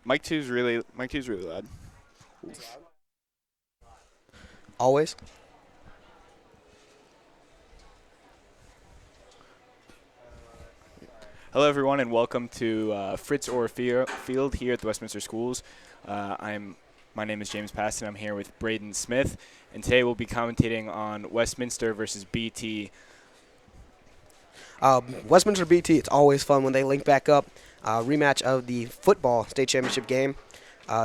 Mike two's really loud. Always. Hello, everyone, and welcome to Fritz Orr Field here at the Westminster Schools. My name is James Paston. I'm here with Braden Smith, and today we'll be commentating on Westminster versus BT. Westminster BT, it's always fun when they link back up. Rematch of the football state championship game.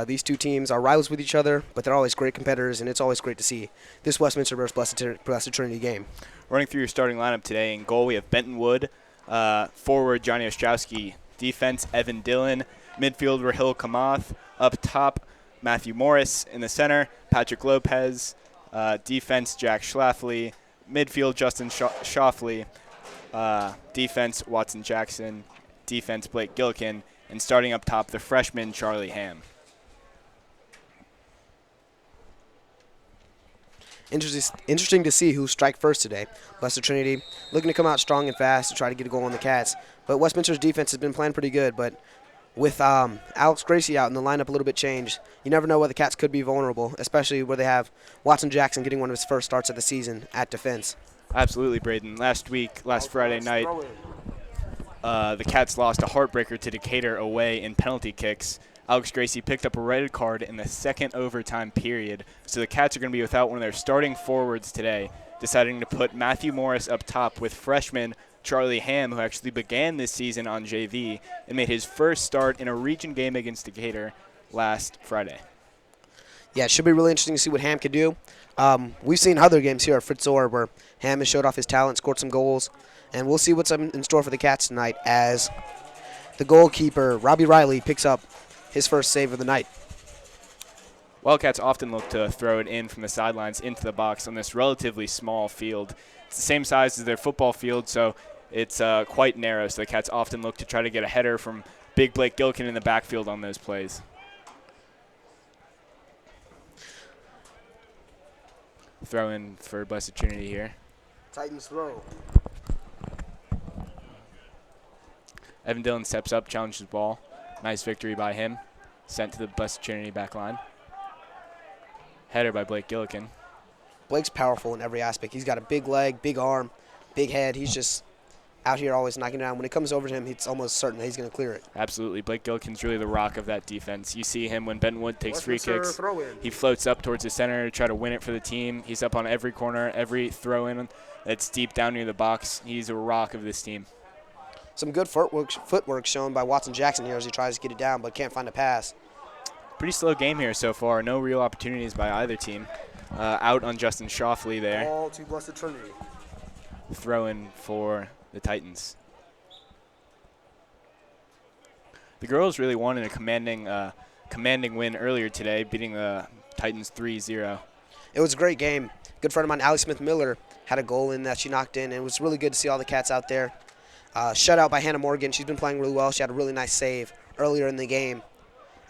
These two teams are rivals with each other, but they're always great competitors, and it's always great to see this Westminster versus Blessed Trinity game. Running through your starting lineup today, in goal we have Benton Wood, forward Johnny Ostrowski, defense Evan Dillon, midfield Rahil Kamath, up top Matthew Morris, in the center Patrick Lopez, defense Jack Schlafly, midfield Justin Shoffley, defense Watson Jackson, defense Blake Gillikin, and starting up top the freshman Charlie Ham. Interesting to see who strike first today. Blessed Trinity looking to come out strong and fast to try to get a goal on the Cats. But Westminster's defense has been playing pretty good. But with Alex Gracie out and the lineup a little bit changed, you never know where the Cats could be vulnerable, especially where they have Watson Jackson getting one of his first starts of the season at defense. Absolutely, Braden. Last Friday night, the Cats lost a heartbreaker to Decatur away in penalty kicks. Alex Gracie picked up a red card in the second overtime period, so the Cats are going to be without one of their starting forwards today, deciding to put Matthew Morris up top with freshman Charlie Ham, who actually began this season on JV and made his first start in a region game against Decatur last Friday. Yeah, it should be really interesting to see what Ham can do. We've seen other games here at Fritz Orr where Ham has showed off his talent, scored some goals, and we'll see what's in store for the Cats tonight as the goalkeeper, Robbie Riley, picks up his first save of the night. Wildcats often look to throw it in from the sidelines into the box on this relatively small field. It's the same size as their football field, so it's quite narrow, so the Cats often look to try to get a header from big Blake Gillikin in the backfield on those plays. Throw in for Blessed Trinity here. Titans throw. Evan Dillon steps up, challenges the ball. Nice victory by him. Sent to the Blessed Trinity back line. Header by Blake Gillikin. Blake's powerful in every aspect. He's got a big leg, big arm, big head. He's just out here always knocking down. When it comes over to him, it's almost certain that he's going to clear it. Absolutely. Blake Gillikin's really the rock of that defense. You see him when Ben Wood takes free kicks. He floats up towards the center to try to win it for the team. He's up on every corner, every throw-in that's deep down near the box. He's a rock of this team. Some good footwork shown by Watson Jackson here as he tries to get it down but can't find a pass. Pretty slow game here so far. No real opportunities by either team. Out on Justin Shoffley there. Ball to Blessed Trinity. Throw in for the Titans. The girls really wanted a commanding win earlier today, beating the Titans 3-0. It was a great game. Good friend of mine, Allie Smith-Miller, had a goal in that she knocked in, and it was really good to see all the Cats out there. Shutout by Hannah Morgan. She's been playing really well. She had a really nice save earlier in the game.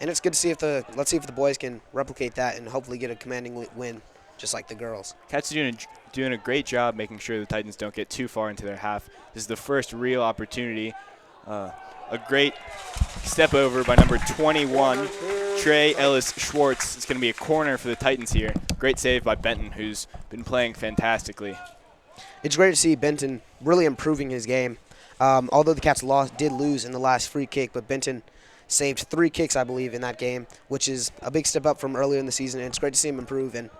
And it's good to see let's see if the boys can replicate that and hopefully get a commanding win, just like the girls. Cats are doing a great job making sure the Titans don't get too far into their half. This is the first real opportunity. A great step over by number 21, Trey Ellis Schwartz. It's going to be a corner for the Titans here. Great save by Benton, who's been playing fantastically. It's great to see Benton really improving his game. Although the Cats did lose in the last free kick, but Benton saved 3 kicks, I believe, in that game, which is a big step up from earlier in the season, and it's great to see him improve. And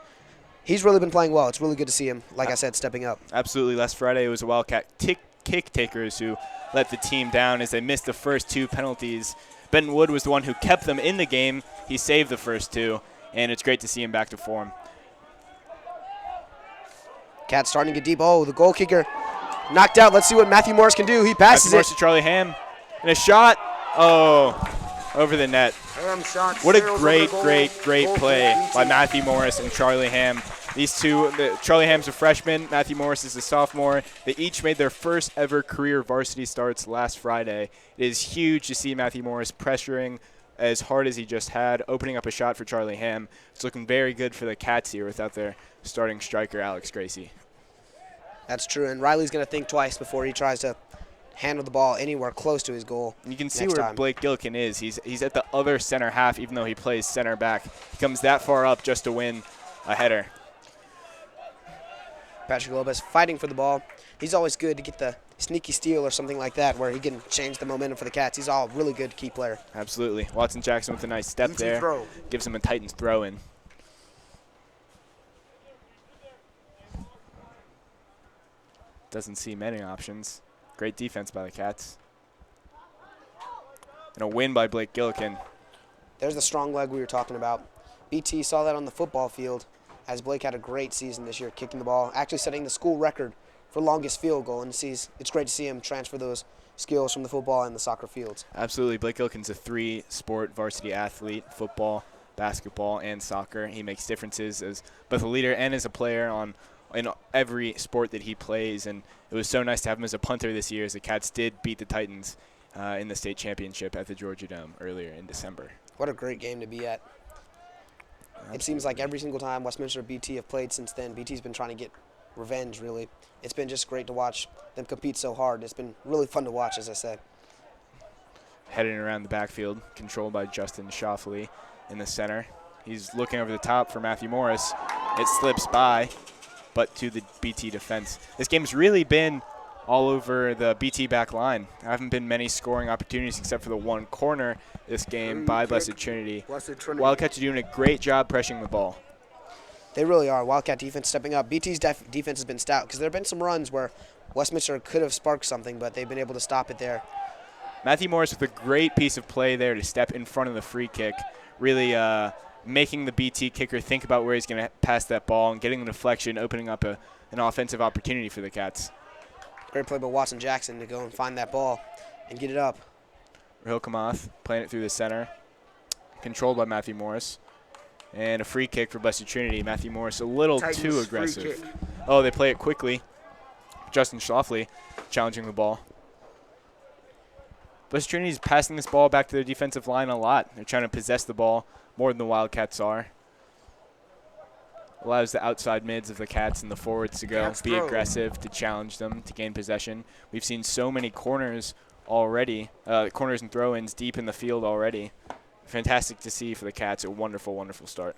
he's really been playing well. It's really good to see him, like I said, stepping up. Absolutely. Last Friday it was the Wildcat kick takers who let the team down as they missed the first 2 penalties. Benton Wood was the one who kept them in the game. He saved the first 2, and it's great to see him back to form. Cats starting to get deep. Oh, the goal kicker knocked out. Let's see what Matthew Morris can do. He passes Matthew Morris to Charlie Ham. And a shot. Oh, over the net. What a great play by Matthew Morris and Charlie Ham. These two, Charlie Ham's a freshman, Matthew Morris is a sophomore. They each made their first ever career varsity starts last Friday. It is huge to see Matthew Morris pressuring as hard as he just had, opening up a shot for Charlie Ham. It's looking very good for the Cats here without their starting striker, Alex Gracie. That's true, and Riley's going to think twice before he tries to handle the ball anywhere close to his goal. You can see where Blake Gillikin is. He's at the other center half, even though he plays center back. He comes that far up just to win a header. Patrick Lopez fighting for the ball. He's always good to get the sneaky steal or something like that where he can change the momentum for the Cats. He's all really good key player. Absolutely. Watson Jackson with a nice step there. Throw. Gives him a Titans throw in. Doesn't see many options. Great defense by the Cats. And a win by Blake Gillikin. There's the strong leg we were talking about. BT saw that on the football field as Blake had a great season this year kicking the ball, actually setting the school record for longest field goal. And it's great to see him transfer those skills from the football and the soccer fields. Absolutely. Blake Gillikin's a 3-sport varsity athlete, football, basketball, and soccer. He makes differences as both a leader and as a player in every sport that he plays. And it was so nice to have him as a punter this year as the Cats did beat the Titans in the state championship at the Georgia Dome earlier in December. What a great game to be at. Absolutely. It seems like every single time Westminster and BT have played since then, BT's been trying to get revenge, really. It's been just great to watch them compete so hard. It's been really fun to watch, as I said. Heading around the backfield, controlled by Justin Shoffley in the center. He's looking over the top for Matthew Morris. It slips by, but to the BT defense. This game's really been all over the BT back line. There haven't been many scoring opportunities except for the one corner this game by Blessed Trinity. Wildcats are doing a great job pressuring the ball. They really are. Wildcat defense stepping up. BT's defense has been stout because there have been some runs where Westminster could have sparked something, but they've been able to stop it there. Matthew Morris with a great piece of play there to step in front of the free kick, really making the BT kicker think about where he's going to pass that ball and getting the deflection, opening up an offensive opportunity for the Cats. Great play by Watson Jackson to go and find that ball and get it up. Rahil Kamath playing it through the center, controlled by Matthew Morris. And a free kick for Blessed Trinity. Matthew Morris a little too aggressive. Oh, they play it quickly. Justin Shoffley challenging the ball. Blessed Trinity's passing this ball back to their defensive line a lot. They're trying to possess the ball more than the Wildcats are. Allows the outside mids of the Cats and the forwards to go, be aggressive, to challenge them, to gain possession. We've seen so many corners already, corners and throw-ins deep in the field already. Fantastic to see for the Cats. A wonderful, wonderful start.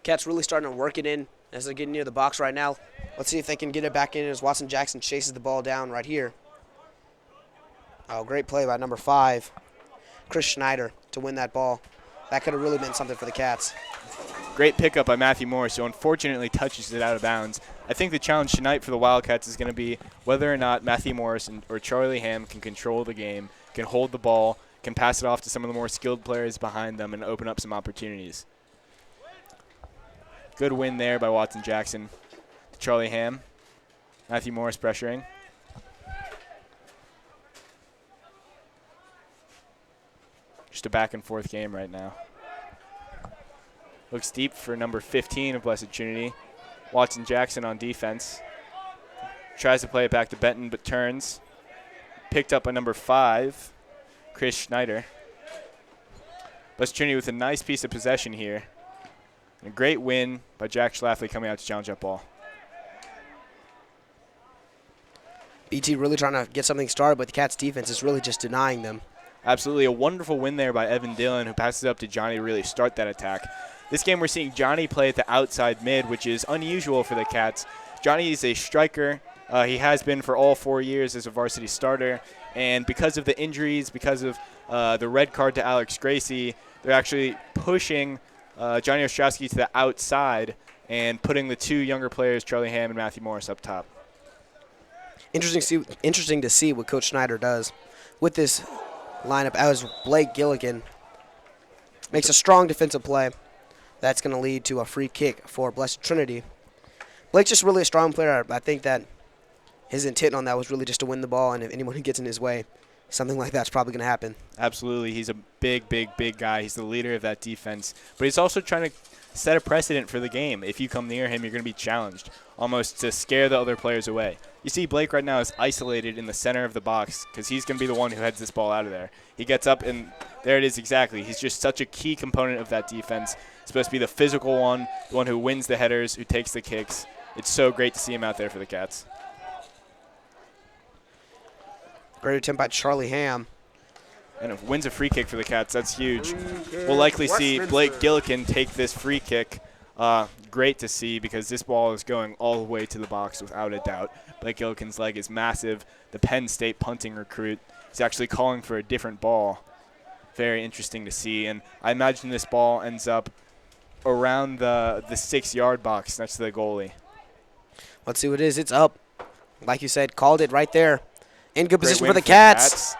Cats really starting to work it in as they're getting near the box right now. Let's see if they can get it back in as Watson Jackson chases the ball down right here. Oh, great play by number 5, Chris Schneider, to win that ball. That could have really been something for the Cats. Great pickup by Matthew Morris, who unfortunately touches it out of bounds. I think the challenge tonight for the Wildcats is going to be whether or not Matthew Morris or Charlie Ham can control the game, can hold the ball, can pass it off to some of the more skilled players behind them and open up some opportunities. Good win there by Watson Jackson to Charlie Ham. Matthew Morris pressuring. Just a back and forth game right now. Looks deep for number 15 of Blessed Trinity. Watson Jackson on defense. Tries to play it back to Benton, but turns. Picked up by number 5, Chris Schneider. Blessed Trinity with a nice piece of possession here. And a great win by Jack Schlafly coming out to challenge that ball. BT really trying to get something started, but the Cats' defense is really just denying them. Absolutely a wonderful win there by Evan Dillon, who passes it up to Johnny to really start that attack. This game we're seeing Johnny play at the outside mid, which is unusual for the Cats. Johnny is a striker. He has been for all 4 years as a varsity starter. And because of the injuries, because of the red card to Alex Gracie, they're actually pushing Johnny Ostrowski to the outside and putting the 2 younger players, Charlie Ham and Matthew Morris, up top. Interesting to see what Coach Schneider does with this lineup as Blake Gillikin makes a strong defensive play. That's going to lead to a free kick for Blessed Trinity. Blake's just really a strong player. I think that his intent on that was really just to win the ball, and if anyone who gets in his way, something like that's probably going to happen. Absolutely. He's a big, big, big guy. He's the leader of that defense. But he's also trying to set a precedent for the game. If you come near him, you're going to be challenged, almost to scare the other players away. You see Blake right now is isolated in the center of the box because he's going to be the one who heads this ball out of there. He gets up, and there it is exactly. He's just such a key component of that defense. He's supposed to be the physical one, the one who wins the headers, who takes the kicks. It's so great to see him out there for the Cats. Great attempt by Charlie Ham. And it wins a free kick for the Cats. That's huge. We'll likely see Blake Gillikin take this free kick. Great to see because this ball is going all the way to the box without a doubt. Blake Gillikin's leg is massive. The Penn State punting recruit is actually calling for a different ball. Very interesting to see. And I imagine this ball ends up around the 6-yard box next to the goalie. Let's see what it is. It's up. Like you said, called it right there. In good position for the Cats. Cats.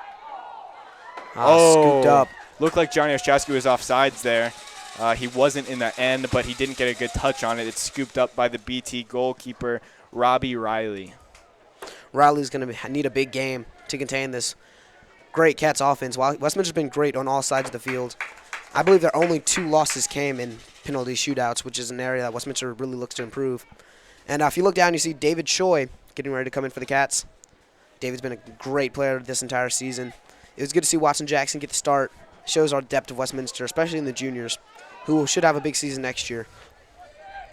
Scooped up. Looked like Johnny Ostrowski was offsides there. He wasn't in the end, but he didn't get a good touch on it. It's scooped up by the BT goalkeeper, Robbie Riley. Riley's going to need a big game to contain this great Cats offense. While Westminster's been great on all sides of the field, I believe their only 2 losses came in penalty shootouts, which is an area that Westminster really looks to improve. And if you look down, you see David Choi getting ready to come in for the Cats. David's been a great player this entire season. It was good to see Watson Jackson get the start. Shows our depth of Westminster, especially in the juniors, who should have a big season next year.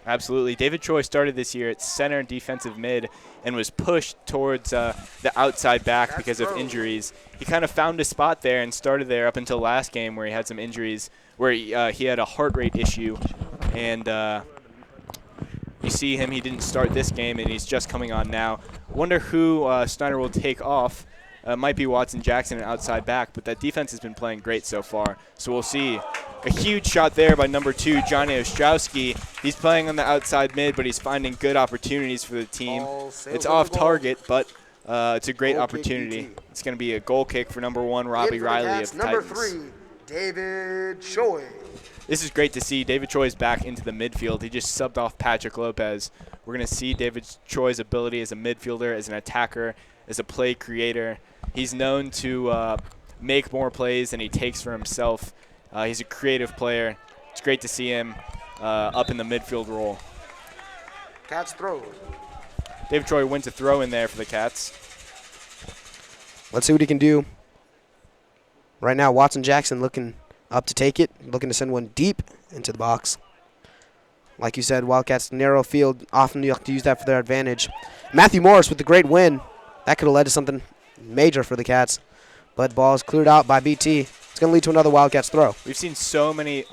Absolutely. David Choi started this year at center and defensive mid and was pushed towards the outside back because of injuries. He kind of found a spot there and started there up until last game where he had some injuries, where he had a heart rate issue. And you see him, he didn't start this game, and he's just coming on now. Wonder who Snyder will take off. Might be Watson Jackson, an outside back, but that defense has been playing great so far. So we'll see. A huge shot there by number 2, Johnny Ostrowski. He's playing on the outside mid, but he's finding good opportunities for the team. It's off target, but it's a great opportunity. It's going to be a goal kick for number 1, Robbie Riley of the Titans. Number 3, David Choi. This is great to see. David Choi's back into the midfield. He just subbed off Patrick Lopez. We're going to see David Choi's ability as a midfielder, as an attacker, as a play creator. He's known to make more plays than he takes for himself. He's a creative player. It's great to see him up in the midfield role. Cats throw. David Choi wins a throw in there for the Cats. Let's see what he can do. Right now, Watson Jackson looking up to take it, looking to send one deep into the box. Like you said, Wildcats narrow field, often you have to use that for their advantage. Matthew Morris with the great win. That could have led to something major for the Cats. But ball is cleared out by BT. It's going to lead to another Wildcats throw. We've seen so many.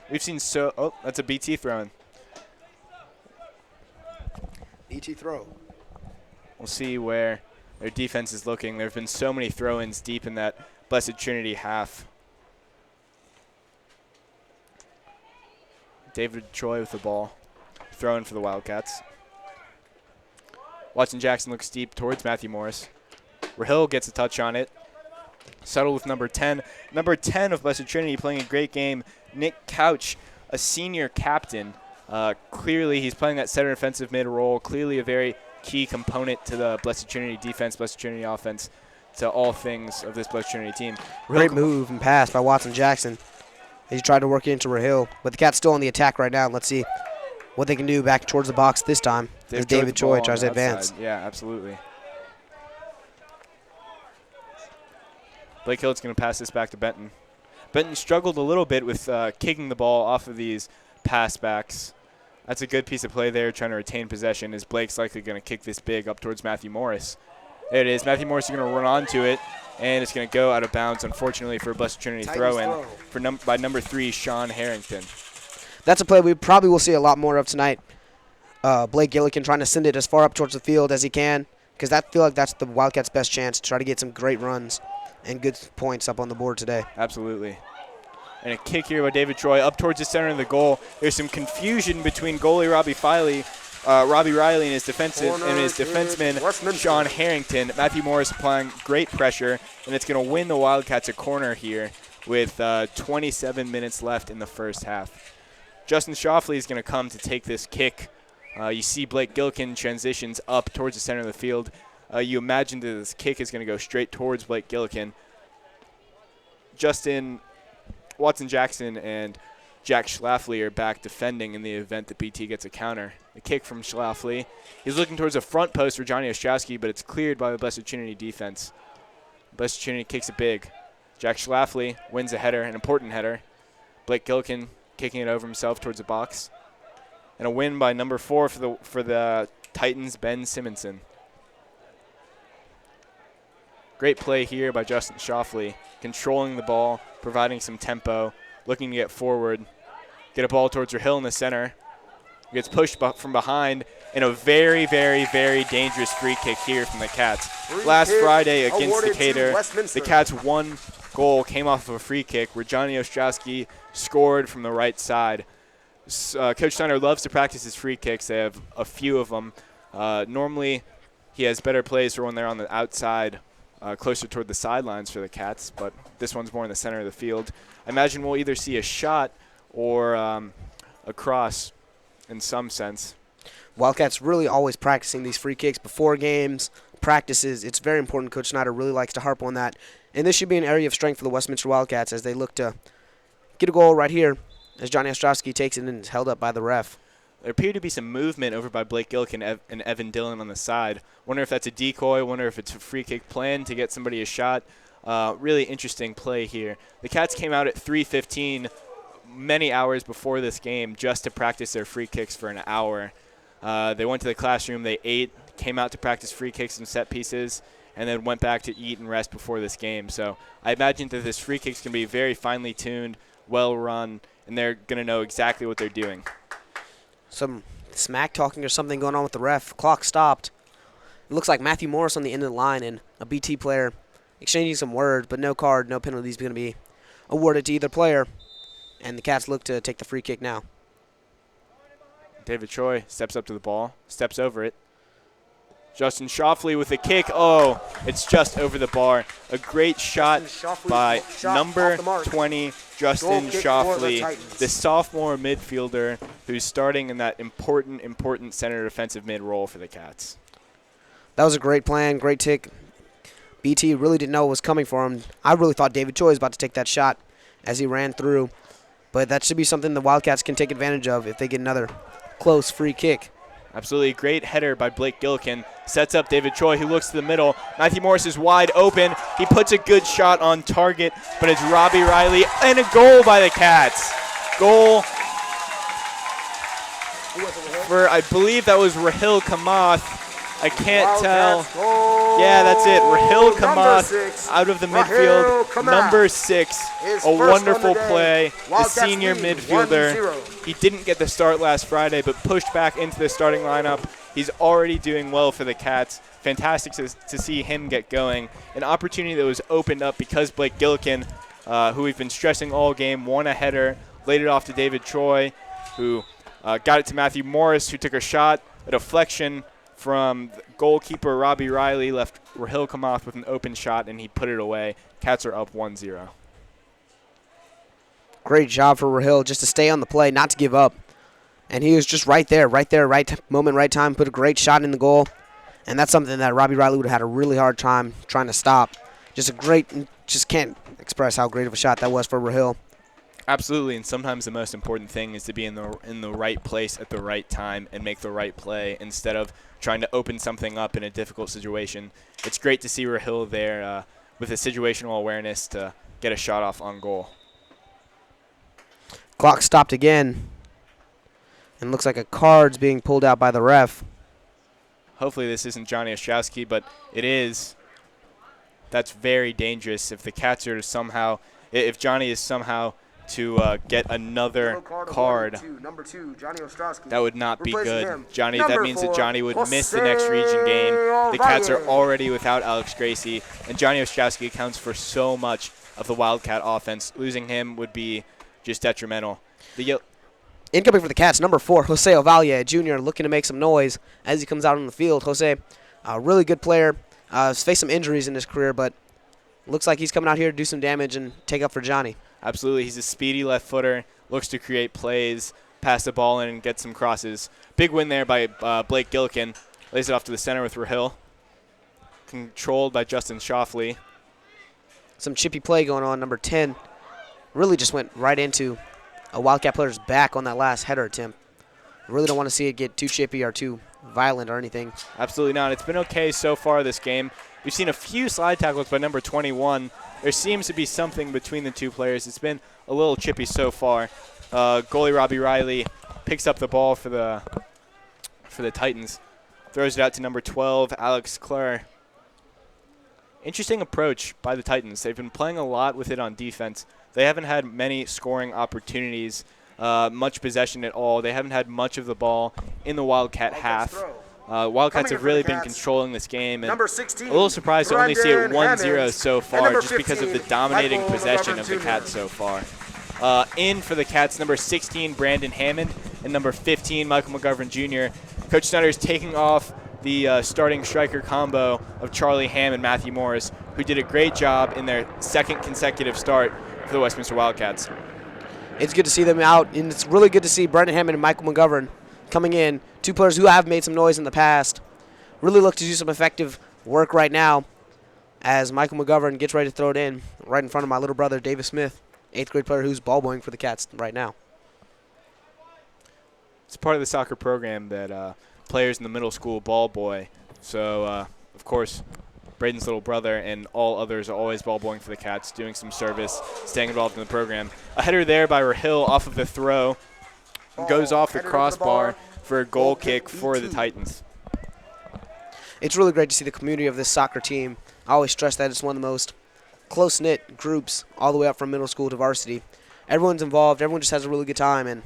That's a BT throw-in. BT throw. We'll see where their defense is looking. There have been so many throw-ins deep in that Blessed Trinity half. David Choi with the ball. Throw in for the Wildcats. Watson Jackson looks deep towards Matthew Morris. Rahil gets a touch on it. Settle with number 10. Number 10 of Blessed Trinity playing a great game. Nick Couch, a senior captain. Clearly he's playing that center defensive mid role. Clearly a very key component to the Blessed Trinity defense, Blessed Trinity offense, to all things of this Blessed Trinity team. Great move and pass by Watson Jackson. He tried to work it into Rahil, but the Cats still on the attack right now. Let's see what they can do back towards the box this time as David Choi tries to advance. Yeah, absolutely. Blake Hill's going to pass this back to Benton. Benton struggled a little bit with kicking the ball off of these pass backs. That's a good piece of play there, trying to retain possession, as Blake's likely going to kick this big up towards Matthew Morris. There it is. Matthew Morris is going to run onto it, and it's going to go out of bounds, unfortunately, for a Blessed Trinity throw-in by number 3, Sean Harrington. That's a play we probably will see a lot more of tonight. Blake Gillikin trying to send it as far up towards the field as he can, because I feel like that's the Wildcats' best chance to try to get some great runs and good points up on the board today. Absolutely. And a kick here by David Choi up towards the center of the goal. There's some confusion between goalie Robbie Riley and his defenseman Sean Harrington. Matthew Morris applying great pressure, and it's going to win the Wildcats a corner here with 27 minutes left in the first half. Justin Shoffley is going to come to take this kick. You see Blake Gillikin transitions up towards the center of the field. You imagine that this kick is going to go straight towards Blake Gillikin. Watson Jackson and Jack Schlafly are back defending in the event that BT gets a counter. The kick from Schlafly. He's looking towards a front post for Johnny Ostrowski, but it's cleared by the Blessed Trinity defense. Blessed Trinity kicks it big. Jack Schlafly wins a header, an important header. Blake Gillikin kicking it over himself towards the box. And a win by number 4 for the Titans, Ben Simonson. Great play here by Justin Shoffley, controlling the ball, providing some tempo, looking to get forward, get a ball towards Rahil in the center. Gets pushed from behind, and a very, very, very dangerous free kick here from the Cats. Last Friday against Decatur, the Cats' one goal came off of a free kick where Johnny Ostrowski scored from the right side. Coach Steiner loves to practice his free kicks. They have a few of them. Normally, he has better plays for when they're on the outside, closer toward the sidelines for the Cats, but this one's more in the center of the field. I imagine we'll either see a shot or a cross in some sense. Wildcats really always practicing these free kicks before games, practices. It's very important. Coach Snyder really likes to harp on that. And this should be an area of strength for the Westminster Wildcats as they look to get a goal right here as Johnny Ostrowski takes it and is held up by the ref. There appeared to be some movement over by Blake Gillick and Evan Dillon on the side. Wonder if that's a decoy. Wonder if it's a free kick plan to get somebody a shot. Really interesting play here. The Cats came out at 3:15 many hours before this game just to practice their free kicks for an hour. They went to the classroom, they ate, came out to practice free kicks and set pieces, and then went back to eat and rest before this game. So I imagine that this free kick's going to be very finely tuned, well run, and they're going to know exactly what they're doing. Some smack talking or something going on with the ref. Clock stopped. It looks like Matthew Morris on the end of the line and a BT player exchanging some words, but no card, no penalties going to be awarded to either player. And the Cats look to take the free kick now. David Choi steps up to the ball, steps over it. Justin Shoffley with a kick. Oh, it's just over the bar. A great shot by number 20, Justin Shoffley, the sophomore midfielder who's starting in that important center defensive mid role for the Cats. That was a great plan, great tick. BT really didn't know what was coming for him. I really thought David Choi was about to take that shot as he ran through. But that should be something the Wildcats can take advantage of if they get another close free kick. Absolutely great header by Blake Gillikin. Sets up David Choi, who looks to the middle. Matthew Morris is wide open. He puts a good shot on target, but it's Robbie Riley, and a goal by the Cats. Goal for, I believe that was Rahil Kamath. I can't tell. Yeah, that's it. Rahil Kamath out of the midfield. Number 6. A wonderful play. The senior midfielder. He didn't get the start last Friday, but pushed back into the starting lineup. He's already doing well for the Cats. Fantastic to see him get going. An opportunity that was opened up because Blake Gillikin, who we've been stressing all game, won a header, laid it off to David Choi, who got it to Matthew Morris, who took a shot, a deflection from goalkeeper Robbie Riley, left Rahil Kamath with an open shot, and he put it away. Cats are up 1-0. Great job for Rahil just to stay on the play, not to give up. And he was just right there, right moment, right time, put a great shot in the goal. And that's something that Robbie Riley would have had a really hard time trying to stop. Just can't express how great of a shot that was for Rahil. Absolutely, and sometimes the most important thing is to be in the right place at the right time and make the right play instead of trying to open something up in a difficult situation. It's great to see Rahil there with a situational awareness to get a shot off on goal. Clock stopped again, and looks like a card's being pulled out by the ref. Hopefully this isn't Johnny Ostrowski, but it is. That's very dangerous if the Cats are somehow, if Johnny is somehow to get another card. Number 2, Johnny Ostrowski. That would not be good. That means that Johnny would miss the next region game. The Cats are already without Alex Gracie, and Johnny Ostrowski accounts for so much of the Wildcat offense. Losing him would be just detrimental. Incoming for the Cats, number 4, Jose Ovalle, Jr., looking to make some noise as he comes out on the field. Jose, a really good player, has faced some injuries in his career, but looks like he's coming out here to do some damage and take up for Johnny. Absolutely. He's a speedy left footer, looks to create plays, pass the ball in, and get some crosses. Big win there by Blake Gillikin. Lays it off to the center with Rahil. Controlled by Justin Shoffley. Some chippy play going on. Number 10 really just went right into a Wildcat player's back on that last header attempt. Really don't want to see it get too chippy or too violent or anything. Absolutely not. It's been okay so far this game. We've seen a few slide tackles by number 21. There seems to be something between the two players. It's been a little chippy so far. Goalie Robbie Riley picks up the ball for the Titans. Throws it out to number 12, Alex Clare. interesting approach by the Titans. They've been playing a lot with it on defense. They haven't had many scoring opportunities, much possession at all. They haven't had much of the ball in the Wildcat half. Wildcats have really been controlling this game, and a little surprised to only see it 1-0 so far, just because of the dominating possession of the Cats so far. In for the Cats, number 16, Brandon Hammond, and number 15, Michael McGovern Jr. Coach Snyder is taking off the starting striker combo of Charlie Hamm and Matthew Morris, who did a great job in their second consecutive start for the Westminster Wildcats. It's good to see them out, and it's really good to see Brandon Hammond and Michael McGovern coming in, two players who have made some noise in the past. Really look to do some effective work right now as Michael McGovern gets ready to throw it in right in front of my little brother, Davis Smith, 8th grade player who's ball boying for the Cats right now. It's part of the soccer program that players in the middle school ball boy. So, of course, Braden's little brother and all others are always ball boying for the Cats, doing some service, staying involved in the program. A header there by Rahil off of the throw. Goes off the crossbar for a goal kick for the Titans. It's really great to see the community of this soccer team. I always stress that it's one of the most close-knit groups all the way up from middle school to varsity. Everyone's involved. Everyone just has a really good time, and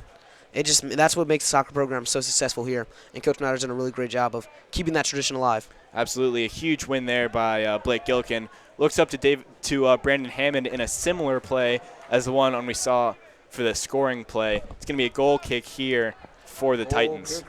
that's what makes the soccer program so successful here. And Coach Snyder's done a really great job of keeping that tradition alive. Absolutely. A huge win there by Blake Gilkin. Looks up to Brandon Hammond in a similar play as the one we saw for the scoring play. It's going to be a goal kick here for the Titans.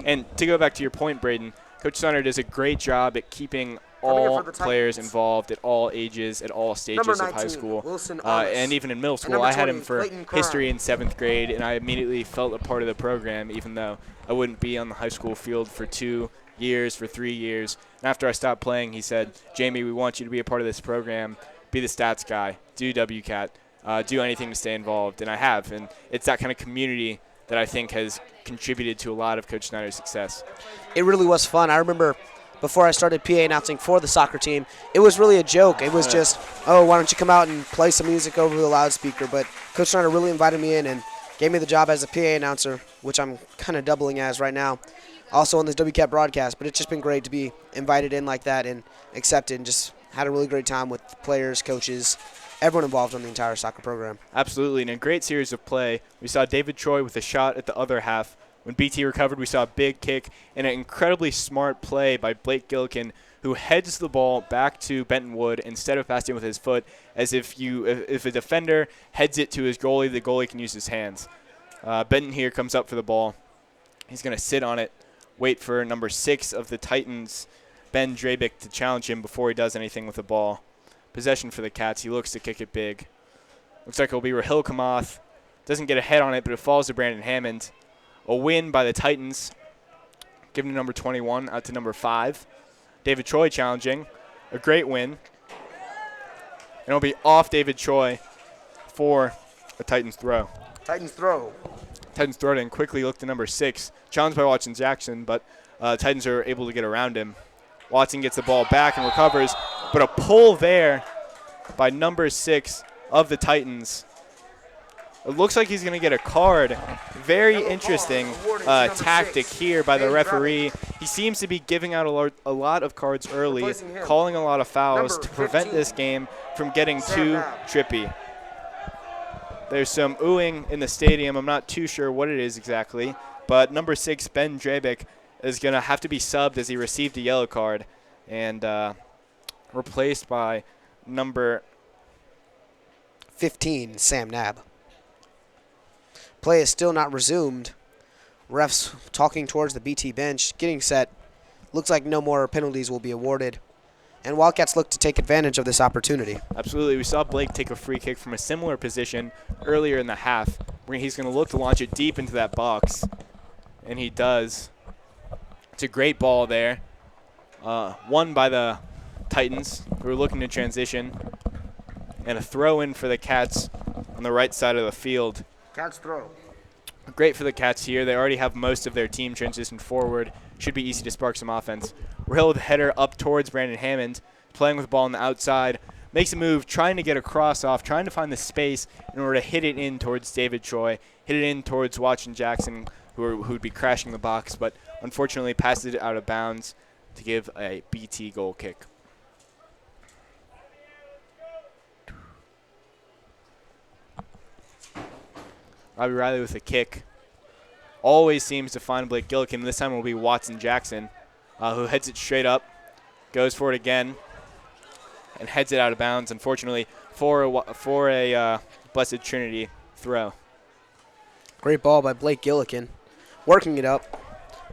And to go back to your point, Braden, Coach Snyder does a great job at keeping all players involved at all ages, at all stages of high school, and even in middle school. I had him for history in 7th grade, and I immediately felt a part of the program, even though I wouldn't be on the high school field for 2 years, for 3 years. And after I stopped playing, he said, "Jamie, we want you to be a part of this program. Be the stats guy. Do WCAT. Do anything to stay involved," and I have. And it's that kind of community that I think has contributed to a lot of Coach Snyder's success. It really was fun. I remember before I started PA announcing for the soccer team, it was really a joke. It was just, oh, why don't you come out and play some music over the loudspeaker? But Coach Snyder really invited me in and gave me the job as a PA announcer, which I'm kind of doubling as right now, also on this WCAT broadcast. But it's just been great to be invited in like that and accepted, and just had a really great time with players, coaches, everyone involved in the entire soccer program. Absolutely, and a great series of play. We saw David Troy with a shot at the other half. When BT recovered, we saw a big kick and an incredibly smart play by Blake Gilkin, who heads the ball back to Benton Wood instead of passing with his foot, as if a defender heads it to his goalie, the goalie can use his hands. Benton here comes up for the ball. He's going to sit on it, wait for number 6 of the Titans, Ben Drabick, to challenge him before he does anything with the ball. Possession for the Cats. He looks to kick it big. Looks like it'll be Rahil Kamath. Doesn't get a head on it, but it falls to Brandon Hammond. A win by the Titans, given to number 21, out to number 5. David Troy challenging. A great win. And it'll be off David Troy for a Titans throw. Titans throw. Titans throw it and quickly look to number 6. Challenged by Watson Jackson, but Titans are able to get around him. Watson gets the ball back and recovers, but a pull there by number 6 of the Titans. It looks like he's going to get a card. Very interesting tactic here by the referee. He seems to be giving out a lot of cards early, calling a lot of fouls to prevent this game from getting too trippy. There's some oohing in the stadium. I'm not too sure what it is exactly, but number 6, Ben Drabick, is going to have to be subbed as he received a yellow card and replaced by number 15, Sam Nab. Play is still not resumed. Refs talking towards the BT bench, getting set. Looks like no more penalties will be awarded. And Wildcats look to take advantage of this opportunity. Absolutely. We saw Blake take a free kick from a similar position earlier in the half, where he's going to look to launch it deep into that box. And he does. It's a great ball there. Won by the Titans, who are looking to transition. And a throw in for the Cats on the right side of the field. Cats throw. Great for the Cats here. They already have most of their team transitioned forward. Should be easy to spark some offense. Rahil with a header up towards Brandon Hammond, playing with the ball on the outside. Makes a move, trying to get a cross off, trying to find the space in order to hit it in towards David Troy, hit it in towards Watson Jackson, who would be crashing the box, but unfortunately passes it out of bounds to give a BT goal kick. Robbie Riley with a kick. Always seems to find Blake Gillikin. This time it will be Watson Jackson, who heads it straight up, goes for it again, and heads it out of bounds, unfortunately, for a Blessed Trinity throw. Great ball by Blake Gillikin. Working it up,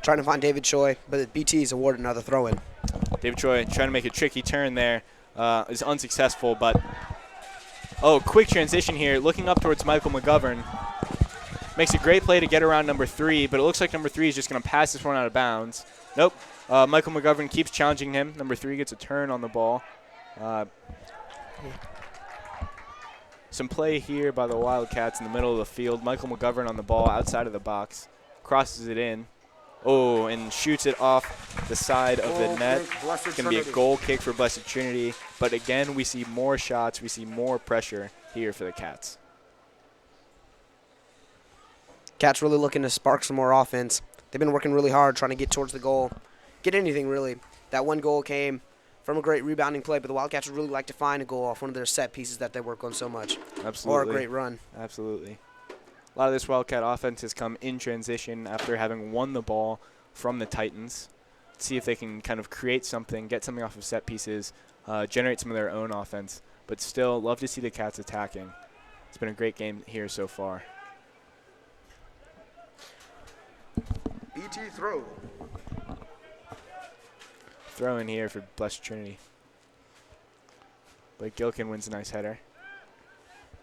trying to find David Choi, but BT is awarded another throw-in. David Choi trying to make a tricky turn there, is unsuccessful, but quick transition here, looking up towards Michael McGovern. Makes a great play to get around number 3, but it looks like number 3 is just going to pass this one out of bounds. Nope. Michael McGovern keeps challenging him. Number 3 gets a turn on the ball. Some play here by the Wildcats in the middle of the field. Michael McGovern on the ball outside of the box. Crosses it in. Oh, and shoots it off the side of the net. It's going to be a goal kick for Blessed Trinity. But again, we see more shots. We see more pressure here for the Cats. Cats really looking to spark some more offense. They've been working really hard trying to get towards the goal. Get anything, really. That one goal came from a great rebounding play, but the Wildcats would really like to find a goal off one of their set pieces that they work on so much. Absolutely. Or a great run. Absolutely. A lot of this Wildcat offense has come in transition after having won the ball from the Titans. See if they can kind of create something, get something off of set pieces, generate some of their own offense. But still, love to see the Cats attacking. It's been a great game here so far. BT throw. Throw in here for Blessed Trinity. Blake Gillikin wins a nice header.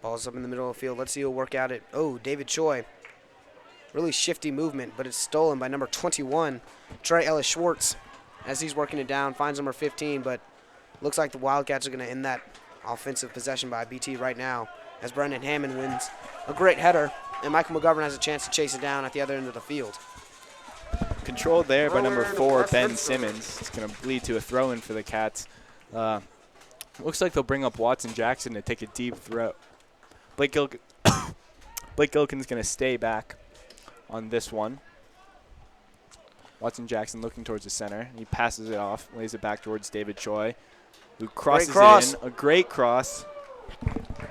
Ball's up in the middle of the field. Let's see who'll work at it. Oh, David Choi. Really shifty movement, but it's stolen by number 21, Trey Ellis Schwartz. As he's working it down, finds number 15, but looks like the Wildcats are going to end that offensive possession by BT right now as Brendan Hammond wins a great header, and Michael McGovern has a chance to chase it down at the other end of the field. Controlled there by number 4, Ben Simmons. It's going to lead to a throw-in for the Cats. Looks like they'll bring up Watson Jackson to take a deep throw. Blake Gillikin's going to stay back on this one. Watson Jackson looking towards the center. He passes it off, lays it back towards David Choi, who crosses it in. A great cross.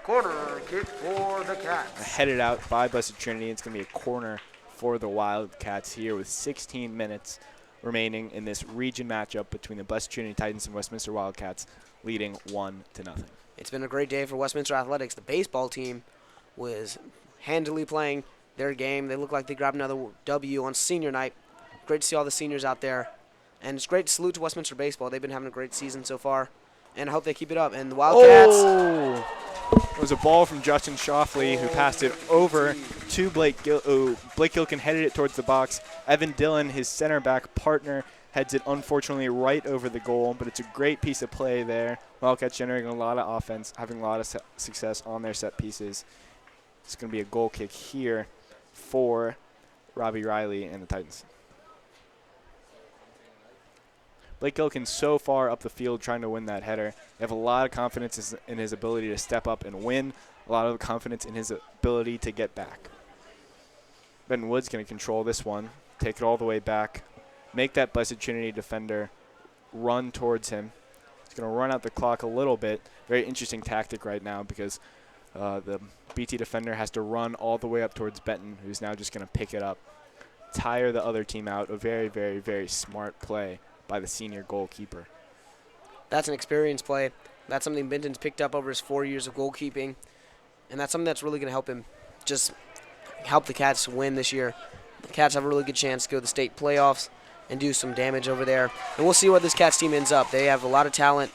Corner kick for the Cats. Headed out by Blessed Trinity. It's going to be a corner for the Wildcats here with 16 minutes remaining in this region matchup between the Blessed Trinity Titans and Westminster Wildcats, leading 1-0. It's been a great day for Westminster Athletics. The baseball team was handily playing their game. They look like they grabbed another W on senior night. Great to see all the seniors out there. And it's great to salute to Westminster Baseball. They've been having a great season so far, and I hope they keep it up. And the Wildcats. Oh! It was a ball from Justin Shoffley, who passed it over to Blake Gillikin headed it towards the box. Evan Dillon, his center back partner, heads it unfortunately right over the goal, but it's a great piece of play there. Wildcats generating a lot of offense, having a lot of success on their set pieces. It's going to be a goal kick here for Robbie Riley and the Titans. Blake Gillikin so far up the field trying to win that header. They have a lot of confidence in his ability to step up and win, a lot of confidence in his ability to get back. Ben Wood's going to control this one, take it all the way back, make that Blessed Trinity defender run towards him. He's going to run out the clock a little bit. Very interesting tactic right now because the BT defender has to run all the way up towards Benton, who's now just going to pick it up, tire the other team out. A very, very, very smart play by the senior goalkeeper. That's an experience play. That's something Benton's picked up over his 4 years of goalkeeping, and that's something that's really going to help him just help the Cats win this year. The Cats have a really good chance to go to the state playoffs and do some damage over there. And we'll see where this Cats team ends up. They have a lot of talent,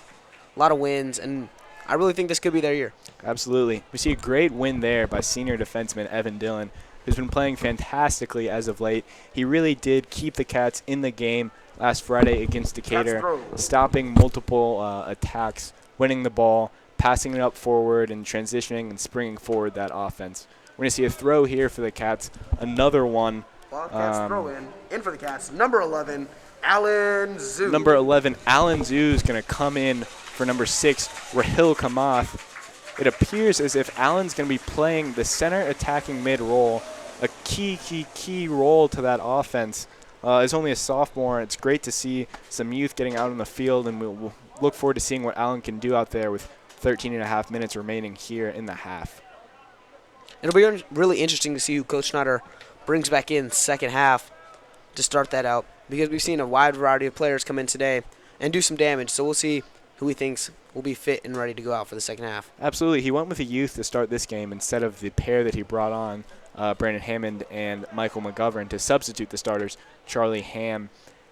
a lot of wins, and I really think this could be their year. Absolutely. We see a great win there by senior defenseman Evan Dillon, who's been playing fantastically as of late. He really did keep the Cats in the game last Friday against Decatur, stopping multiple attacks, winning the ball, passing it up forward, and transitioning and springing forward that offense. We're going to see a throw here for the Cats, another one. Wildcats throw in for the Cats. Number 11, Alan Zoo. Number 11, Alan Zoo is going to come in for number 6, Rahil Kamath. It appears as if Alan's going to be playing the center attacking mid role, a key role to that offense. Is only a sophomore. It's great to see some youth getting out on the field, and we'll look forward to seeing what Allen can do out there with 13 and a half minutes remaining here in the half. It'll be really interesting to see who Coach Snyder brings back in second half to start that out, because we've seen a wide variety of players come in today and do some damage. So we'll see who he thinks will be fit and ready to go out for the second half. Absolutely. He went with the youth to start this game instead of the pair that he brought on, Brandon Hammond and Michael McGovern, to substitute the starters, Charlie Ham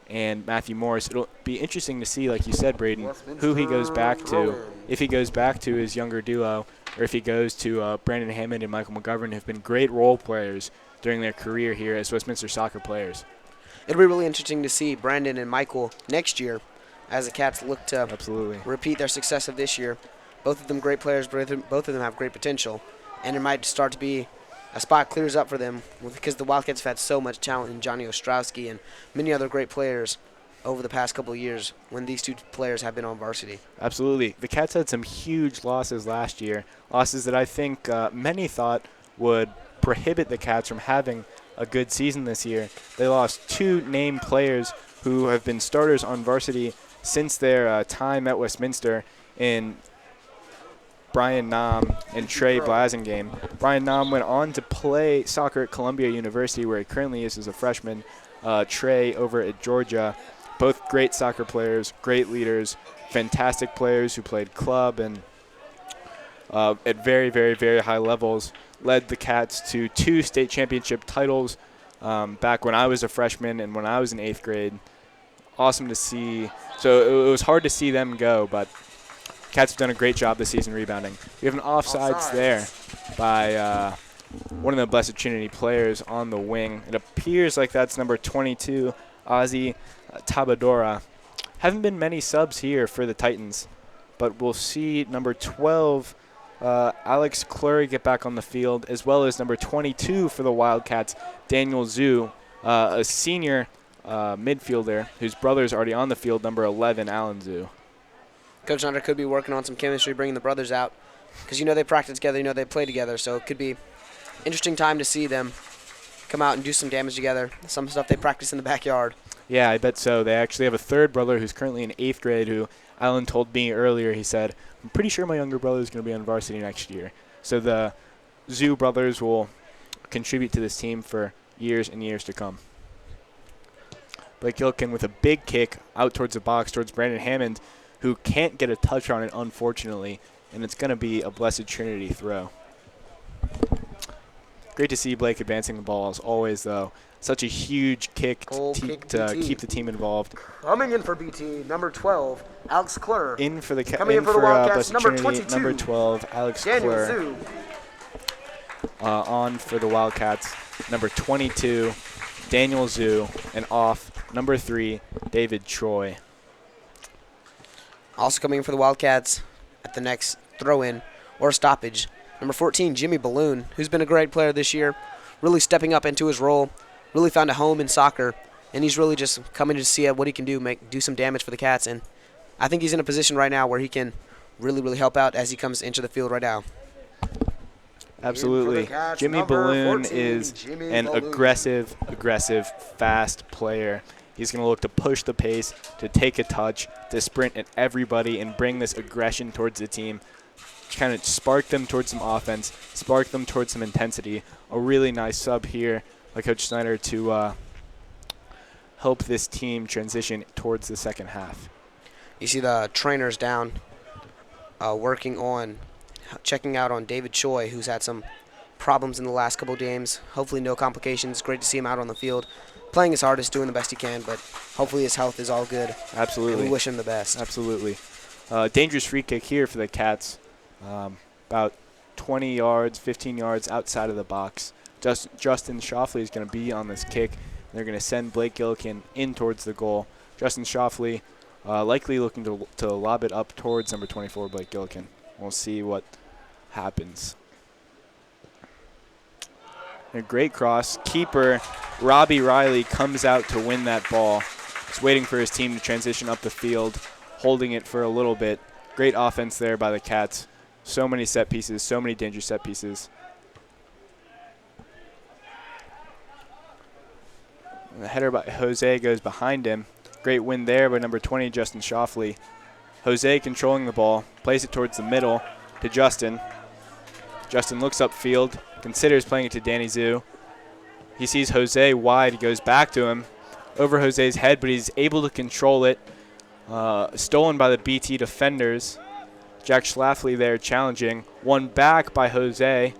and Matthew Morris. It'll be interesting to see, like you said, Braden, who he goes back to. If he goes back to his younger duo, or if he goes to Brandon Hammond and Michael McGovern, who've been great role players during their career here as Westminster soccer players. It'll be really interesting to see Brandon and Michael next year as the Cats look to repeat their success of this year. Both of them great players, both of them have great potential, and it might start to be a spot clears up for them because the Wildcats have had so much talent in Johnny Ostrowski and many other great players over the past couple of years when these two players have been on varsity. Absolutely. The Cats had some huge losses last year, losses that I think many thought would prohibit the Cats from having a good season this year. They lost two named players who have been starters on varsity since their time at Westminster in Brian Nam and Trey Blasingame. Brian Nam went on to play soccer at Columbia University, where he currently is as a freshman. Trey over at Georgia. Both great soccer players, great leaders, fantastic players who played club and at very, very, very high levels. Led the Cats to 2 state championship titles back when I was a freshman and when I was in 8th grade. Awesome to see. So it was hard to see them go, but Cats have done a great job this season rebounding. We have an offsides there by one of the Blessed Trinity players on the wing. It appears like that's number 22, Ozzy Tabadora. Haven't been many subs here for the Titans, but we'll see number 12, Alex Clury, get back on the field, as well as number 22 for the Wildcats, Daniel Zhu, a senior midfielder whose brother is already on the field, number 11, Alan Zhu. Coach Snyder could be working on some chemistry, bringing the brothers out, because they practice together, they play together, so it could be interesting time to see them come out and do some damage together, some stuff they practice in the backyard. Yeah, I bet so. They actually have a third brother who's currently in 8th grade who Alan told me earlier. He said, I'm pretty sure my younger brother is going to be on varsity next year. So the Zhu brothers will contribute to this team for years and years to come. Blake Gilkin with a big kick out towards the box, towards Brandon Hammond, who can't get a touch on it, unfortunately, and it's going to be a Blessed Trinity throw. Great to see Blake advancing the ball, as always, though. Such a huge kick to keep the team involved. Coming in for BT, number 12, Alex Clur. In for the Wildcats, Blessed Trinity, 22, number 12, Alex Clur. On for the Wildcats, number 22, Daniel Zhu, and off, number 3, David Troy. Also coming in for the Wildcats at the next throw-in or stoppage, number 14, Jimmy Balloon, who's been a great player this year, really stepping up into his role, really found a home in soccer, and he's really just coming to see what he can do some damage for the Cats, and I think he's in a position right now where he can really, really help out as he comes into the field right now. Absolutely. Jimmy Balloon is an aggressive, fast player. He's going to look to push the pace, to take a touch, to sprint at everybody and bring this aggression towards the team, kind of spark them towards some offense, spark them towards some intensity. A really nice sub here by Coach Snyder to help this team transition towards the second half. You see the trainers down checking out on David Choi, who's had some problems in the last couple of games. Hopefully no complications. Great to see him out on the field, playing his hardest, doing the best he can, but hopefully his health is all good. Absolutely. And we wish him the best. Absolutely. Dangerous free kick here for the Cats. About 20 yards, 15 yards outside of the box. Justin Shoffley is going to be on this kick. They're going to send Blake Gillikin in towards the goal. Justin Shoffley likely looking to lob it up towards number 24, Blake Gillikin. We'll see what happens. A great cross. Keeper Robbie Riley comes out to win that ball. He's waiting for his team to transition up the field, holding it for a little bit. Great offense there by the Cats. So many set pieces, so many dangerous set pieces. And the header by Jose goes behind him. Great win there by number 20, Justin Shoffley. Jose controlling the ball, plays it towards the middle to Justin. Justin looks upfield, considers playing it to Danny Zhu. He sees Jose wide. He goes back to him over Jose's head, but he's able to control it. Stolen by the BT defenders. Jack Schlafly there challenging. One back by Jose.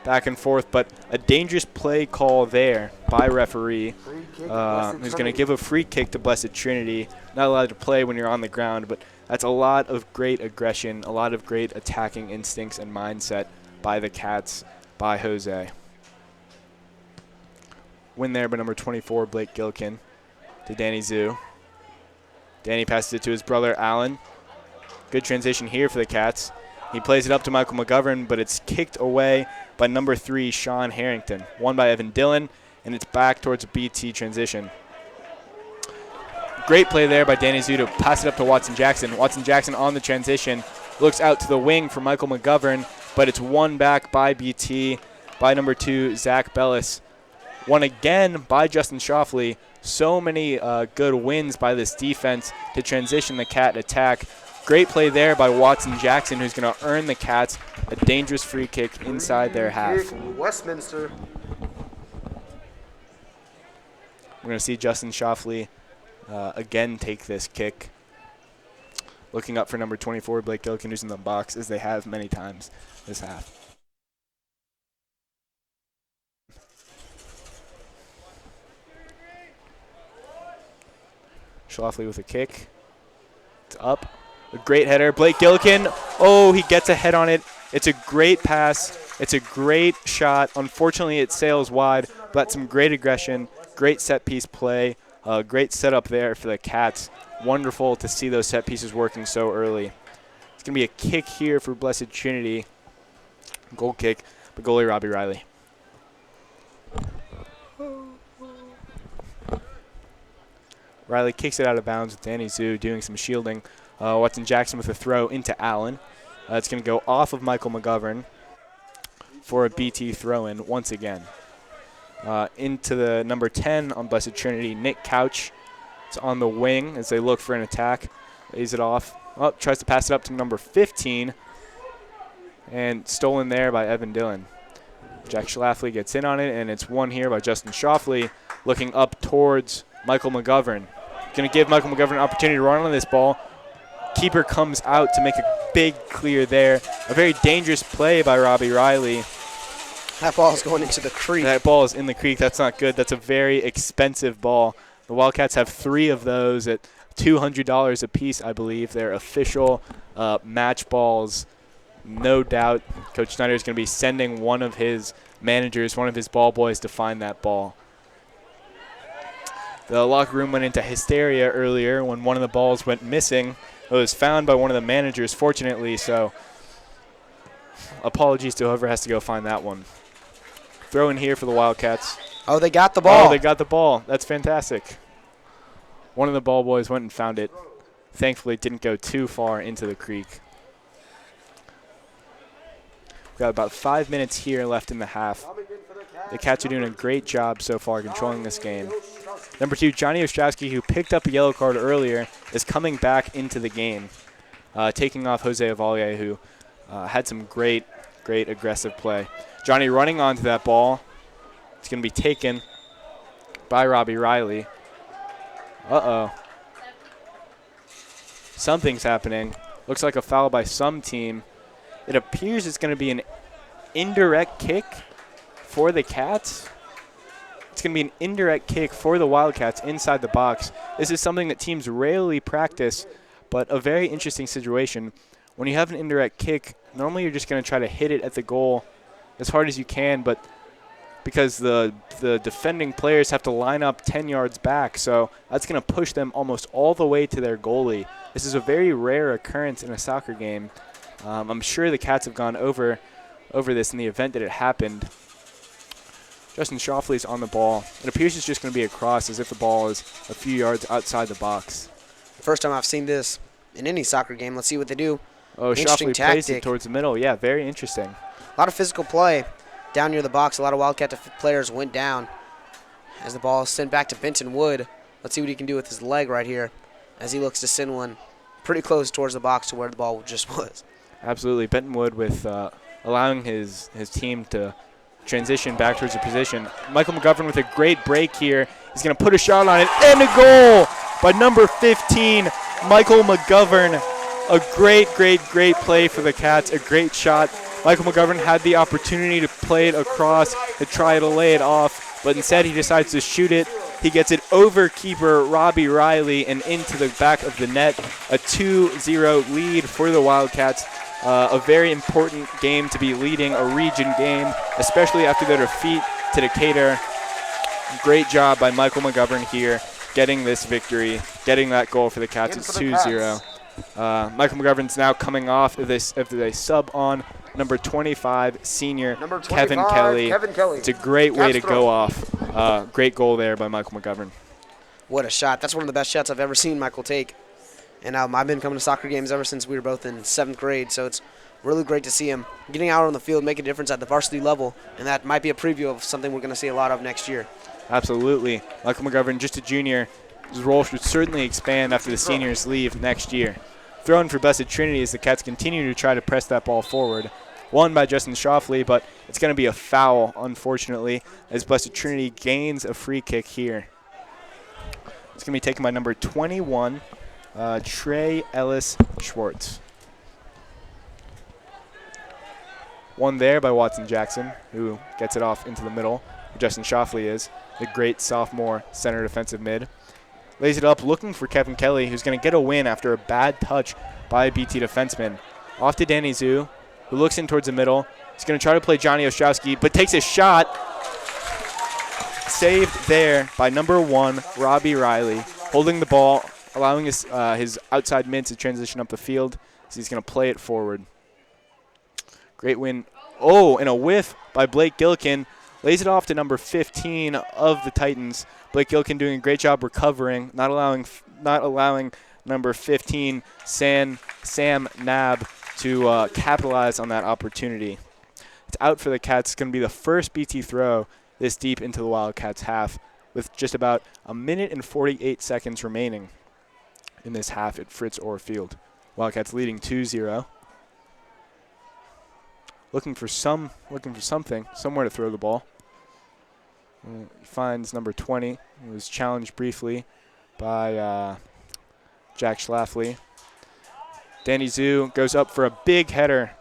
Back and forth, but a dangerous play call there by referee. Who's going to give a free kick to Blessed Trinity. Not allowed to play when you're on the ground, but that's a lot of great aggression, a lot of great attacking instincts and mindset by the Cats, by Jose. Win there by number 24, Blake Gilkin, to Danny Zhu. Danny passes it to his brother, Allen. Good transition here for the Cats. He plays it up to Michael McGovern, but it's kicked away by number 3, Sean Harrington. Won by Evan Dillon, and it's back towards a BT transition. Great play there by Danny Zhu to pass it up to Watson Jackson. Watson Jackson on the transition. Looks out to the wing for Michael McGovern, but it's won back by BT by number 2, Zach Bellis. Won again by Justin Shoffley. So many good wins by this defense to transition the Cat attack. Great play there by Watson Jackson, who's going to earn the Cats a dangerous free kick inside their half. Westminster. We're going to see Justin Shoffley again take this kick. Looking up for number 24, Blake Gilkin, who's in the box, as they have many times this half. Schlafly with a kick. It's up. A great header. Blake Gilkin. Oh, he gets a head on it. It's a great pass. It's a great shot. Unfortunately, it sails wide, but some great aggression, great set-piece play, great setup there for the Cats. Wonderful to see those set pieces working so early. It's going to be a kick here for Blessed Trinity. Goal kick by goalie Robbie Riley. Riley kicks it out of bounds with Danny Zhu doing some shielding. Watson Jackson with a throw into Allen. It's going to go off of Michael McGovern for a BT throw-in once again. Into the number 10 on Blessed Trinity, Nick Couch. It's on the wing as they look for an attack. Lays it off. Oh, tries to pass it up to number 15. And stolen there by Evan Dillon. Jack Schlafly gets in on it, and it's won here by Justin Shoffley, looking up towards Michael McGovern. Going to give Michael McGovern an opportunity to run on this ball. Keeper comes out to make a big clear there. A very dangerous play by Robbie Riley. That ball is going into the creek. That ball is in the creek. That's not good. That's a very expensive ball. The Wildcats have 3 of those at $200 a piece, I believe. They're official match balls. No doubt Coach Snyder is going to be sending one of his managers, one of his ball boys, to find that ball. The locker room went into hysteria earlier when one of the balls went missing. It was found by one of the managers, fortunately, so apologies to whoever has to go find that one. Throw in here for the Wildcats. Oh, they got the ball. Oh, they got the ball. That's fantastic. One of the ball boys went and found it. Thankfully, it didn't go too far into the creek. We've got about 5 minutes here left in the half. The Cats are doing a great job so far controlling this game. Number 2, Johnny Ostrowski, who picked up a yellow card earlier, is coming back into the game, taking off Jose Avalier, who had some great aggressive play. Johnny running onto that ball. It's going to be taken by Robbie Riley. Uh-oh. Something's happening. Looks like a foul by some team. It appears it's going to be an indirect kick for the Cats. It's going to be an indirect kick for the Wildcats inside the box. This is something that teams rarely practice, but a very interesting situation. When you have an indirect kick, normally you're just going to try to hit it at the goal as hard as you can, but because the defending players have to line up 10 yards back, so that's going to push them almost all the way to their goalie. This is a very rare occurrence in a soccer game. I'm sure the Cats have gone over this in the event that it happened. Justin Shoffley's on the ball. It appears it's just going to be a cross, as if the ball is a few yards outside the box. First time I've seen this in any soccer game. Let's see what they do. Oh, Shoffley plays it towards the middle. Yeah, very interesting. A lot of physical play down near the box. A lot of Wildcat players went down as the ball is sent back to Benton Wood. Let's see what he can do with his leg right here as he looks to send one pretty close towards the box to where the ball just was. Absolutely. Benton Wood with allowing his team to transition back towards the position. Michael McGovern with a great break here. He's going to put a shot on it, and a goal by number 15, Michael McGovern. A great play for the Cats, a great shot. Michael McGovern had the opportunity to play it across, to try to lay it off, but instead he decides to shoot it. He gets it over keeper Robbie Riley and into the back of the net. A 2-0 lead for the Wildcats. A very important game to be leading, a region game, especially after their defeat to Decatur. Great job by Michael McGovern here, getting this victory, getting that goal for the Cats. It's 2-0. Michael McGovern's now coming off of this after they sub on number 25, senior Kevin Kelly. It's a great way to go off. Great goal there by Michael McGovern. What a shot. That's one of the best shots I've ever seen Michael take. And I've been coming to soccer games ever since we were both in 7th grade, so it's really great to see him getting out on the field, making a difference at the varsity level, and that might be a preview of something we're going to see a lot of next year. Absolutely. Michael McGovern, just a junior, his role should certainly expand after the seniors leave next year. Thrown for Blessed Trinity as the Cats continue to try to press that ball forward. Won by Justin Shoffley, but it's going to be a foul, unfortunately, as Blessed Trinity gains a free kick here. It's going to be taken by number 21, Trey Ellis Schwartz. One there by Watson Jackson, who gets it off into the middle. Justin Shoffley is the great sophomore center defensive mid. Lays it up, looking for Kevin Kelly, who's going to get a win after a bad touch by a BT defenseman. Off to Danny Zhu, who looks in towards the middle. He's going to try to play Johnny Ostrowski, but takes a shot. Saved there by number 1, Robbie Riley, holding the ball, allowing his outside mid to transition up the field. So he's going to play it forward. Great win. Oh, and a whiff by Blake Gillikin. Lays it off to number 15 of the Titans. Blake Gillikin doing a great job recovering, not allowing number 15, Sam Nab, to capitalize on that opportunity. It's out for the Cats. It's going to be the first BT throw this deep into the Wildcats half, with just about a minute and 48 seconds remaining in this half at Fritz Orr Field. Wildcats leading 2-0. Looking for something, somewhere to throw the ball. He finds number 20, who was challenged briefly by Jack Schlafly. Danny Zhu goes up for a big header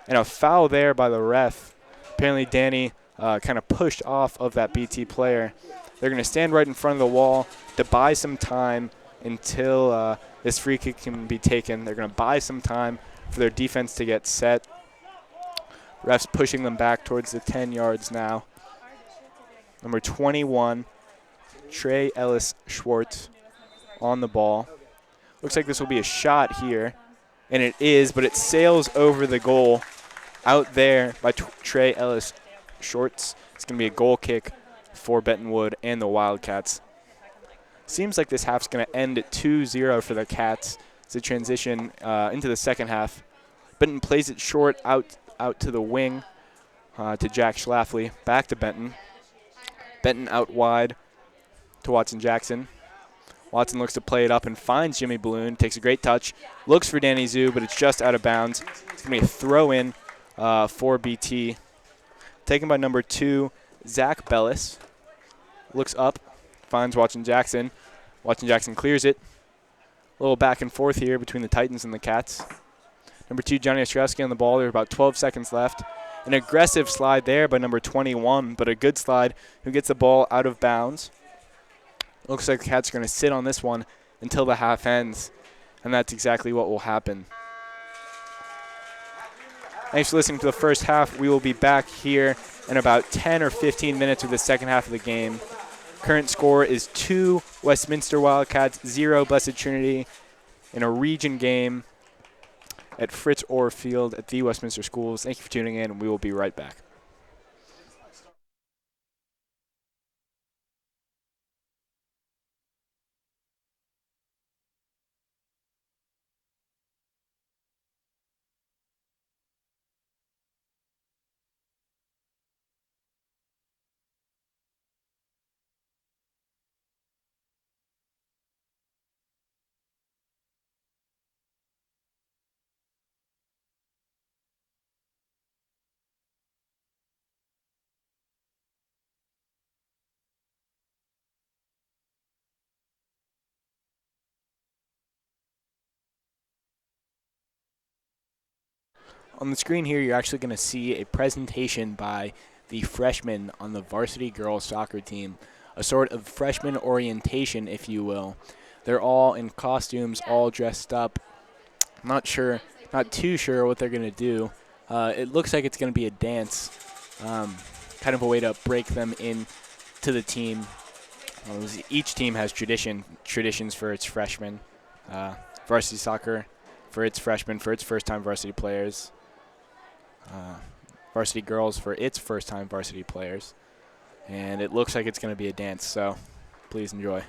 and a foul there by the ref. Apparently Danny kind of pushed off of that BT player. They're going to stand right in front of the wall to buy some time until this free kick can be taken. They're going to buy some time for their defense to get set. Refs pushing them back towards the 10 yards now. Number 21, Trey Ellis Schwartz on the ball. Looks like this will be a shot here, and it is, but it sails over the goal out there by Trey Ellis Schwartz. It's going to be a goal kick for Bentonwood and the Wildcats. Seems like this half's going to end at 2-0 for the Cats. It's a transition into the second half. Benton plays it short out to the wing to Jack Schlafly. Back to Benton. Benton out wide to Watson Jackson. Watson looks to play it up and finds Jimmy Balloon. Takes a great touch. Looks for Danny Zhu, but it's just out of bounds. It's going to be a throw-in for BT. Taken by number 2, Zach Bellis. Looks up, finds Watson Jackson. Watson Jackson clears it. A little back and forth here between the Titans and the Cats. Number 2, Johnny Ostrowski on the ball. There are about 12 seconds left. An aggressive slide there by number 21, but a good slide, who gets the ball out of bounds. Looks like the Cats are going to sit on this one until the half ends, and that's exactly what will happen. Thanks for listening to the first half. We will be back here in about 10 or 15 minutes with the second half of the game. Current score is 2 Westminster Wildcats, 0 Blessed Trinity in a region game at Fritz Orr Field at the Westminster Schools. Thank you for tuning in, and we will be right back. On the screen here, you're actually going to see a presentation by the freshmen on the varsity girls soccer team, a sort of freshman orientation, if you will. They're all in costumes, all dressed up. Not too sure what they're going to do. It looks like it's going to be a dance, kind of a way to break them in to the team. Each team has traditions for its freshmen. Varsity soccer for its freshmen, for its first-time varsity players. Varsity girls for its first-time varsity players. And it looks like it's going to be a dance, so please enjoy.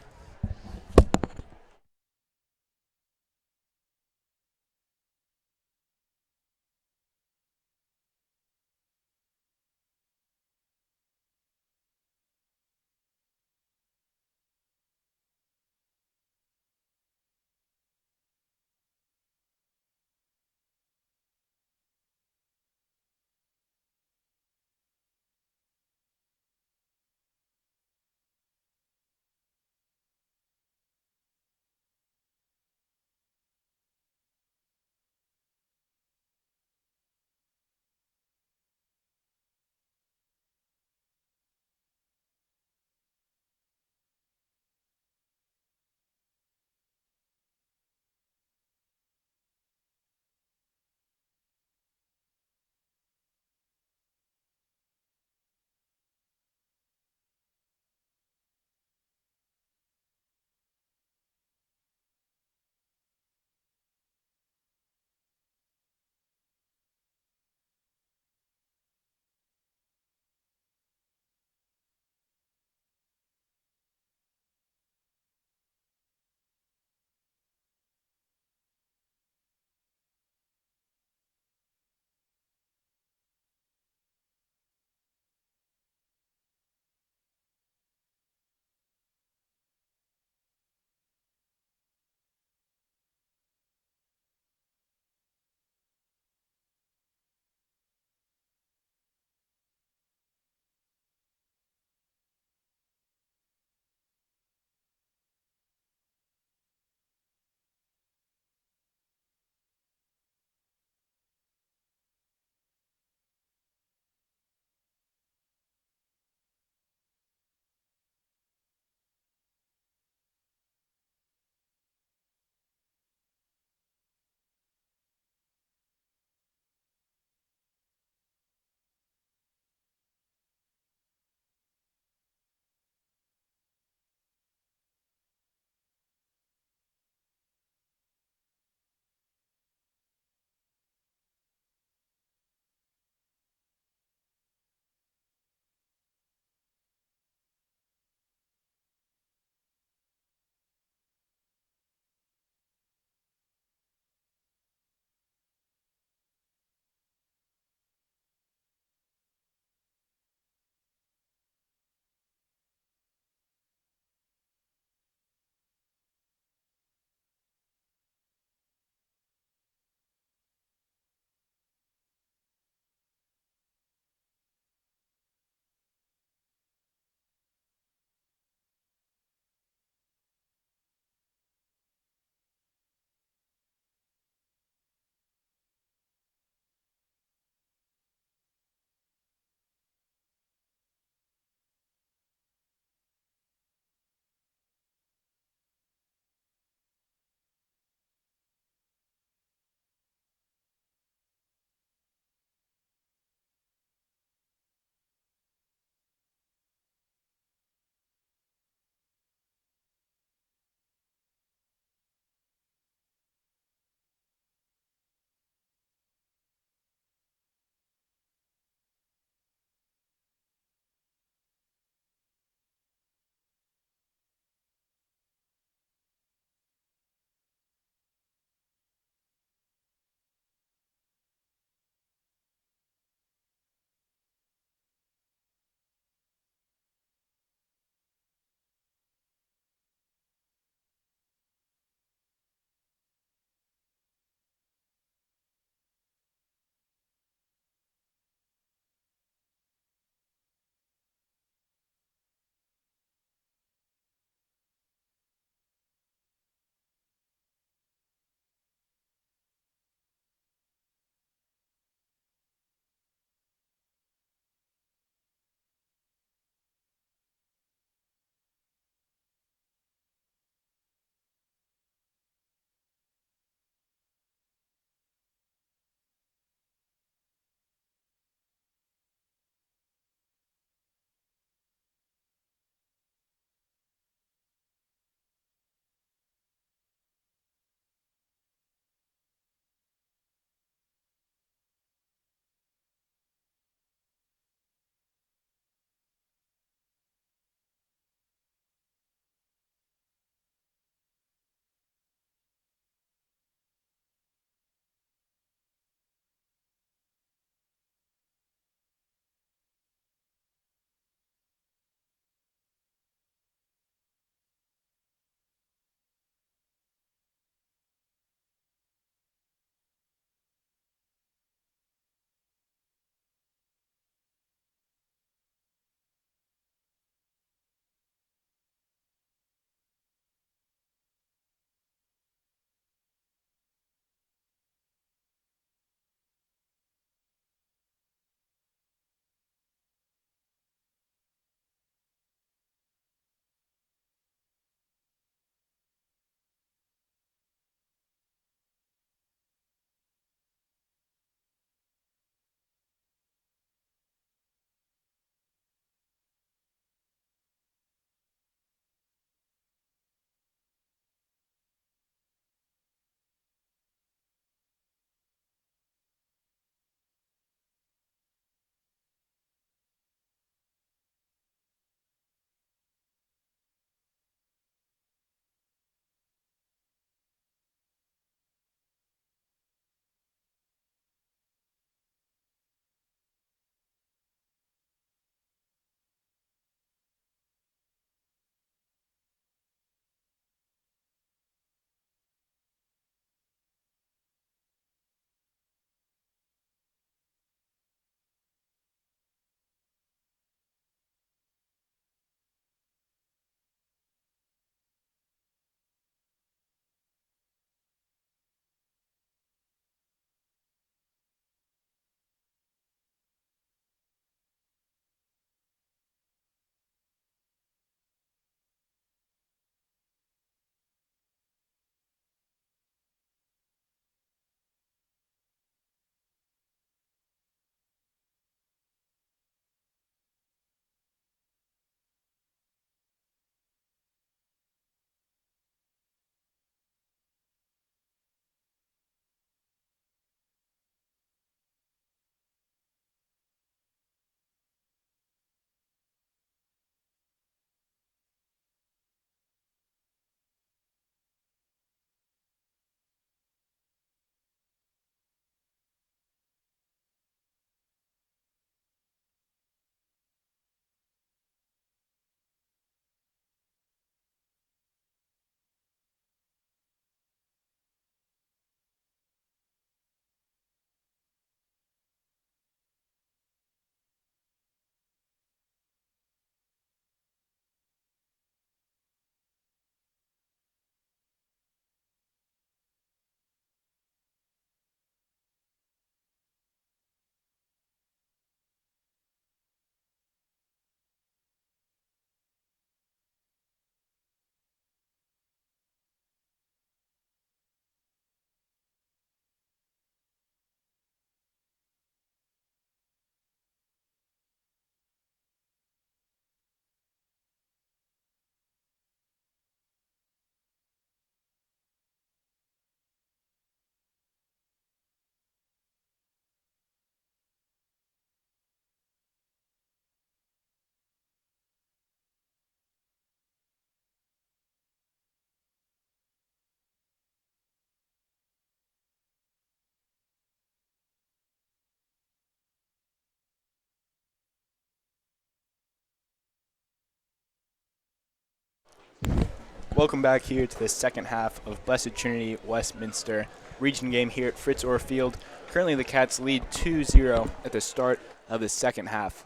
Welcome back here to the second half of Blessed Trinity Westminster region game here at Fritz Orr Field. Currently the Cats lead 2-0 at the start of the second half.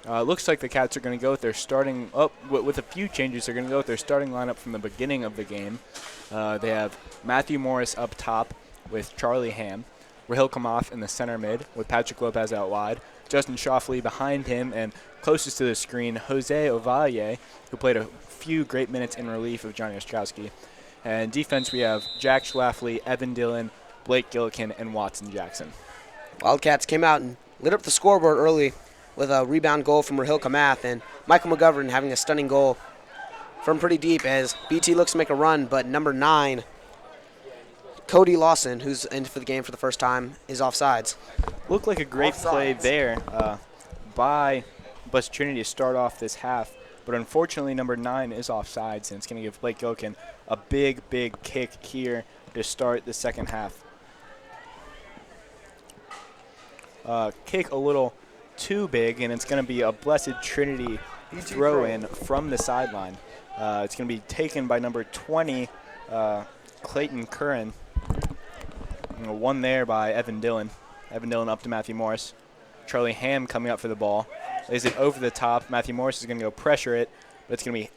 Looks like the Cats are going to go with their starting, with a few changes, they're going to go with their starting lineup from the beginning of the game. They have Matthew Morris up top with Charlie Ham, Rahil Kamoth in the center mid with Patrick Lopez out wide, Justin Shoffley behind him, and closest to the screen, Jose Ovalle, who played a few great minutes in relief of Johnny Ostrowski. And defense, we have Jack Schlafly, Evan Dillon, Blake Gillikin, and Watson Jackson. Wildcats came out and lit up the scoreboard early with a rebound goal from Rahil Kamath, and Michael McGovern having a stunning goal from pretty deep as BT looks to make a run, but number 9, Cody Lawson, who's in for the game for the first time, is offsides. Looked like a great play there by Blessed Trinity to start off this half, but unfortunately number 9 is offsides, and it's going to give Blake Gillikin a big kick here to start the second half. Kick a little too big, and it's going to be a Blessed Trinity throw-in from the sideline. It's going to be taken by number 20, Clayton Curran. One there by Evan Dillon. Evan Dillon up to Matthew Morris. Charlie Ham coming up for the ball. Lays it over the top. Matthew Morris is going to go pressure it, but it's going to be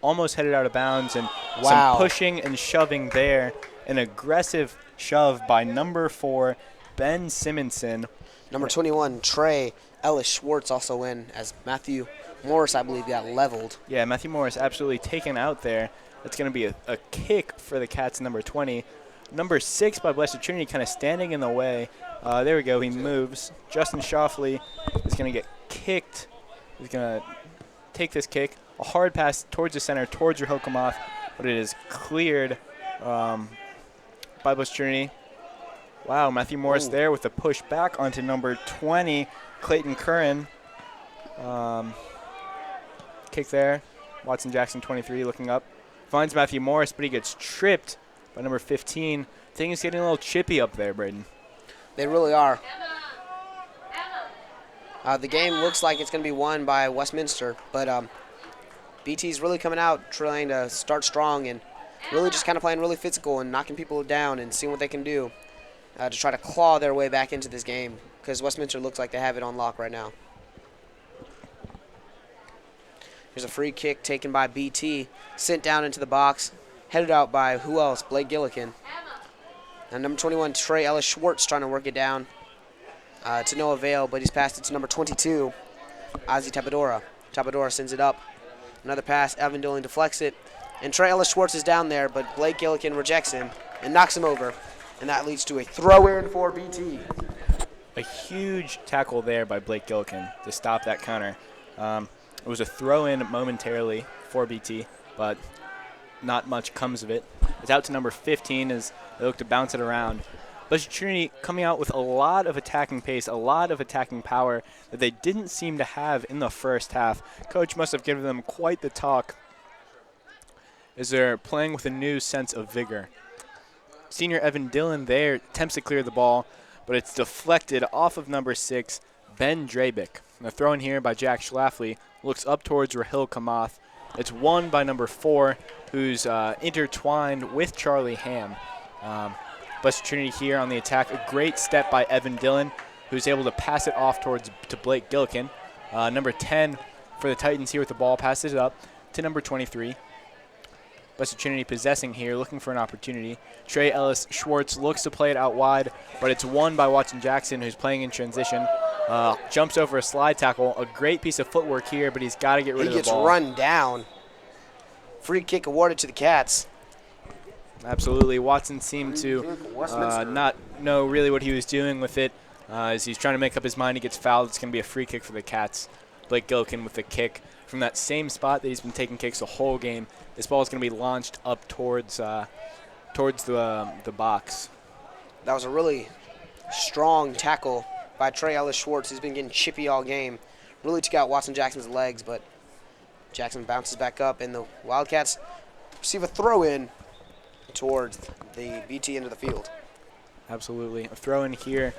almost headed out of bounds, and some pushing and shoving there. An aggressive shove by number 4, Ben Simonson. Number 21, Trey Ellis Schwartz also in, as Matthew Morris, I believe, got leveled. Yeah, Matthew Morris absolutely taken out there. That's going to be a kick for the Cats, number 20. Number 6 by Blessed Trinity kind of standing in the way. There we go. He moves. Justin Shoffley is going to get kicked. He's going to take this kick. A hard pass towards the center, towards Rahil Kamoth, but it is cleared by Blessed Trinity. Wow, Matthew Morris there with the push back onto number 20, Clayton Curran. Kick there. Watson Jackson, 23, looking up. Finds Matthew Morris, but he gets tripped by number 15. Things getting a little chippy up there, Braden. They really are. The game looks like it's going to be won by Westminster, but BT's really coming out trying to start strong and really just kind of playing really physical and knocking people down and seeing what they can do to try to claw their way back into this game, because Westminster looks like they have it on lock right now. Here's a free kick taken by BT, sent down into the box, headed out by who else? Blake Gillikin. And number 21, Trey Ellis Schwartz, trying to work it down to no avail, but he's passed it to number 22, Ozzy Tapadora. Tapadora sends it up. Another pass, Evan Dillon deflects it, and Trey Ellis Schwartz is down there, but Blake Gillikin rejects him and knocks him over, and that leads to a throw-in for BT. A huge tackle there by Blake Gillikin to stop that counter. It was a throw-in momentarily for BT, but not much comes of it. It's out to number 15 as they look to bounce it around. Blessed Trinity coming out with a lot of attacking pace, a lot of attacking power that they didn't seem to have in the first half. Coach must have given them quite the talk as they're playing with a new sense of vigor. Senior Evan Dillon there attempts to clear the ball, but it's deflected off of number 6, Ben Drabick. And the throw in here by Jack Schlafly looks up towards Rahil Kamoth. It's won by number 4, who's intertwined with Charlie Ham. Blessed Trinity here on the attack. A great step by Evan Dillon, who's able to pass it off to Blake Gillikin. Number 10 for the Titans here with the ball, passes it up to number 23. Blessed Trinity possessing here, looking for an opportunity. Trey Ellis Schwartz looks to play it out wide, but it's won by Watson Jackson, who's playing in transition. Jumps over a slide tackle. A great piece of footwork here, but he's got to get rid of the ball. He gets run down. Free kick awarded to the Cats. Absolutely. Watson seemed to not know really what he was doing with it. As he's trying to make up his mind, he gets fouled. It's going to be a free kick for the Cats. Blake Gillikin with the kick from that same spot that he's been taking kicks the whole game. This ball is going to be launched up towards the box. That was a really strong tackle by Trey Ellis Schwartz. He's been getting chippy all game. Really took out Watson Jackson's legs, but Jackson bounces back up, and the Wildcats receive a throw-in towards the BT end of the field. Absolutely. A throw-in here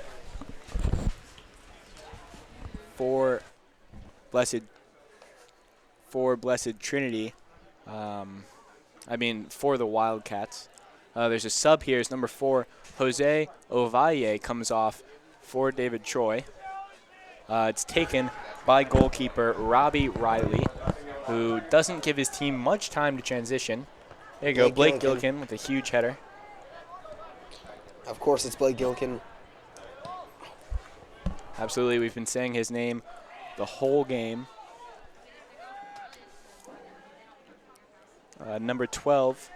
for Blessed Trinity. for the Wildcats. There's a sub here. It's number 4, Jose Ovalle, comes off for David Choi. It's taken by goalkeeper Robbie Riley, who doesn't give his team much time to transition. There you go, Blake Gillikin with a huge header. Of course, it's Blake Gillikin. Absolutely, we've been saying his name the whole game. Number 12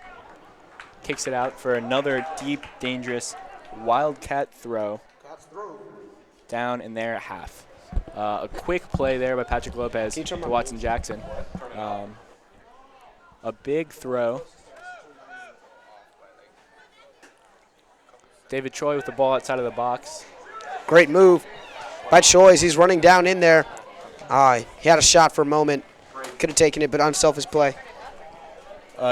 kicks it out for another deep, dangerous Wildcat throw down in their half. A quick play there by Patrick Lopez to Watson Jackson. A big throw. David Choi with the ball outside of the box. Great move by Choi. He's running down in there. He had a shot for a moment. Could have taken it, but unselfish play.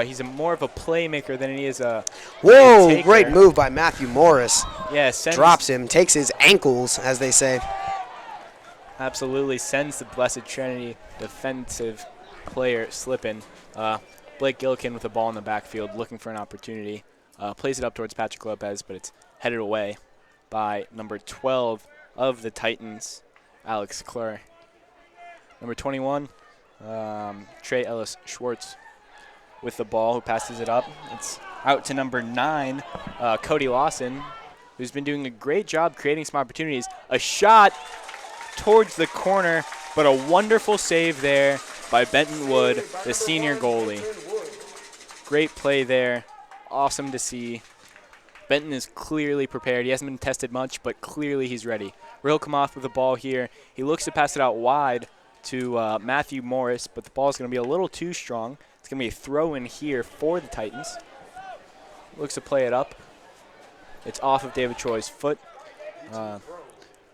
He's more of a playmaker than he is a Whoa, great move by Matthew Morris. Yeah, drops him, takes his ankles, as they say. Absolutely sends the Blessed Trinity defensive player slipping. Blake Gillikin with the ball in the backfield looking for an opportunity. Plays it up towards Patrick Lopez, but it's headed away by number 12 of the Titans, Alex Klur. Number 21, Trey Ellis Schwartz with the ball, who passes it up. It's out to number 9, Cody Lawson, who's been doing a great job creating some opportunities. A shot towards the corner, but a wonderful save there by Benton Wood, the senior goalie. Great play there. Awesome to see. Benton is clearly prepared. He hasn't been tested much, but clearly he's ready. He'll come off with the ball here. He looks to pass it out wide to Matthew Morris, but the ball is going to be a little too strong. It's going to be a throw in here for the Titans. Looks to play it up. It's off of David Choi's foot.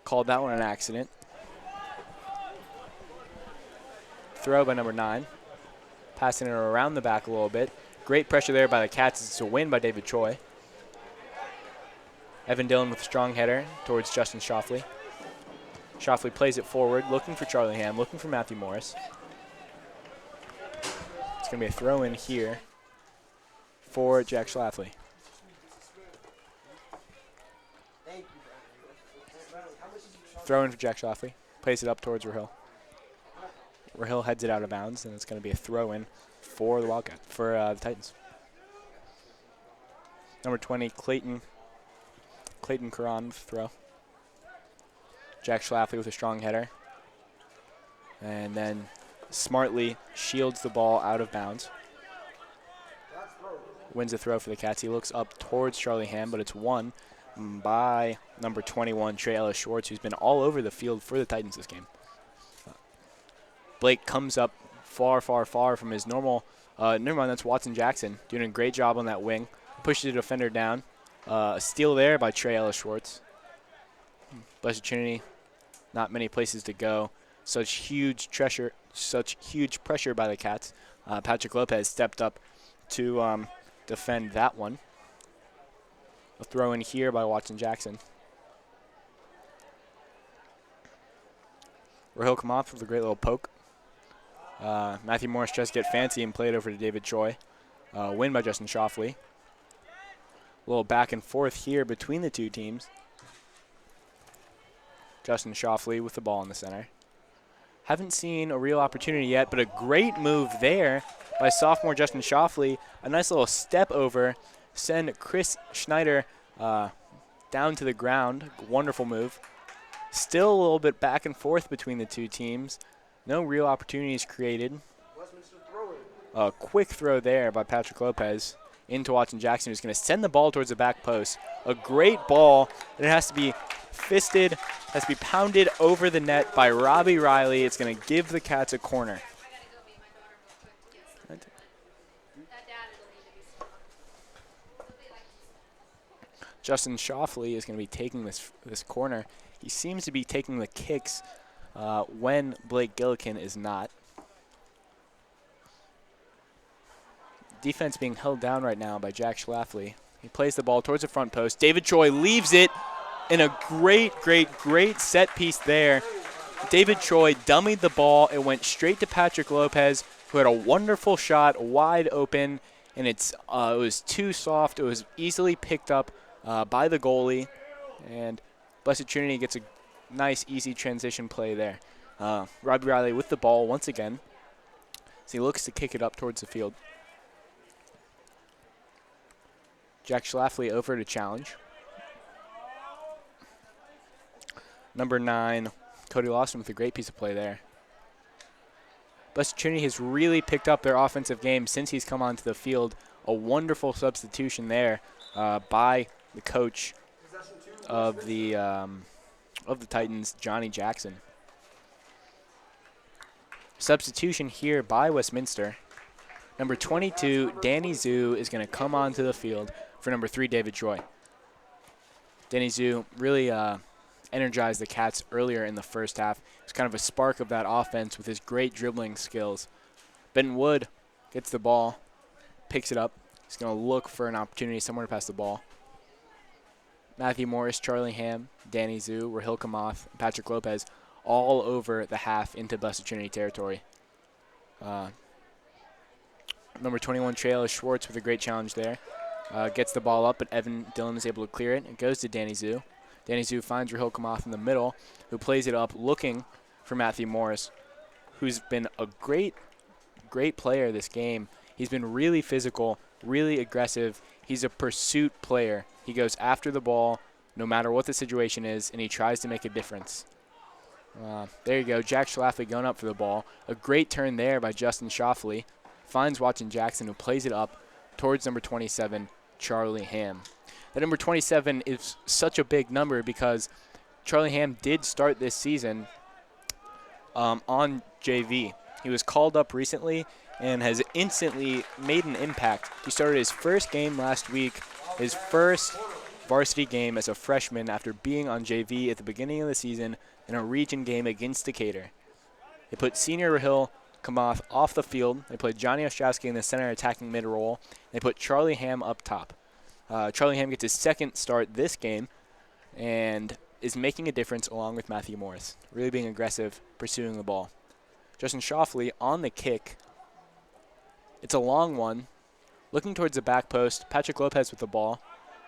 Called that one an accident. Throw by number 9. Passing it around the back a little bit. Great pressure there by the Cats. It's a win by David Choi. Evan Dillon with a strong header towards Justin Shoffley. Shoffley plays it forward, looking for Charlie Ham, looking for Matthew Morris. It's going to be a throw in here for Jack Schlafly. Throw in for Jack Schlafly. Plays it up towards Rahil. Rahil heads it out of bounds, and it's going to be a throw in for the Wildcat, for the Titans. Number 20, Clayton Karan with the throw. Jack Schlafly with a strong header. And then smartly shields the ball out of bounds. Wins a throw for the Cats. He looks up towards Charlie Ham, but it's won by number 21, Trey Ellis Schwartz, who's been all over the field for the Titans this game. Blake comes up far, far, far from his normal. Never mind, that's Watson Jackson doing a great job on that wing. Pushes the defender down. A steal there by Trey Ellis Schwartz. Blessed Trinity, not many places to go. Such huge pressure by the Cats. Patrick Lopez stepped up to defend that one. A throw in here by Watson Jackson. Rahil come off with a great little poke. Matthew Morris tries to get fancy and play it over to David Choi. Win by Justin Shoffley. A little back and forth here between the two teams. Justin Shoffley with the ball in the center. Haven't seen a real opportunity yet, but a great move there by sophomore Justin Shoffley. A nice little step over. Send Chris Schneider down to the ground. Wonderful move. Still a little bit back and forth between the two teams. No real opportunities created. A quick throw there by Patrick Lopez into Watson Jackson, who's going to send the ball towards the back post. A great ball, and it has to be fisted, has to be pounded over the net by Robbie Riley. It's going to give the Cats a corner. Justin Shoffley is going to be taking this corner. He seems to be taking the kicks when Blake Gillikin is not. Defense being held down right now by Jack Schlafly. He plays the ball towards the front post. David Choi leaves it in a great, great, great set piece there. David Choi dummied the ball. It went straight to Patrick Lopez, who had a wonderful shot wide open and it was too soft. It was easily picked up by the goalie, and Blessed Trinity gets a nice, easy transition play there. Robbie Riley with the ball once again, as he looks to kick it up towards the field. Jack Schlafly over to challenge. Number 9, Cody Lawson with a great piece of play there. Blessed Trinity has really picked up their offensive game since he's come onto the field. A wonderful substitution there by the coach of the Titans, Johnny Jackson. Substitution here by Westminster. Number 22, Danny Zhu, is going to come onto the field for number 3, David Troy. Danny Zhu really energized the Cats earlier in the first half. It's kind of a spark of that offense with his great dribbling skills. Ben Wood gets the ball, picks it up. He's going to look for an opportunity somewhere to pass the ball. Matthew Morris, Charlie Ham, Danny Zhu, Rahil Kamath, and Patrick Lopez all over the half into Blessed Trinity territory. Number 21, Trayla Schwartz with a great challenge there. Gets the ball up, but Evan Dillon is able to clear it. It goes to Danny Zhu. Danny Zhu finds Rahil Kamath in the middle, who plays it up looking for Matthew Morris, who's been a great player this game. He's been really physical, really aggressive. He's a pursuit player. He goes after the ball no matter what the situation is, and he tries to make a difference. There you go, Jack Schlafly going up for the ball. A great turn there by Justin Schlafly. Finds Watson Jackson, who plays it up towards number 27, Charlie Ham. That number 27 is such a big number because Charlie Ham did start this season on JV. He was called up recently and has instantly made an impact. He started his first game last week, his first varsity game as a freshman after being on JV at the beginning of the season in a region game against Decatur. They put senior Rahil Kamath off the field. They played Johnny Ostrowski in the center attacking mid-roll. They put Charlie Ham up top. Charlie Ham gets his second start this game and is making a difference along with Matthew Morris, really being aggressive, pursuing the ball. Justin Schlafly on the kick. It's a long one. Looking towards the back post, Patrick Lopez with the ball.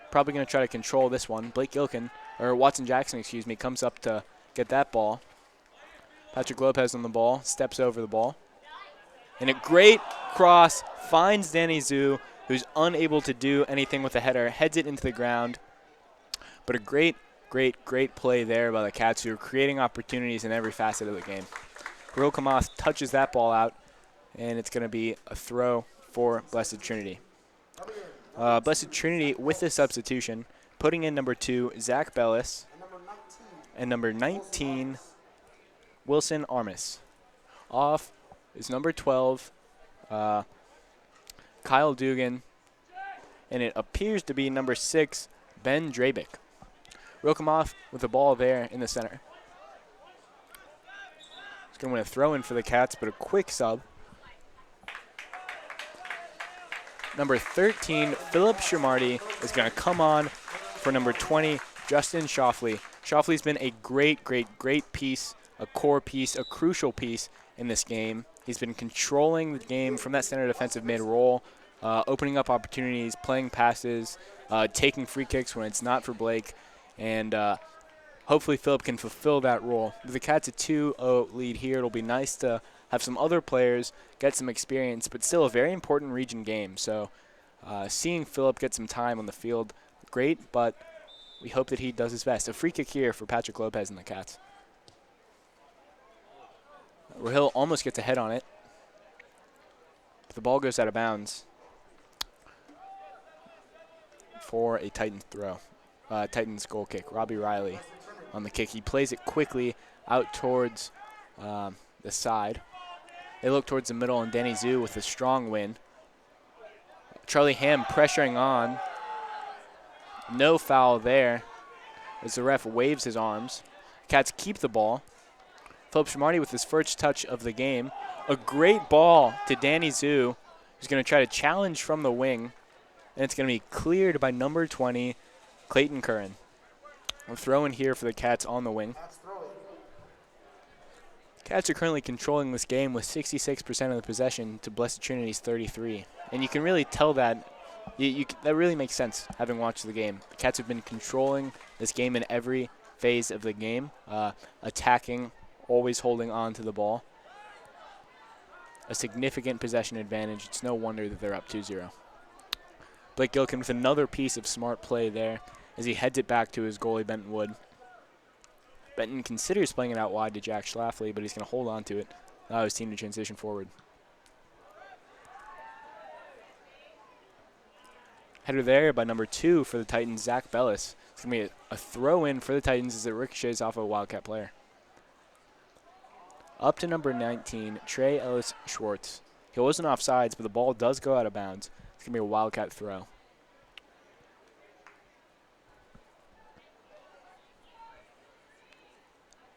Probably going to try to control this one. Watson Jackson, comes up to get that ball. Patrick Lopez on the ball, steps over the ball. And a great cross finds Danny Zhu, who's unable to do anything with the header, heads it into the ground. But a great play there by the Cats, who are creating opportunities in every facet of the game. Rahil Kamath touches that ball out, and it's going to be a throw for Blessed Trinity. Blessed Trinity with the substitution, putting in number 2, Zach Bellis, and number 19, Wilson Armis. Off is number 12, Kyle Dugan, and it appears to be number 6, Ben Drabick. Rahil Kamath with the ball there in the center. He's going to win a throw-in for the Cats, but a quick sub. Number 13, Philip Shimardi, is going to come on for number 20, Justin Schlafly. Schlafly's been a great piece, a core piece, a crucial piece in this game. He's been controlling the game from that center defensive mid-roll, opening up opportunities, playing passes, taking free kicks when it's not for Blake, and hopefully Philip can fulfill that role. With the Cats a 2-0 lead here, it'll be nice to have some other players get some experience, but still a very important region game. So seeing Philip get some time on the field, great, but we hope that he does his best. A free kick here for Patrick Lopez and the Cats. Rahil almost gets a head on it, but the ball goes out of bounds for a Titans throw. Titans goal kick. Robbie Riley on the kick. He plays it quickly out towards the side. They look towards the middle, and Danny Zhu with a strong win. Charlie Ham pressuring on. No foul there as the ref waves his arms. Cats keep the ball. Philip Shimardi with his first touch of the game. A great ball to Danny Zhu, who's going to try to challenge from the wing. And it's going to be cleared by number 20, Clayton Curran. A throw in here for the Cats on the wing. Cats are currently controlling this game with 66% of the possession to Blessed Trinity's 33. And you can really tell that. That really makes sense, having watched the game. The Cats have been controlling this game in every phase of the game, attacking, always holding on to the ball. A significant possession advantage. It's no wonder that they're up 2-0. Blake Gilkin with another piece of smart play there as he heads it back to his goalie, Benton Wood. Benton considers playing it out wide to Jack Schlafly, but he's going to hold on to it, allow his team to transition forward. Header there by number 2 for the Titans, Zach Bellis. It's going to be a throw-in for the Titans as it ricochets off a Wildcat player. Up to number 19, Trey Ellis Schwartz. He wasn't offsides, but the ball does go out of bounds. It's going to be a Wildcat throw.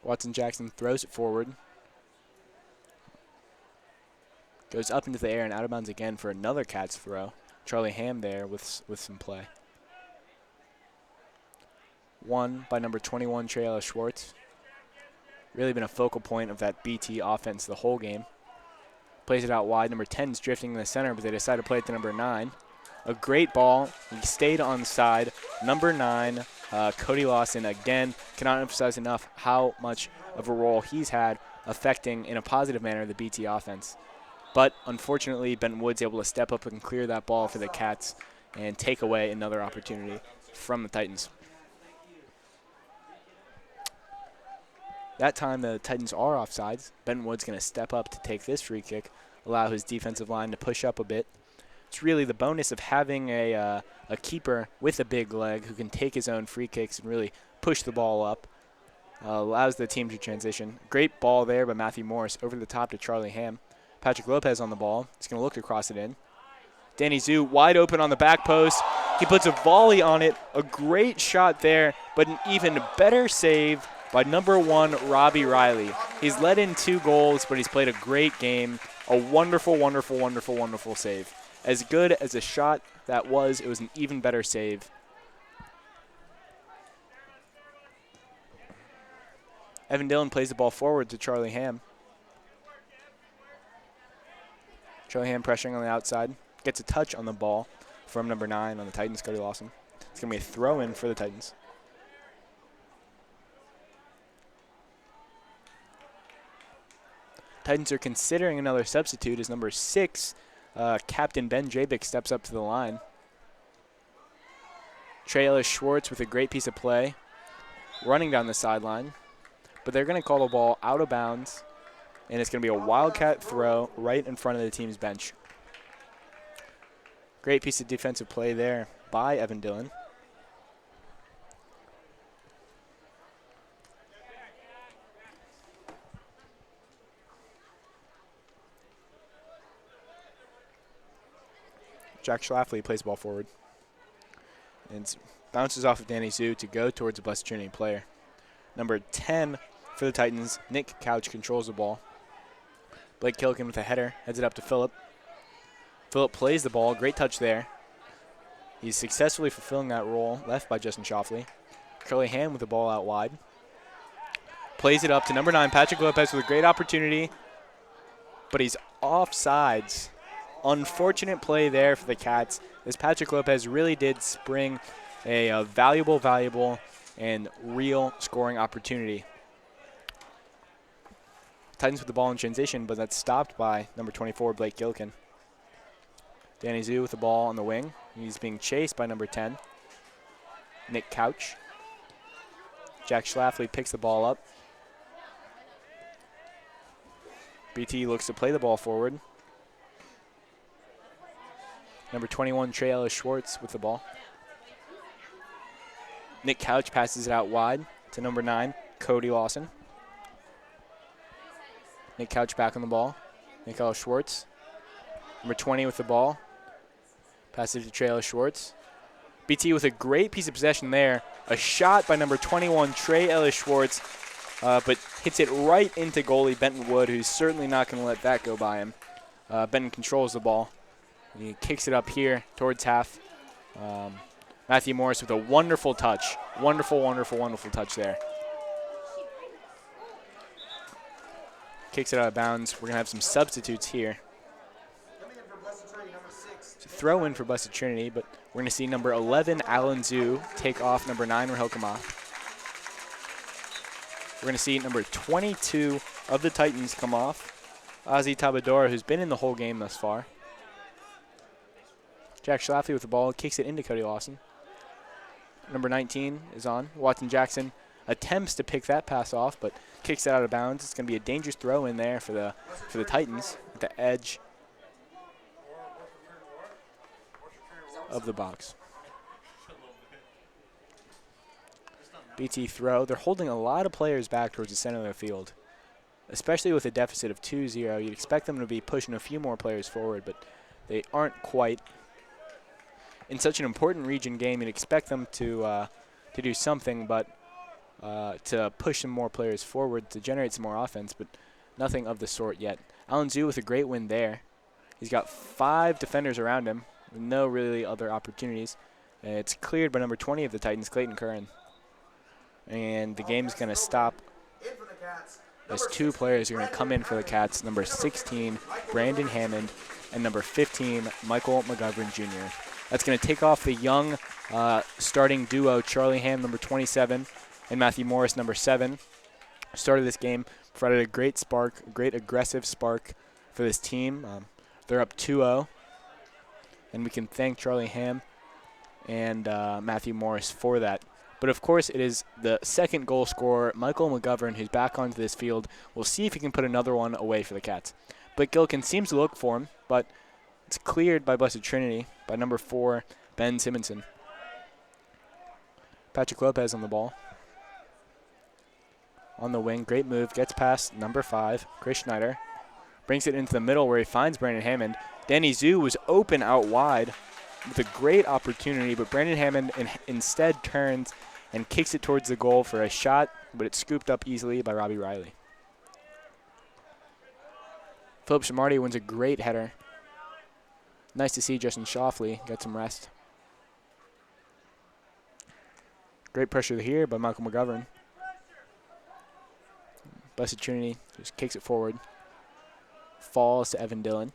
Watson Jackson throws it forward. Goes up into the air and out of bounds again for another Cats throw. Charlie Ham there with some play. One by number 21, Trey Ellis Schwartz. Really been a focal point of that BT offense the whole game. Plays it out wide. Number 10 is drifting in the center, but they decide to play it to number 9. A great ball. He stayed on the side. Number 9, Cody Lawson, again, cannot emphasize enough how much of a role he's had affecting, in a positive manner, the BT offense. But unfortunately, Benton Wood's able to step up and clear that ball for the Cats and take away another opportunity from the Titans. That time, the Titans are offsides. Benton Wood's going to step up to take this free kick, allow his defensive line to push up a bit. It's really the bonus of having a keeper with a big leg who can take his own free kicks and really push the ball up. Allows the team to transition. Great ball there by Matthew Morris over the top to Charlie Ham. Patrick Lopez on the ball. He's going to look to cross it in. Danny Zhu wide open on the back post. He puts a volley on it. A great shot there, but an even better save by number 1, Robbie Riley. He's let in 2 goals, but he's played a great game. A wonderful, wonderful, wonderful, wonderful save. As good as a shot that was, it was an even better save. Evan Dillon plays the ball forward to Charlie Ham. Charlie Ham pressuring on the outside. Gets a touch on the ball from number 9 on the Titans, Cody Lawson. It's going to be a throw-in for the Titans. Titans are considering another substitute as number 6, Captain Ben Jabick, steps up to the line. Trey Ellis Schwartz with a great piece of play, running down the sideline. But they're going to call the ball out of bounds, and it's going to be a Wildcat throw right in front of the team's bench. Great piece of defensive play there by Evan Dillon. Jack Schlafly plays the ball forward. And bounces off of Danny Zhu to go towards a Blessed Trinity player. Number 10 for the Titans, Nick Couch, controls the ball. Blake Kilkin with a header, heads it up to Phillip. Phillip plays the ball, great touch there. He's successfully fulfilling that role, left by Justin Schlafly. Charlie Ham with the ball out wide. Plays it up to number 9, Patrick Lopez, with a great opportunity. But he's offsides. Unfortunate play there for the Cats, as Patrick Lopez really did spring a valuable, and real scoring opportunity. Titans with the ball in transition, but that's stopped by number 24, Blake Gilkin. Danny Zhu with the ball on the wing. He's being chased by number 10, Nick Couch. Jack Schlafly picks the ball up. BT looks to play the ball forward. Number 21, Trey Ellis Schwartz with the ball. Nick Couch passes it out wide to number 9, Cody Lawson. Nick Couch back on the ball. Nick Ellis Schwartz. Number 20 with the ball. Passes it to Trey Ellis Schwartz. BT with a great piece of possession there. A shot by number 21, Trey Ellis Schwartz, but hits it right into goalie Benton Wood, who's certainly not going to let that go by him. Benton controls the ball. He kicks it up here towards half. Matthew Morris with a wonderful touch. Wonderful touch there. kicks it out of bounds. We're going to have some substitutes here. It's a throw in for Blessed Trinity, but we're going to see number 11, Alan Zhu, take off number 9, Rahel Kamal. We're going to see number 22 of the Titans come off, Ozzy Tabador, who's been in the whole game thus far. Jack Schlafly with the ball, kicks it into Cody Lawson. Number 19 is on. Watson Jackson attempts to pick that pass off, but kicks it out of bounds. It's going to be a dangerous throw in there for the Titans at the edge of the box. BT throw. They're holding a lot of players back towards the center of the field, especially with a deficit of 2-0. You'd expect them to be pushing a few more players forward, but they aren't quite. In such an important region game, you'd expect them to do something, but to push some more players forward to generate some more offense, but nothing of the sort yet. Alan Zhu with a great win there. He's got 5 defenders around him with no really other opportunities. It's cleared by number 20 of the Titans, Clayton Curran. And the game's going to stop as 2 players are going to come in for the Cats, number 16, Brandon Hammond, and number 15, Michael McGovern Jr. That's going to take off the young starting duo, Charlie Ham, number 27, and Matthew Morris, number 7. Started this game, provided a great spark, a great aggressive spark for this team. They're up 2-0, and we can thank Charlie Ham and Matthew Morris for that. But, of course, it is the second goal scorer, Michael McGovern, who's back onto this field. We'll see if he can put another one away for the Cats. Blake Gillikin seems to look for him, but it's cleared by Blessed Trinity by number 4, Ben Simonson. Patrick Lopez on the ball. On the wing, great move, gets past number 5, Chris Schneider. Brings it into the middle where he finds Brandon Hammond. Danny Zhu was open out wide with a great opportunity, but Brandon Hammond instead turns and kicks it towards the goal for a shot, but it's scooped up easily by Robbie Riley. Philip Shamarty wins a great header. Nice to see Justin Shoffley get some rest. Great pressure here by Michael McGovern. Blessed Trinity just kicks it forward. Falls to Evan Dillon.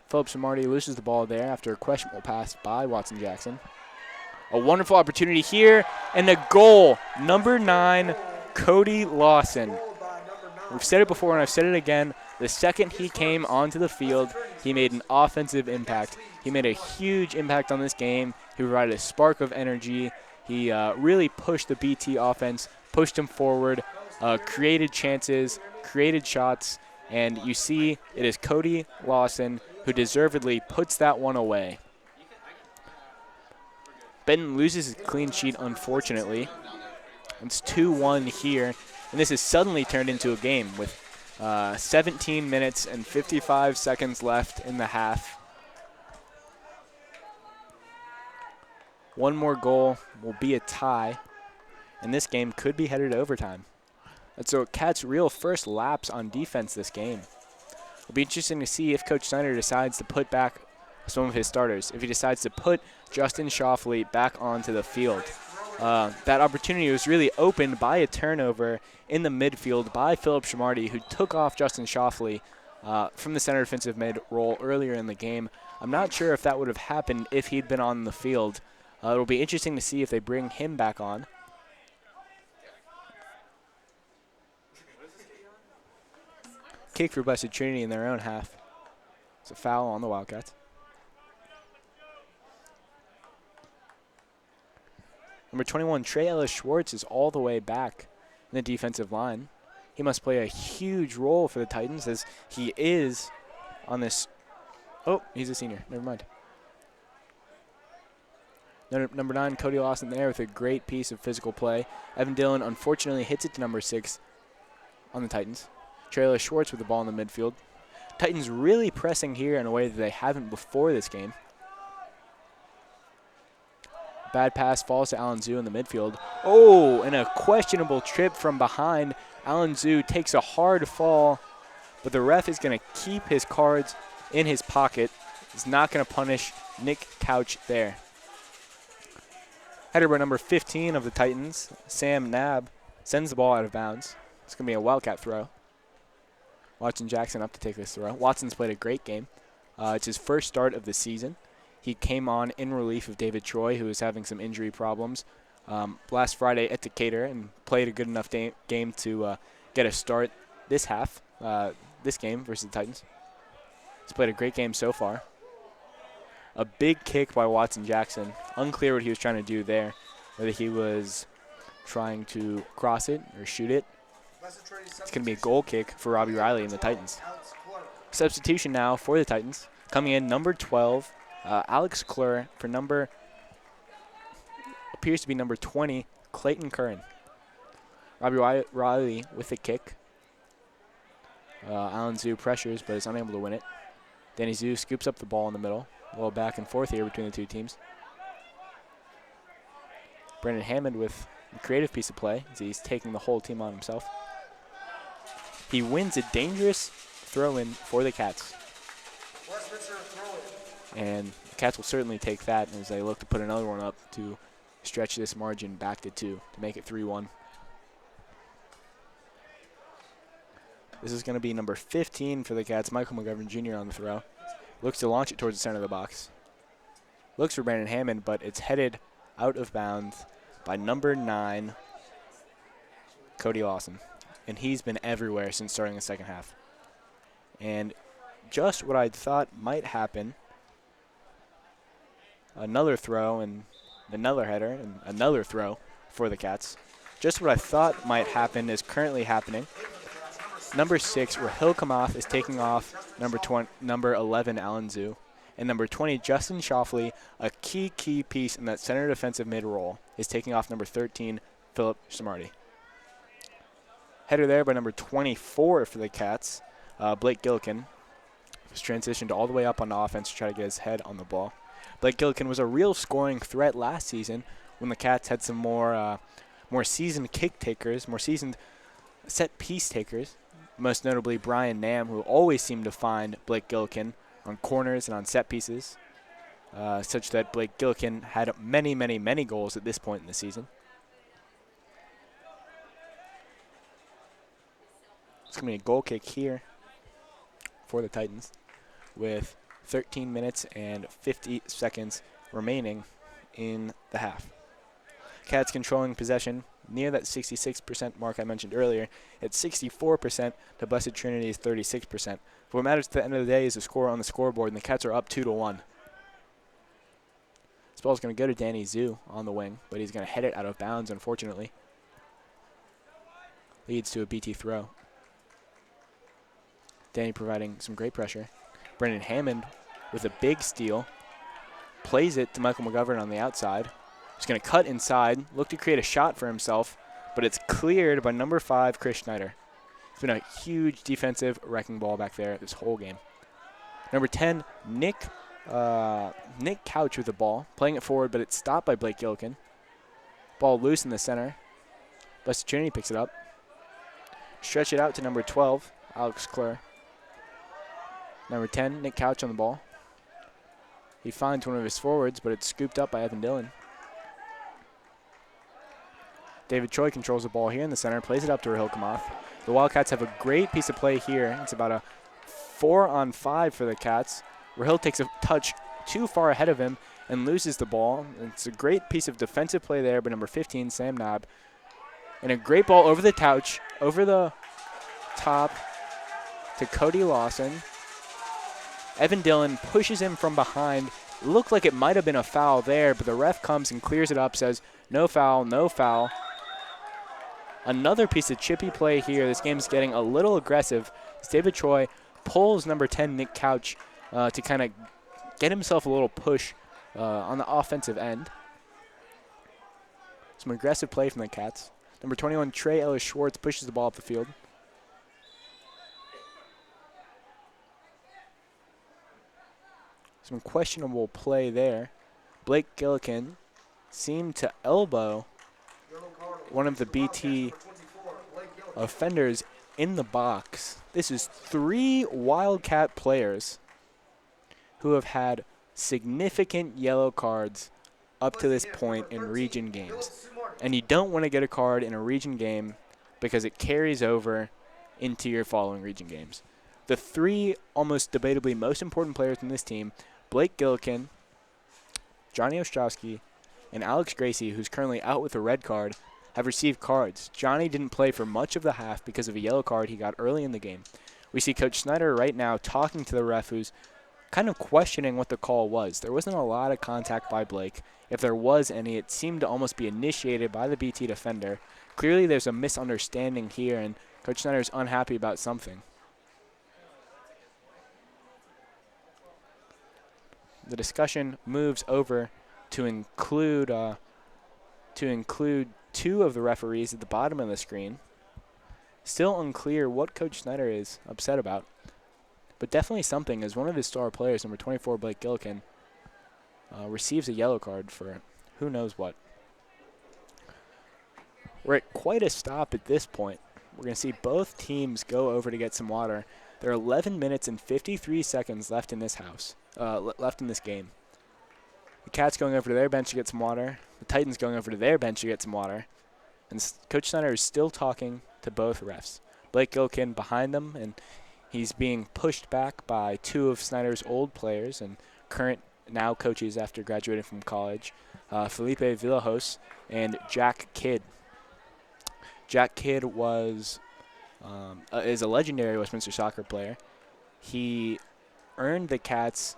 Philip Shamarty loses the ball there after a questionable pass by Watson Jackson. A wonderful opportunity here, and a goal. Number 9, Cody Lawson. We've said it before, and I've said it again. The second he came onto the field, he made an offensive impact. He made a huge impact on this game. He provided a spark of energy. He really pushed the BT offense, pushed him forward, created chances, created shots, and you see it is Cody Lawson who deservedly puts that one away. Benton loses his clean sheet, unfortunately. It's 2-1 here, and this has suddenly turned into a game with 17 minutes and 55 seconds left in the half. One more goal will be a tie, and this game could be headed to overtime. That's so Cats' real first laps on defense this game. It'll be interesting to see if Coach Snyder decides to put back some of his starters, if he decides to put Justin Shoffley back onto the field. That opportunity was really opened by a turnover in the midfield by Philip Shamarty, who took off Justin Shoffley from the center defensive mid role earlier in the game. I'm not sure if that would have happened if he'd been on the field. It'll be interesting to see if they bring him back on. Kick for Blessed Trinity in their own half. It's a foul on the Wildcats. Number 21, Trey Ellis Schwartz, is all the way back in the defensive line. He must play a huge role for the Titans as he is on this. Oh, he's a senior. Never mind. Number 9, Cody Lawson there with a great piece of physical play. Evan Dillon unfortunately hits it to number 6 on the Titans. Trey Ellis Schwartz with the ball in the midfield. Titans really pressing here in a way that they haven't before this game. Bad pass falls to Alan Zhu in the midfield. Oh, and a questionable trip from behind. Alan Zhu takes a hard fall, but the ref is going to keep his cards in his pocket. He's not going to punish Nick Couch there. Header by number 15 of the Titans, Sam Nab, sends the ball out of bounds. It's going to be a Wildcat throw. Watson Jackson up to take this throw. Watson's played a great game. It's his first start of the season. He came on in relief of David Troy, who was having some injury problems last Friday at Decatur, and played a good enough game to get a start this half, this game versus the Titans. He's played a great game so far. A big kick by Watson Jackson. Unclear what he was trying to do there, whether he was trying to cross it or shoot it. It's going to be a goal kick for Robbie Riley and the Titans. Substitution now for the Titans. Coming in, number 12, Alex Klur for appears to be number 20, Clayton Curran. Robbie Riley with the kick. Alan Zhu pressures but is unable to win it. Danny Zhu scoops up the ball in the middle. A little back and forth here between the two teams. Brendan Hammond with a creative piece of play as he's taking the whole team on himself. He wins a dangerous throw-in for the Cats. And the Cats will certainly take that as they look to put another one up to stretch this margin back to 2 to make it 3-1. This is going to be number 15 for the Cats, Michael McGovern Jr. on the throw. Looks to launch it towards the center of the box. Looks for Brandon Hammond, but it's headed out of bounds by number 9, Cody Lawson. And he's been everywhere since starting the second half. And just what I thought might happen, another throw and another header and another throw for the Cats. Just what I thought might happen is currently happening. Number 6, Rahil Kamath, is taking off number 11, Alan Zhu. And number 20, Justin Shoffley, a key piece in that center defensive mid-roll, is taking off number 13, Philip Samardi. Header there by number 24 for the Cats, Blake Gillikin. Was transitioned all the way up on offense to try to get his head on the ball. Blake Gillikin was a real scoring threat last season when the Cats had some more seasoned kick takers, more seasoned set piece takers. Most notably Brian Nam, who always seemed to find Blake Gillikin on corners and on set pieces, such that Blake Gillikin had many goals at this point in the season. It's going to be a goal kick here for the Titans with 13 minutes and 50 seconds remaining in the half. Cats controlling possession near that 66% mark I mentioned earlier. It's 64% to Blessed Trinity's 36%. But what matters at the end of the day is the score on the scoreboard, and the Cats are up 2-1. This ball is going to go to Danny Zhu on the wing, but he's going to head it out of bounds, unfortunately. Leads to a BT throw. Danny providing some great pressure. Brendan Hammond with a big steal. Plays it to Michael McGovern on the outside. He's going to cut inside, look to create a shot for himself, but it's cleared by number 5, Chris Schneider. It's been a huge defensive wrecking ball back there this whole game. Number 10, Nick Couch with the ball, playing it forward, but it's stopped by Blake Gillikin. Ball loose in the center. Blessed Trinity picks it up. Stretch it out to number 12, Alex Klur. Number 10, Nick Couch on the ball. He finds one of his forwards, but it's scooped up by Evan Dillon. David Troy controls the ball here in the center, plays it up to Rahil Kamath. The Wildcats have a great piece of play here. It's about a 4-on-5 for the Cats. Rahil takes a touch too far ahead of him and loses the ball. It's a great piece of defensive play there by number 15, Sam Nab. And a great ball over the touch, over the top to Cody Lawson. Evan Dillon pushes him from behind. Looked like it might have been a foul there, but the ref comes and clears it up, says no foul, no foul. Another piece of chippy play here. This game's getting a little aggressive. As David Troy pulls number 10, Nick Couch, to kind of get himself a little push on the offensive end. Some aggressive play from the Cats. Number 21, Trey Ellis Schwartz, pushes the ball up the field. Some questionable play there. Blake Gillikin seemed to elbow one of the BT offenders in the box. This is 3 Wildcat players who have had significant yellow cards up to this point in region games. And you don't want to get a card in a region game because it carries over into your following region games. The three almost debatably most important players in this team, Blake Gillikin, Johnny Ostrowski, and Alex Gracie, who's currently out with a red card, have received cards. Johnny didn't play for much of the half because of a yellow card he got early in the game. We see Coach Snyder right now talking to the ref, who's kind of questioning what the call was. There wasn't a lot of contact by Blake. If there was any, it seemed to almost be initiated by the BT defender. Clearly there's a misunderstanding here, and Coach Snyder's unhappy about something. The discussion moves over to include two of the referees at the bottom of the screen. Still unclear what Coach Snyder is upset about, but definitely something, as one of his star players, number 24, Blake Gillikin, receives a yellow card for who knows what. We're at quite a stop at this point. We're going to see both teams go over to get some water. There are 11 minutes and 53 seconds left in this game. The Cats going over to their bench to get some water. The Titans going over to their bench to get some water. And Coach Snyder is still talking to both refs. Blake Gillikin behind them, and he's being pushed back by two of Snyder's old players and current now coaches after graduating from college, Felipe Villajos and Jack Kidd. Jack Kidd is a legendary Westminster soccer player. He earned the Cats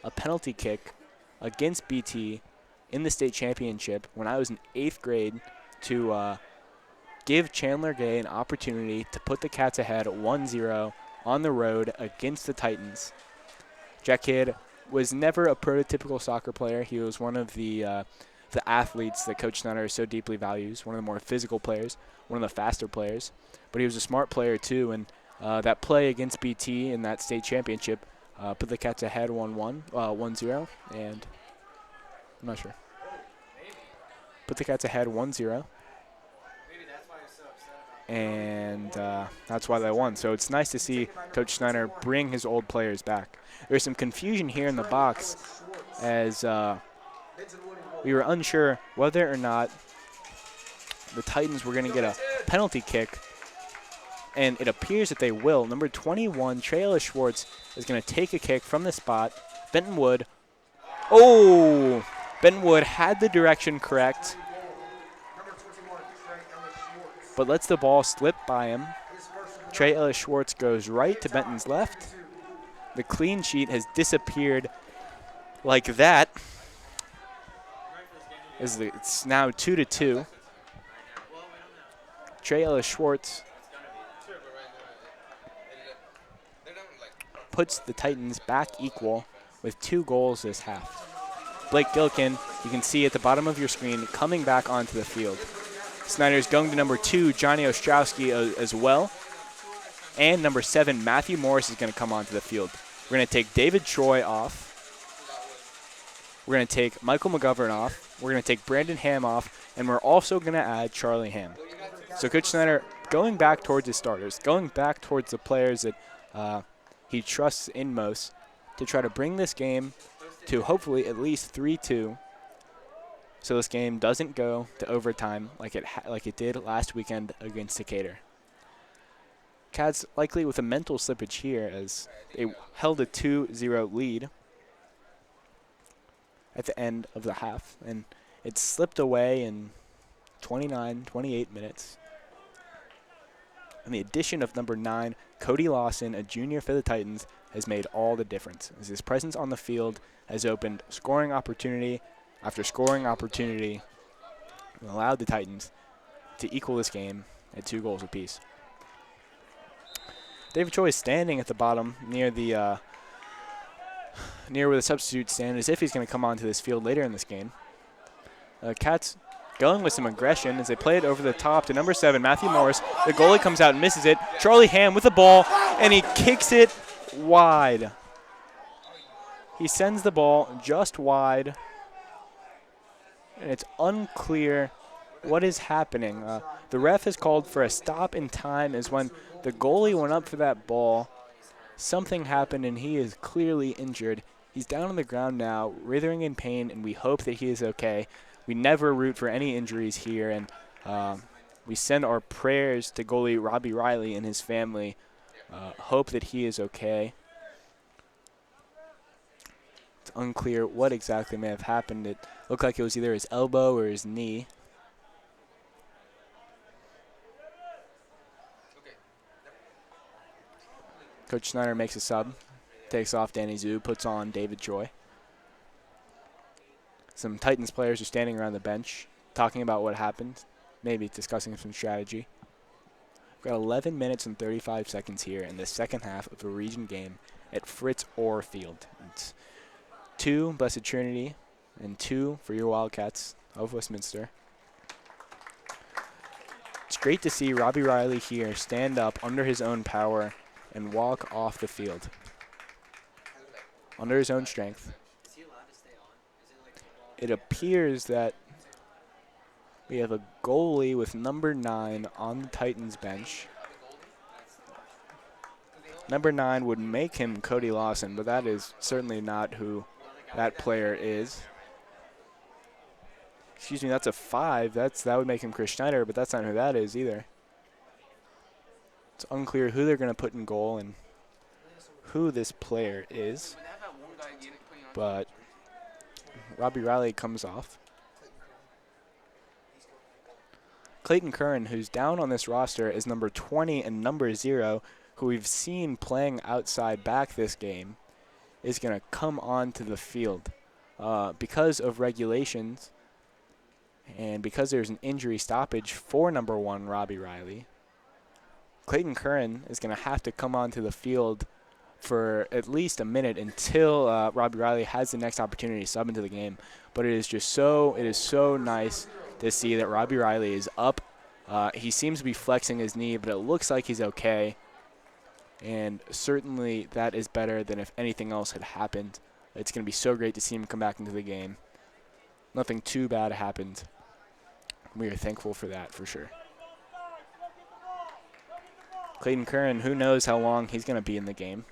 a penalty kick against BT in the state championship when I was in 8th grade to give Chandler Gay an opportunity to put the Cats ahead 1-0 on the road against the Titans. Jack Kidd was never a prototypical soccer player. He was one of the athletes that Coach Snyder so deeply values, one of the more physical players, one of the faster players. But he was a smart player too, and that play against BT in that state championship put the Cats ahead 1-0, and I'm not sure. Put the Cats ahead 1-0. And that's why they won. So it's nice to see Coach Snyder bring his old players back. There's some confusion here in the box as we were unsure whether or not the Titans were going to get a penalty kick, and it appears that they will. Number 21, Trey Ellis Schwartz, is going to take a kick from the spot. Benton Wood. Oh! Benton Wood had the direction correct, but lets the ball slip by him. Trey Ellis Schwartz goes right to Benton's left. The clean sheet has disappeared like that. It's now 2-2. Trey Ellis Schwartz puts the Titans back equal with 2 goals this half. Blake Gillikin, you can see at the bottom of your screen, coming back onto the field. Snyder's going to number 2, Johnny Ostrowski, as well. And number 7, Matthew Morris, is going to come onto the field. We're going to take David Troy off. We're going to take Michael McGovern off. We're going to take Brandon Ham off. And we're also going to add Charlie Ham. So Coach Snyder going back towards his starters, going back towards the players that he trusts in most to try to bring this game to hopefully at least 3-2. So this game doesn't go to overtime like it did last weekend against Decatur. Cats likely with a mental slippage here as they held a 2-0 lead at the end of the half, and it slipped away in 28 minutes. And the addition of number 9, Cody Lawson, a junior for the Titans, has made all the difference, as his presence on the field has opened scoring opportunity after scoring opportunity and allowed the Titans to equal this game at 2 goals apiece. David Troy is standing at the bottom near where the substitutes stand, as if he's going to come onto this field later in this game. Cats going with some aggression as they play it over the top to number 7, Matthew Morris. The goalie comes out and misses it. Charlie Ham with the ball, and he kicks it wide. He sends the ball just wide, and it's unclear what is happening. The ref has called for a stop in time as when the goalie went up for that ball, something happened and he is clearly injured. He's down on the ground now, writhing in pain, and we hope that he is okay. We never root for any injuries here, and we send our prayers to goalie Robbie Riley and his family. Hope that he is okay. It's unclear what exactly may have happened. It looked like it was either his elbow or his knee. Coach Snyder makes a sub, takes off Danny Zhu, puts on David Choi. Some Titans players are standing around the bench, talking about what happened, maybe discussing some strategy. We've got 11 minutes and 35 seconds here in the second half of a region game at Fritz Orr Field. It's 2 Blessed Trinity and 2 for your Wildcats of Westminster. It's great to see Robbie Riley here stand up under his own power and walk off the field under his own strength. It appears that we have a goalie with number 9 on the Titans bench. Number 9 would make him Cody Lawson, but that is certainly not who that player is. Excuse me, that's a 5. That would make him Chris Schneider, but that's not who that is either. It's unclear who they're going to put in goal and who this player is. But Robbie Riley comes off. Clayton Curran, who's down on this roster, is number 20 and number 0, who we've seen playing outside back this game, is going to come onto the field. Because of regulations and because there's an injury stoppage for number 1, Robbie Riley, Clayton Curran is going to have to come onto the field for at least a minute until Robbie Riley has the next opportunity to sub into the game. But it is so nice to see that Robbie Riley is up. He seems to be flexing his knee, but it looks like he's okay. And certainly that is better than if anything else had happened. It's going to be so great to see him come back into the game. Nothing too bad happened. We are thankful for that for sure. Clayton Curran, who knows how long he's going to be in the game.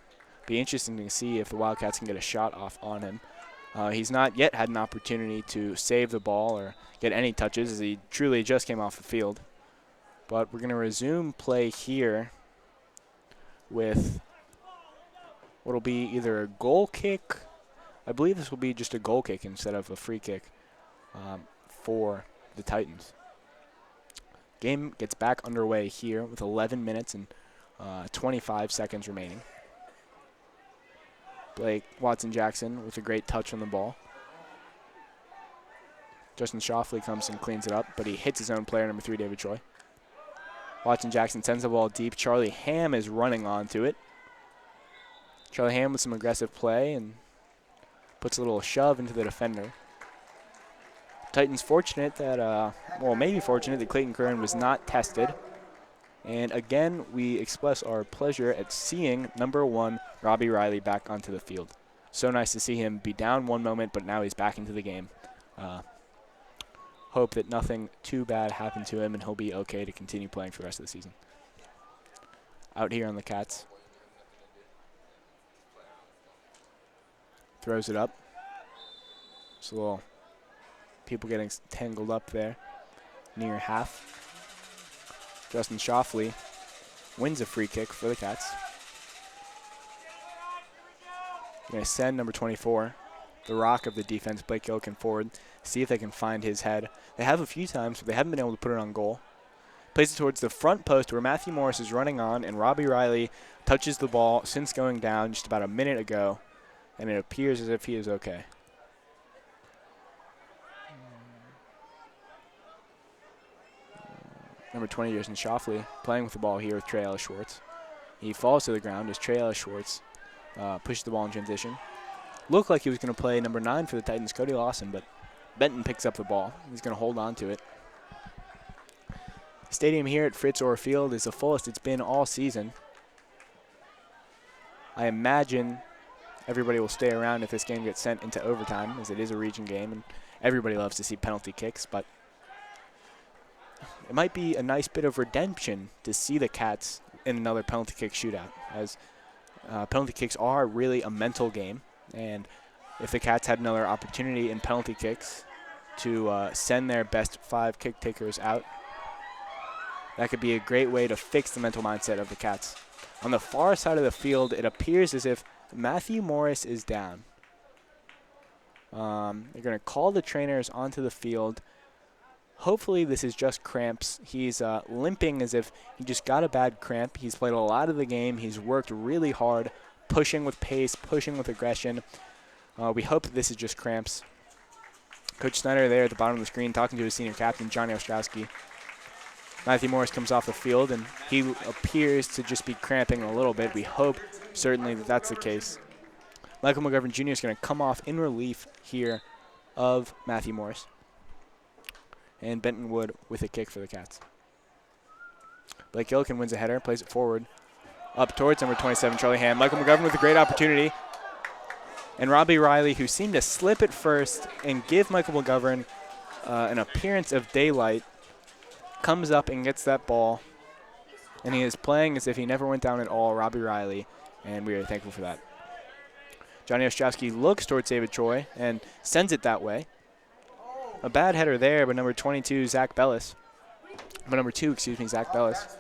Be interesting to see if the Wildcats can get a shot off on him. He's not yet had an opportunity to save the ball or get any touches, as he truly just came off the field. But we're going to resume play here with what will be either a goal kick. I believe this will be just a goal kick instead of a free kick for the Titans. Game gets back underway here with 11 minutes and 25 seconds remaining. Blake Watson-Jackson with a great touch on the ball. Justin Shoffley comes and cleans it up, but he hits his own player, number 3, David Choi. Watson-Jackson sends the ball deep. Charlie Ham is running onto it. Charlie Ham with some aggressive play and puts a little shove into the defender. Titans fortunate that, maybe fortunate that Clayton Curran was not tested. And again, we express our pleasure at seeing number 1, Robbie Riley, back onto the field. So nice to see him be down one moment, but now he's back into the game. Hope that nothing too bad happened to him and he'll be okay to continue playing for the rest of the season. Out here on the Cats. Throws it up. Just a little people getting tangled up there near half. Justin Shoffley wins a free kick for the Cats. Going to send number 24, the rock of the defense, Blake Gillikin, forward, see if they can find his head. They have a few times, but they haven't been able to put it on goal. Plays it towards the front post where Matthew Morris is running on, and Robbie Riley touches the ball since going down just about a minute ago, and it appears as if he is okay. Number 20, Justin Shoffley, playing with the ball here with Trey Ellis Schwartz. He falls to the ground as Trey Ellis Schwartz pushes the ball in transition. Looked like he was going to play number 9 for the Titans, Cody Lawson, but Benton picks up the ball. He's going to hold on to it. The stadium here at Fritz Orr Field is the fullest it's been all season. I imagine everybody will stay around if this game gets sent into overtime, as it is a region game, and everybody loves to see penalty kicks, but it might be a nice bit of redemption to see the Cats in another penalty kick shootout, as penalty kicks are really a mental game, and if the Cats had another opportunity in penalty kicks to send their best 5 kick takers out. That could be a great way to fix the mental mindset of the Cats. On the far side of the field, it appears as if Matthew Morris is down. They're going to call the trainers onto the field. Hopefully this is just cramps. He's limping as if he just got a bad cramp. He's played a lot of the game. He's worked really hard, pushing with pace, pushing with aggression. We hope that this is just cramps. Coach Snyder there at the bottom of the screen talking to his senior captain, Johnny Ostrowski. Matthew Morris comes off the field, and he appears to just be cramping a little bit. We hope certainly that that's the case. Michael McGovern Jr. is going to come off in relief here of Matthew Morris. And Benton Wood with a kick for the Cats. Blake Gillikin wins a header, plays it forward. Up towards number 27, Charlie Ham. Michael McGovern with a great opportunity. And Robbie Riley, who seemed to slip at first and give Michael McGovern an appearance of daylight, comes up and gets that ball. And he is playing as if he never went down at all, Robbie Riley, and we are thankful for that. Johnny Ostrowski looks towards David Choi and sends it that way. A bad header there, but number 22, Zach Bellis. But number 2, Zach Bellis.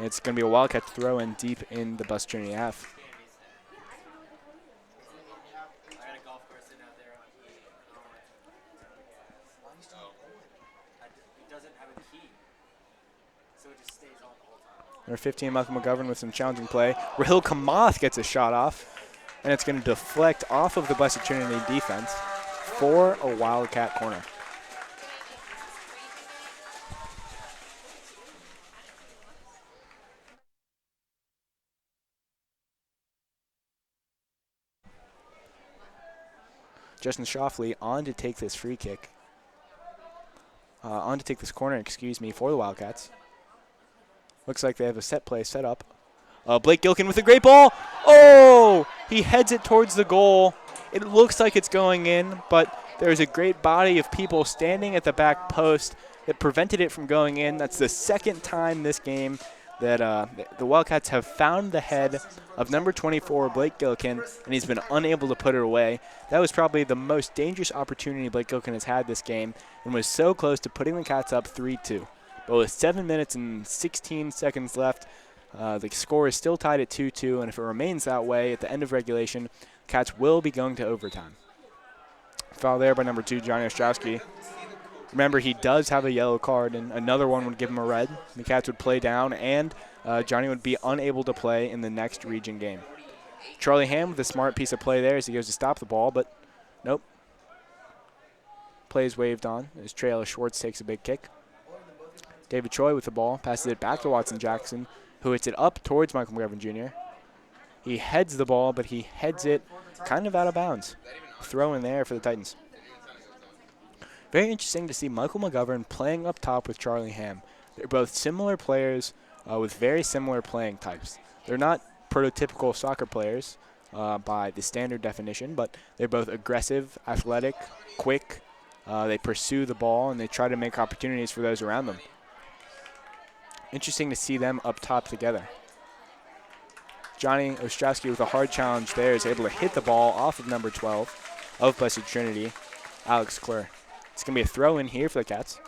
It's going to be a Wildcat throw in deep in the Bus Trinity half. Number 15, Michael McGovern with some challenging play. Rahil Kamath gets a shot off, and it's going to deflect off of the Blessed Trinity defense for a Wildcat corner. Justin Shoffley on to take this free kick. On to take this corner, for the Wildcats. Looks like they have a set play set up. Blake Gilkin with a great ball. Oh! He heads it towards the goal. It looks like it's going in, but there's a great body of people standing at the back post that prevented it from going in. That's the second time this game that the Wildcats have found the head of number 24, Blake Gilkin, and he's been unable to put it away. That was probably the most dangerous opportunity Blake Gilkin has had this game and was so close to putting the Cats up 3-2. But with 7 minutes and 16 seconds left, the score is still tied at 2-2, and if it remains that way at the end of regulation, Cats will be going to overtime. Foul there by number 2, Johnny Ostrowski. Remember, he does have a yellow card, and another one would give him a red. The Cats would play down, and Johnny would be unable to play in the next region game. Charlie Ham with a smart piece of play there as he goes to stop the ball, but nope. Play is waved on as Traylor Schwartz takes a big kick. David Choi with the ball, passes it back to Watson Jackson, who hits it up towards Michael McGovern Jr. He heads the ball, but he heads it kind of out of bounds. Throw in there for the Titans. Very interesting to see Michael McGovern playing up top with Charlie Ham. They're both similar players with very similar playing types. They're not prototypical soccer players by the standard definition, but they're both aggressive, athletic, quick. They pursue the ball, and they try to make opportunities for those around them. Interesting to see them up top together. Johnny Ostrowski with a hard challenge there is able to hit the ball off of number 12 of Blessed Trinity, Alex Klur. It's going to be a throw in here for the Cats.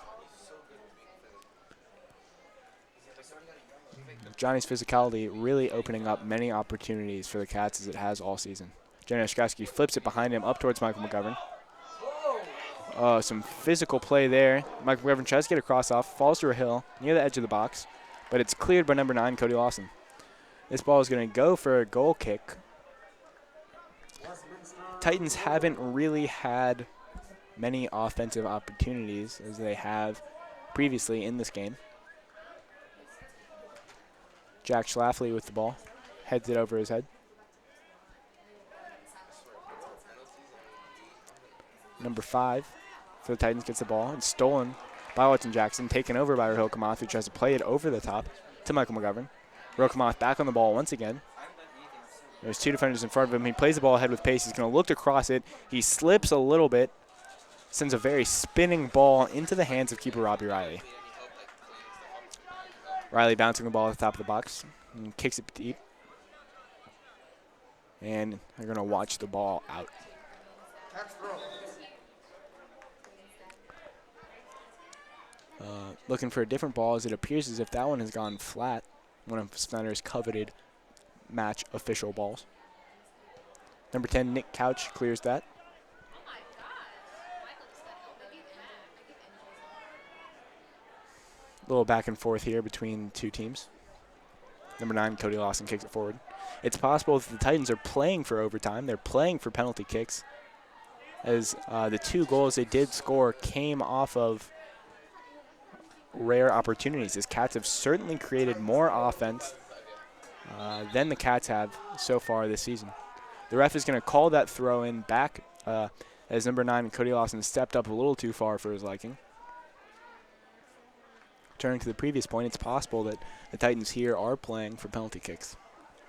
Johnny's physicality really opening up many opportunities for the Cats as it has all season. Johnny Ostrowski flips it behind him up towards Michael McGovern. Some physical play there. Michael McGovern tries to get a cross off, falls to a hill near the edge of the box, but it's cleared by number 9, Cody Lawson. This ball is going to go for a goal kick. Titans haven't really had many offensive opportunities as they have previously in this game. Jack Schlafly with the ball, heads it over his head. Number 5 for the Titans gets the ball. It's stolen by Watson Jackson, taken over by Rahil Kamath, who tries to play it over the top to Michael McGovern. Rahil Kamath back on the ball once again. There's 2 defenders in front of him. He plays the ball ahead with pace. He's going to look to cross it. He slips a little bit, sends a very spinning ball into the hands of keeper Robbie Riley. Riley bouncing the ball at the top of the box and kicks it deep. And they're going to watch the ball out. Looking for a different ball, as it appears as if that one has gone flat. One of Snyder's coveted match official balls. Number 10, Nick Couch, clears that. A little back and forth here between two teams. Number 9, Cody Lawson, kicks it forward. It's possible that the Titans are playing for overtime. They're playing for penalty kicks, as the 2 goals they did score came off of rare opportunities, as Cats have certainly created more offense than the Cats have so far this season. The ref is going to call that throw in back as number 9, Cody Lawson, stepped up a little too far for his liking. Turning to the previous point, it's possible that the Titans here are playing for penalty kicks.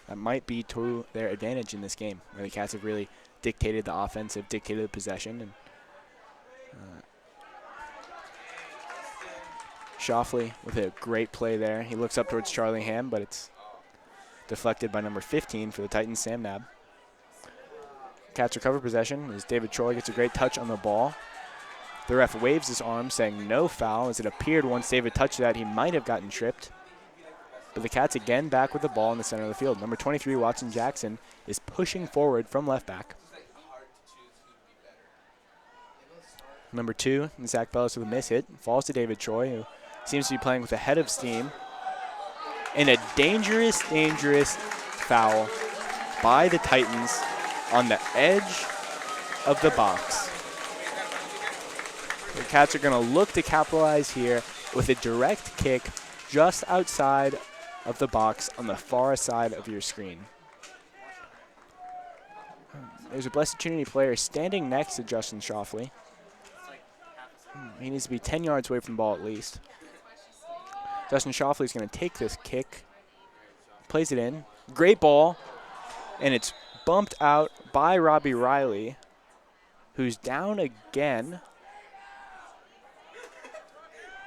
That might be to their advantage in this game, where the Cats have really dictated the offense, have dictated the possession. And Shoffley with a great play there. He looks up towards Charlie Ham, but it's deflected by number 15 for the Titans, Sam Nab. Cats recover possession as David Troy gets a great touch on the ball. The ref waves his arm, saying no foul, as it appeared once David touched that he might have gotten tripped. But the Cats again back with the ball in the center of the field. Number 23, Watson Jackson, is pushing forward from left back. Number 2, Zach Bellis with a miss hit, falls to David Troy, who seems to be playing with a head of steam. And a dangerous, dangerous foul by the Titans on the edge of the box. The Cats are going to look to capitalize here with a direct kick just outside of the box on the far side of your screen. There's a Blessed Trinity player standing next to Justin Shoffley. He needs to be 10 yards away from the ball at least. Justin Shoffley is going to take this kick, plays it in. Great ball, and it's bumped out by Robbie Riley, who's down again.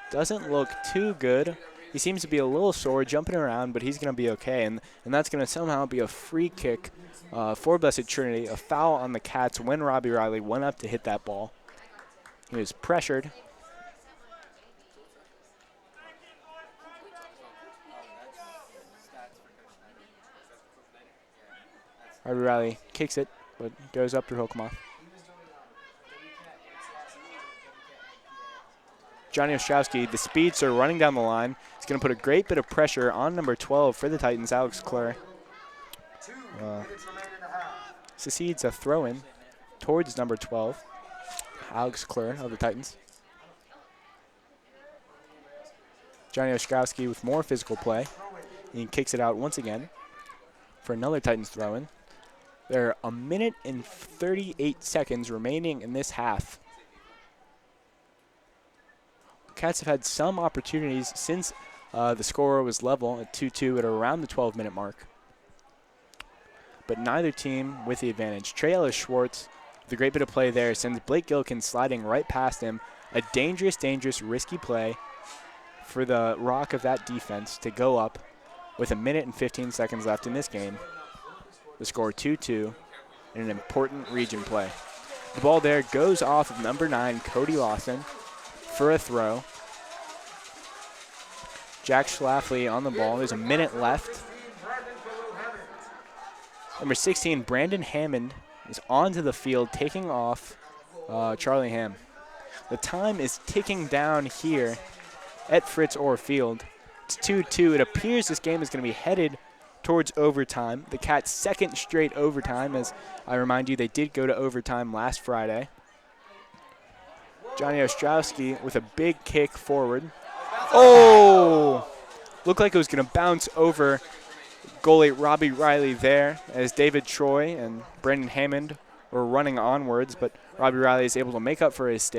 Doesn't look too good. He seems to be a little sore, jumping around, but he's going to be okay. And that's going to somehow be a free kick for Blessed Trinity, a foul on the Cats when Robbie Riley went up to hit that ball. He was pressured. Robbie Riley kicks it, but goes up to Hokema. Johnny Ostrowski, the speeds are running down the line. He's going to put a great bit of pressure on number 12 for the Titans, Alex Klur. Succeeds a throw-in towards number 12, Alex Klur of the Titans. Johnny Ostrowski with more physical play. He kicks it out once again for another Titans throw-in. There are 1 minute and 38 seconds remaining in this half. Cats have had some opportunities since the score was level at 2-2 at around the 12-minute mark. But neither team with the advantage. Trey Ellis-Schwartz, with a great bit of play there, sends Blake Gilkins sliding right past him. A dangerous, dangerous, risky play for the rock of that defense to go up with 1 minute and 15 seconds left in this game. The score 2-2 in an important region play. The ball there goes off of number 9, Cody Lawson, for a throw. Jack Schlafly on the ball. There's 1 minute left. Number 16, Brandon Hammond, is onto the field, taking off Charlie Ham. The time is ticking down here at Fritz Orr Field. It's 2-2. It appears this game is going to be headed towards overtime. The Cats' second straight overtime, as I remind you, they did go to overtime last Friday. Johnny Ostrowski with a big kick forward. Oh! Looked like it was going to bounce over goalie Robbie Riley there, as David Troy and Brandon Hammond were running onwards, but Robbie Riley is able to make up for his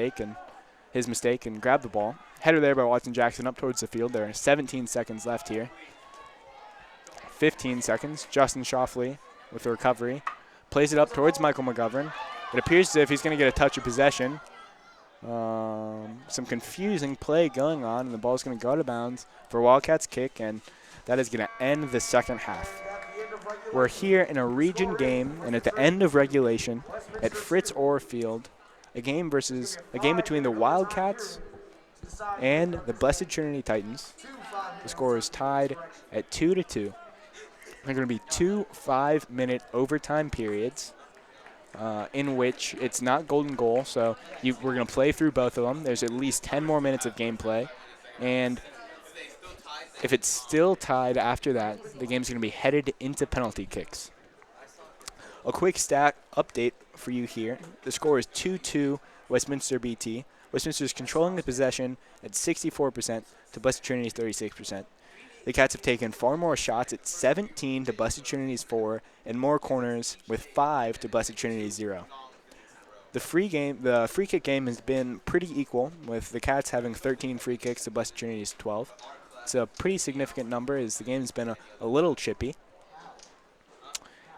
mistake and grab the ball. Header there by Watson Jackson up towards the field. There are 17 seconds left here. 15 seconds. Justin Shoffley with the recovery. Plays it up towards Michael McGovern. It appears as if he's going to get a touch of possession. Some confusing play going on, and the ball is going to go out of bounds for Wildcats kick, and that is going to end the second half. We're here in a region game, and at the end of regulation at Fritz Orr Field, a game between the Wildcats and the Blessed Trinity Titans. The score is tied at 2-2. There are going to be 2 5-minute overtime periods in which it's not golden goal, so we're going to play through both of them. There's at least 10 more minutes of gameplay, and if it's still tied after that, the game's going to be headed into penalty kicks. A quick stat update for you here. The score is 2-2 Westminster BT. Westminster is controlling the possession at 64% to Blessed Trinity's 36%. The Cats have taken far more shots at 17 to Blessed Trinity's 4 and more corners with 5 to Blessed Trinity's 0. The free kick game has been pretty equal, with the Cats having 13 free kicks to Blessed Trinity's 12. It's a pretty significant number as the game's been a little chippy.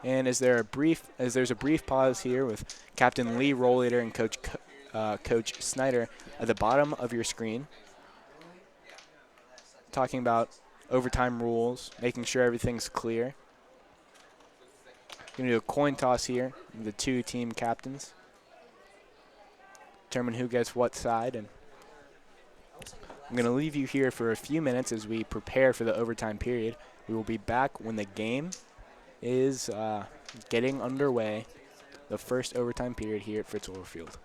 And there's a brief pause here with Captain Lee Rollator and Coach Snyder at the bottom of your screen, talking about overtime rules, making sure everything's clear. Going to do a coin toss here, the two team captains. Determine who gets what side, and I'm going to leave you here for a few minutes as we prepare for the overtime period. We will be back when the game is getting underway, the first overtime period here at Fritz Orr Field.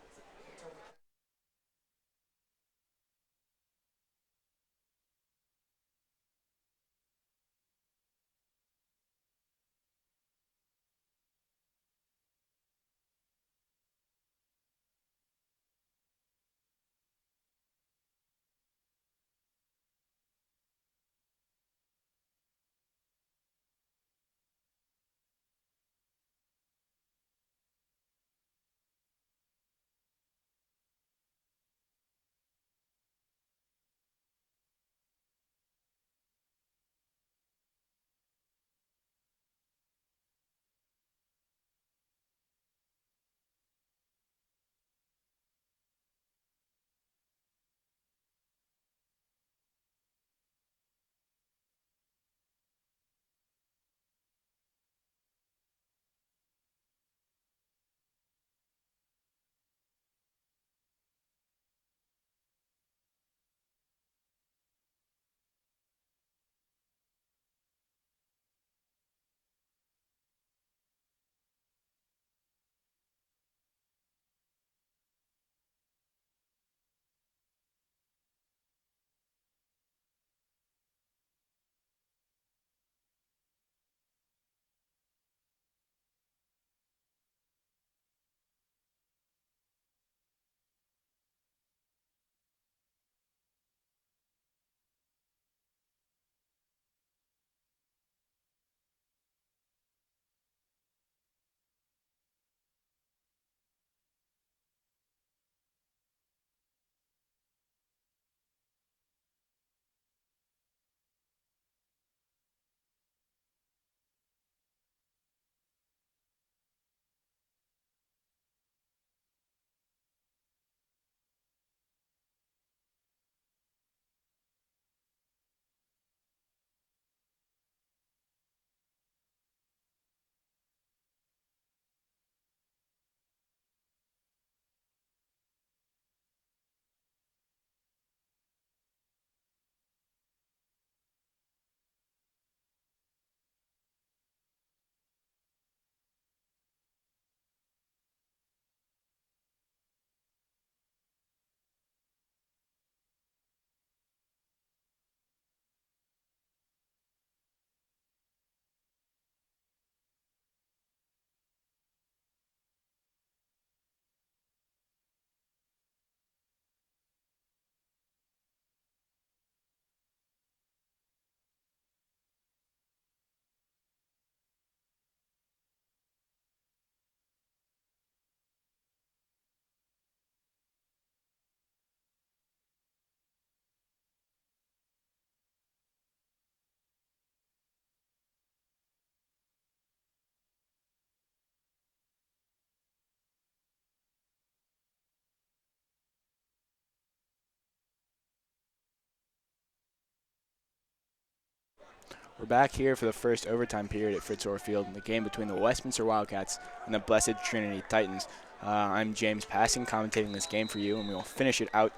We're back here for the first overtime period at Fritz Orr Field in the game between the Westminster Wildcats and the Blessed Trinity Titans. I'm James Passing, commentating this game for you, and we will finish it out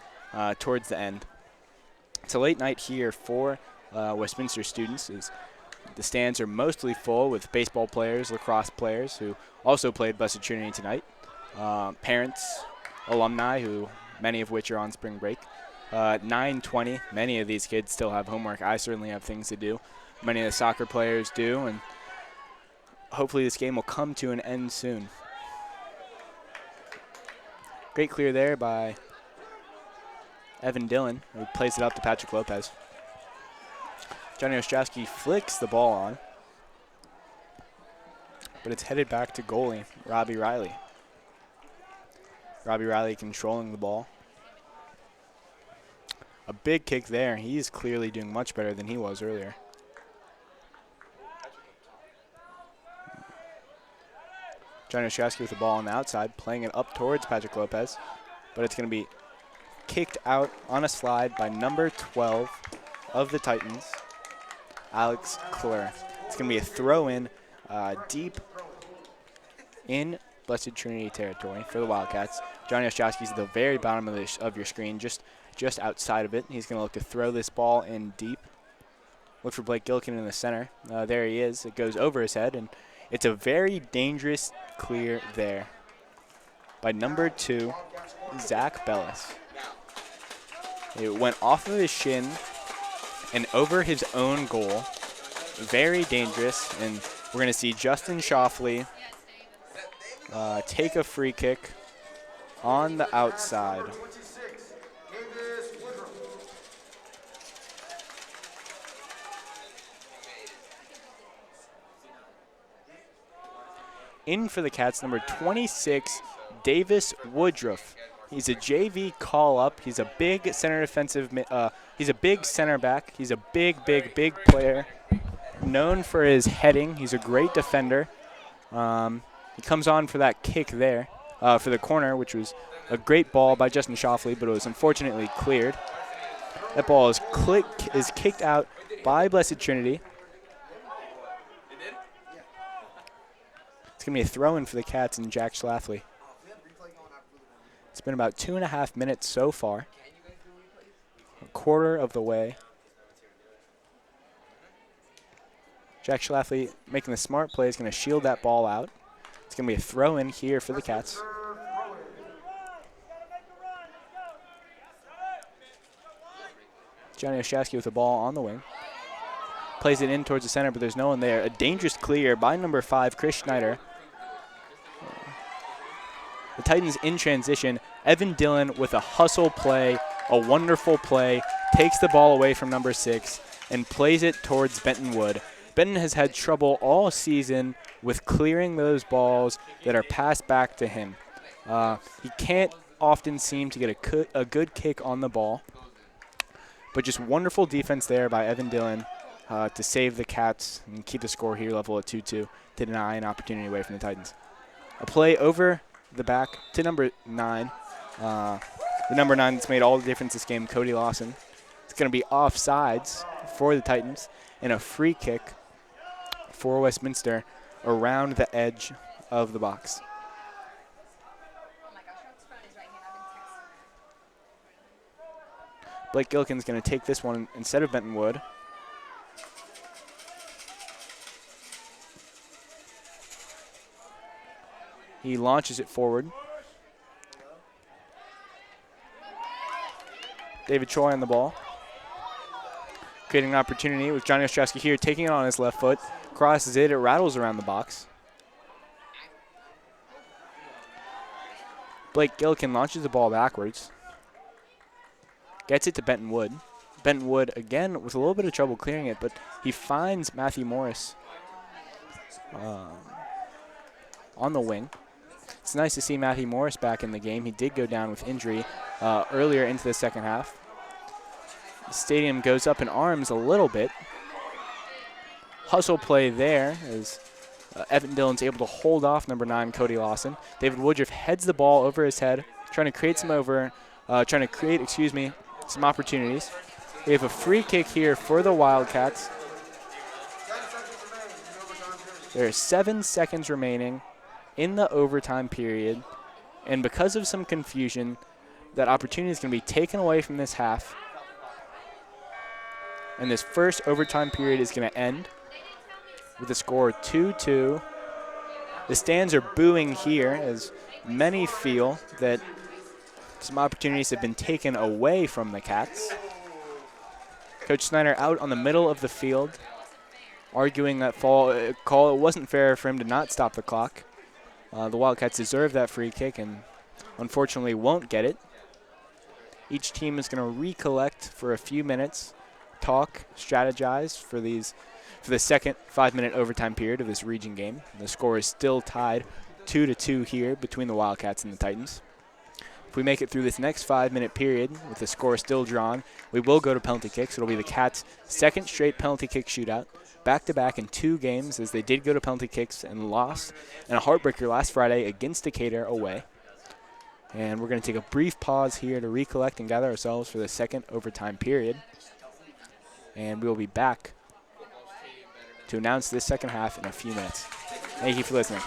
towards the end. It's a late night here for Westminster students, as the stands are mostly full with baseball players, lacrosse players who also played Blessed Trinity tonight, parents, alumni, who many of which are on spring break. 9:20, many of these kids still have homework. I certainly have things to do. Many of the soccer players do, and hopefully this game will come to an end soon. Great clear there by Evan Dillon, who plays it up to Patrick Lopez. Johnny Ostrowski flicks the ball on, but it's headed back to goalie Robbie Riley. Robbie Riley controlling the ball. A big kick there. He is clearly doing much better than he was earlier. Johnny Ostrowski with the ball on the outside, playing it up towards Patrick Lopez, but it's going to be kicked out on a slide by number 12 of the Titans, Alex Kleur. It's going to be a throw-in deep in Blessed Trinity territory for the Wildcats. Johnny Ostrowski's at the very bottom of your screen, just outside of it. He's going to look to throw this ball in deep. Look for Blake Gilkin in the center. There he is. It goes over his head, and it's a very dangerous clear there by number 2, Zach Bellis. It went off of his shin and over his own goal. Very dangerous, and we're going to see Justin Shoffley take a free kick on the outside. In for the Cats, number 26, Davis Woodruff. He's a JV call-up. He's a big center defensive. He's a big center back. He's a big player. Known for his heading. He's a great defender. He comes on for that kick there, for the corner, which was a great ball by Justin Shoffley, but it was unfortunately cleared. That ball is kicked out by Blessed Trinity. It's going to be a throw-in for the Cats and Jack Schlafly. It's been about 2.5 minutes so far. A quarter of the way. Jack Schlafly making the smart play is going to shield that ball out. It's going to be a throw-in here for the Cats. Johnny Ostrowski with the ball on the wing. Plays it in towards the center, but there's no one there. A dangerous clear by number 5, Chris Schneider. The Titans in transition. Evan Dillon with a hustle play, a wonderful play, takes the ball away from number 6 and plays it towards Benton Wood. Benton has had trouble all season with clearing those balls that are passed back to him. He can't often seem to get a good kick on the ball, but just wonderful defense there by Evan Dillon to save the Cats and keep the score here level at 2-2 to deny an opportunity away from the Titans. A play over the back to number 9. The number 9 that's made all the difference this game, Cody Lawson. It's going to be offsides for the Titans and a free kick for Westminster around the edge of the box. Blake Gilkin's going to take this one instead of Benton Wood. He launches it forward. David Choi on the ball. Creating an opportunity with Johnny Ostrowski here, taking it on his left foot. Crosses it, it rattles around the box. Blake Gilkin launches the ball backwards. Gets it to Benton Wood. Benton Wood, again, with a little bit of trouble clearing it, but he finds Matthew Morris on the wing. It's nice to see Matthew Morris back in the game. He did go down with injury earlier into the second half. The stadium goes up in arms a little bit. Hustle play there as Evan Dillon's able to hold off number 9, Cody Lawson. David Woodruff heads the ball over his head, trying to create some opportunities. We have a free kick here for the Wildcats. There are 7 seconds remaining in the overtime period, and because of some confusion, that opportunity is going to be taken away from this half. And this first overtime period is going to end with a score 2-2. The stands are booing here as many feel that some opportunities have been taken away from the Cats. Coach Snyder out on the middle of the field, arguing that call. It wasn't fair for him to not stop the clock. The Wildcats deserve that free kick and unfortunately won't get it. Each team is going to recollect for a few minutes, talk, strategize for the second 5-minute overtime period of this region game. The score is still tied 2-2 here between the Wildcats and the Titans. If we make it through this next 5-minute period with the score still drawn, we will go to penalty kicks. It'll be the Cats' second straight penalty kick shootout, back-to-back in 2 games, as they did go to penalty kicks and lost in a heartbreaker last Friday against Decatur away. And we're going to take a brief pause here to recollect and gather ourselves for the second overtime period. And we will be back to announce this second half in a few minutes. Thank you for listening.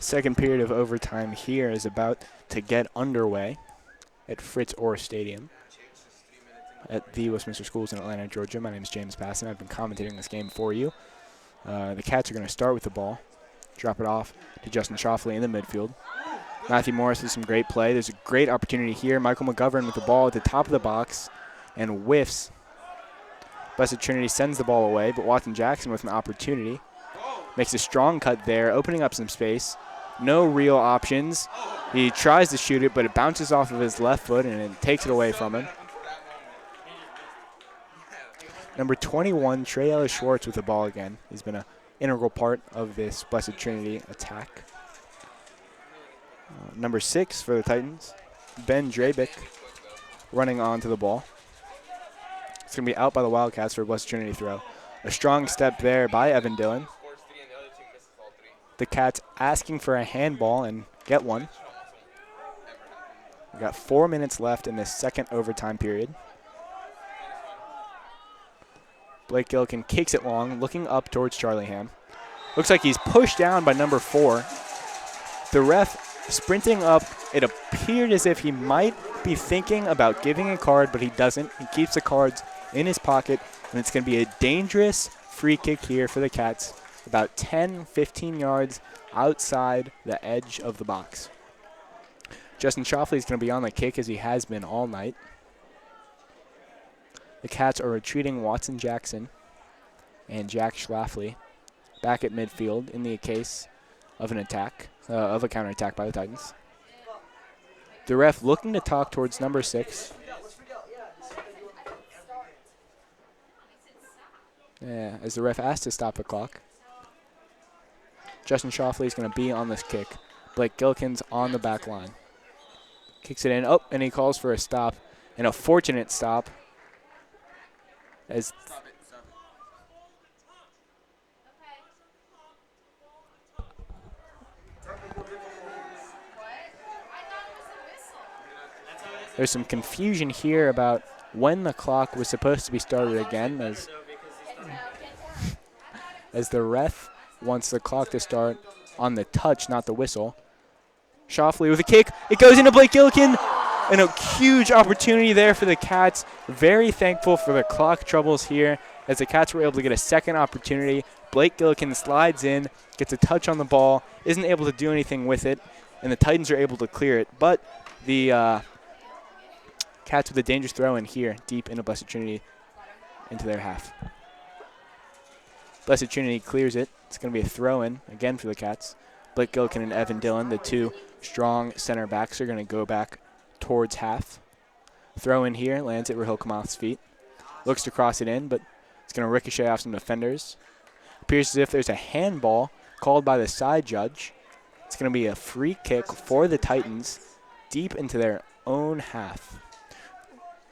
Second period of overtime here is about to get underway at Fritz Orr Stadium at the Westminster Schools in Atlanta, Georgia. My name is James Passon. I've been commentating this game for you. The Cats are going to start with the ball, drop it off to Justin Shoffley in the midfield. Matthew Morris with some great play. There's a great opportunity here. Michael McGovern with the ball at the top of the box and whiffs. Blessed Trinity sends the ball away, but Watson Jackson with an opportunity. Makes a strong cut there, opening up some space. No real options. He tries to shoot it, but it bounces off of his left foot and it takes it away from him. Number 21, Trey Ellis Schwartz with the ball again. He's been an integral part of this Blessed Trinity attack. Number 6 for the Titans, Ben Drabick, running onto the ball. It's going to be out by the Wildcats for a Blessed Trinity throw. A strong step there by Evan Dillon. The Cats asking for a handball and get one. We've got 4 minutes left in this second overtime period. Blake Gillikin kicks it long, looking up towards Charlie Ham. Looks like he's pushed down by number 4. The ref sprinting up. It appeared as if he might be thinking about giving a card, but he doesn't. He keeps the cards in his pocket, and it's going to be a dangerous free kick here for the Cats, about 10, 15 yards outside the edge of the box. Justin Shoffley is going to be on the kick as he has been all night. The Cats are retreating Watson Jackson and Jack Schlafly back at midfield in the case of an attack, of a counterattack by the Titans. The ref looking to talk towards number 6. Yeah, as the ref asked to stop the clock. Justin Shoffley is going to be on this kick. Blake Gillikin's on the back line. Kicks it in. Oh, and he calls for a stop, and a fortunate stop. As there's some confusion here about when the clock was supposed to be started again, as the ref wants the clock to start on the touch, not the whistle. Shoffley with a kick. It goes into Blake Gillikin. And a huge opportunity there for the Cats. Very thankful for the clock troubles here as the Cats were able to get a second opportunity. Blake Gillikin slides in, gets a touch on the ball, isn't able to do anything with it, and the Titans are able to clear it. But the Cats with a dangerous throw in here, deep into Blessed Trinity, into their half. Blessed Trinity clears it. It's going to be a throw-in again for the Cats. Blake Gillikin and Evan Dillon, the two strong center backs, are going to go back towards half. Throw in here, lands it where he'll come off his feet. Looks to cross it in, but it's going to ricochet off some defenders. Appears as if there's a handball called by the side judge. It's going to be a free kick for the Titans deep into their own half.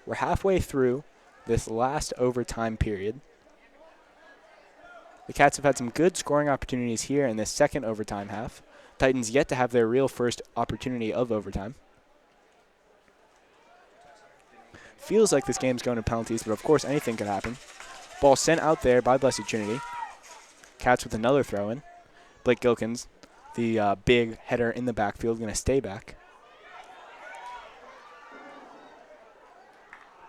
We're halfway through this last overtime period. The Cats have had some good scoring opportunities here in this second overtime half. Titans yet to have their real first opportunity of overtime. Feels like this game's going to penalties, but of course anything could happen. Ball sent out there by Blessed Trinity. Cats with another throw-in. Blake Gilkins, the big header in the backfield, going to stay back.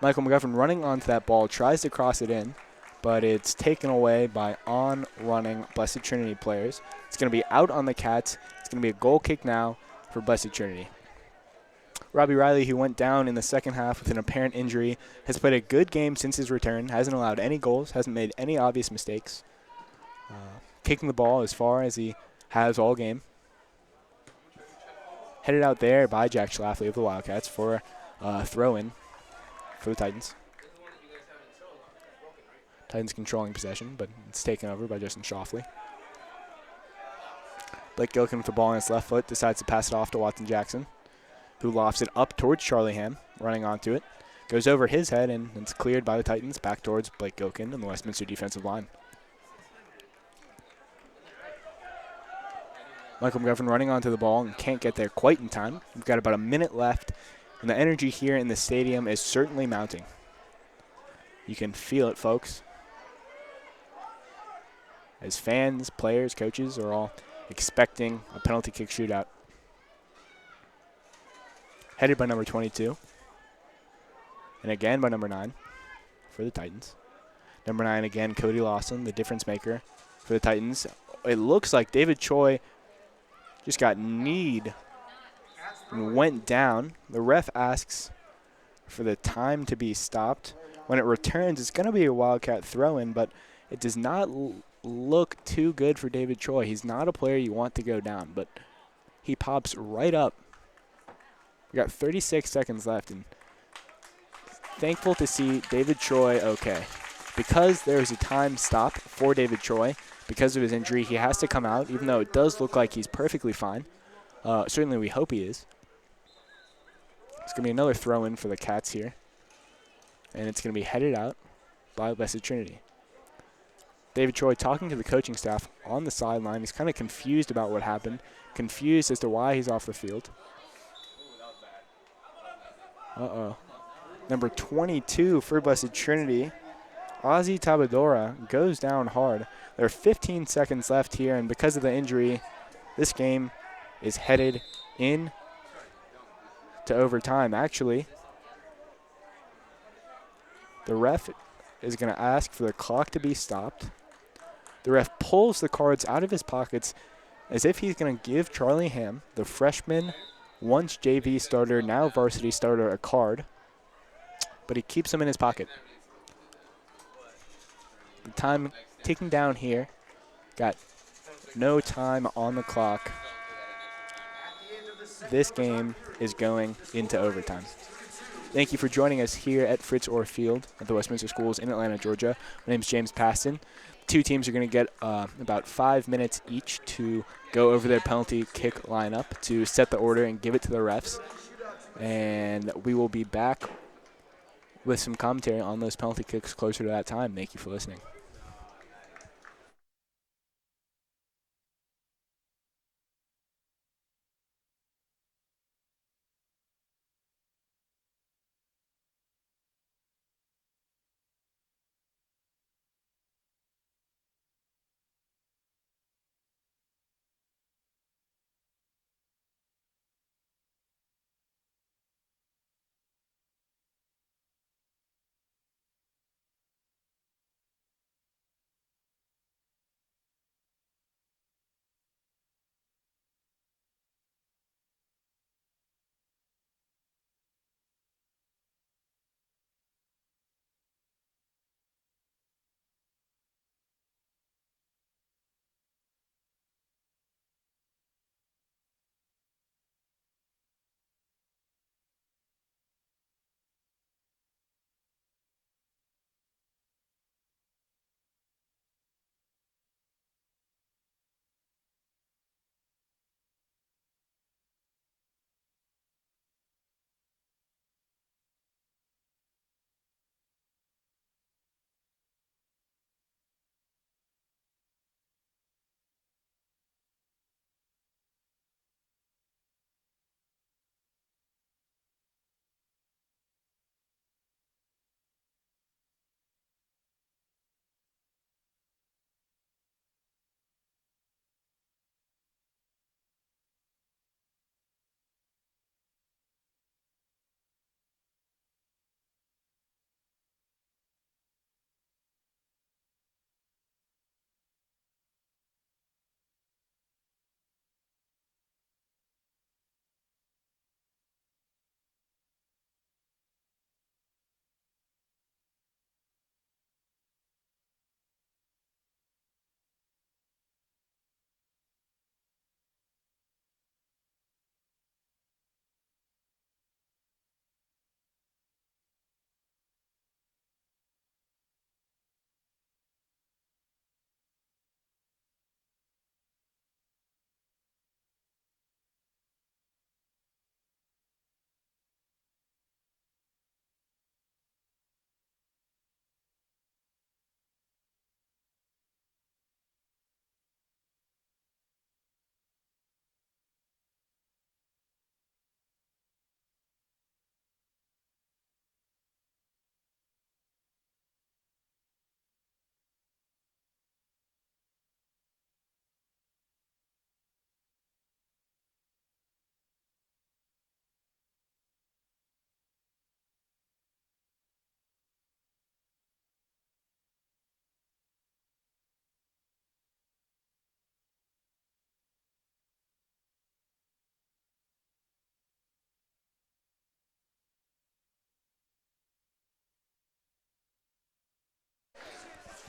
Michael McGovern running onto that ball, tries to cross it in, but it's taken away by on-running Blessed Trinity players. It's going to be out on the Cats. It's going to be a goal kick now for Blessed Trinity. Robbie Riley, who went down in the second half with an apparent injury, has played a good game since his return, hasn't allowed any goals, hasn't made any obvious mistakes. Kicking the ball as far as he has all game. Headed out there by Jack Schlafly of the Wildcats for a throw-in for the Titans. Titans controlling possession, but it's taken over by Justin Schlafly. Blake Gillikin with the ball on his left foot decides to pass it off to Watson Jackson, who lofts it up towards Charlie Ham, running onto it. Goes over his head, and it's cleared by the Titans back towards Blake Gillikin and the Westminster defensive line. Michael McGovern running onto the ball and can't get there quite in time. We've got about a minute left, and the energy here in the stadium is certainly mounting. You can feel it, folks, as fans, players, coaches are all expecting a penalty kick shootout. Headed by number 22. And again by number 9 for the Titans. Number 9 again, Cody Lawson, the difference maker for the Titans. It looks like David Choi just got kneed and went down. The ref asks for the time to be stopped. When it returns, it's going to be a Wildcat throw-in, but it does not look too good for David Choi. He's not a player you want to go down, but he pops right up. We got 36 seconds left, and thankful to see David Choi okay. Because there is a time stop for David Choi, because of his injury, he has to come out, even though it does look like he's perfectly fine. Certainly we hope he is. It's going to be another throw-in for the Cats here. And it's going to be headed out by Blessed Trinity. David Choi talking to the coaching staff on the sideline. He's kind of confused about what happened, confused as to why he's off the field. Uh-oh. Number 22 for Blessed Trinity, Ozzy Tabadora, goes down hard. There are 15 seconds left here, and because of the injury, this game is headed in to overtime. Actually, the ref is going to ask for the clock to be stopped. The ref pulls the cards out of his pockets as if he's going to give Charlie Ham, the freshman, once JV starter, now varsity starter, a card, but he keeps them in his pocket. The time ticking down here. Got no time on the clock. This game is going into overtime. Thank you for joining us here at Fritz Orr Field at the Westminster Schools in Atlanta, Georgia. My name is James Paston. Two teams are going to get about 5 minutes each to go over their penalty kick lineup to set the order and give it to the refs. And we will be back with some commentary on those penalty kicks closer to that time. Thank you for listening.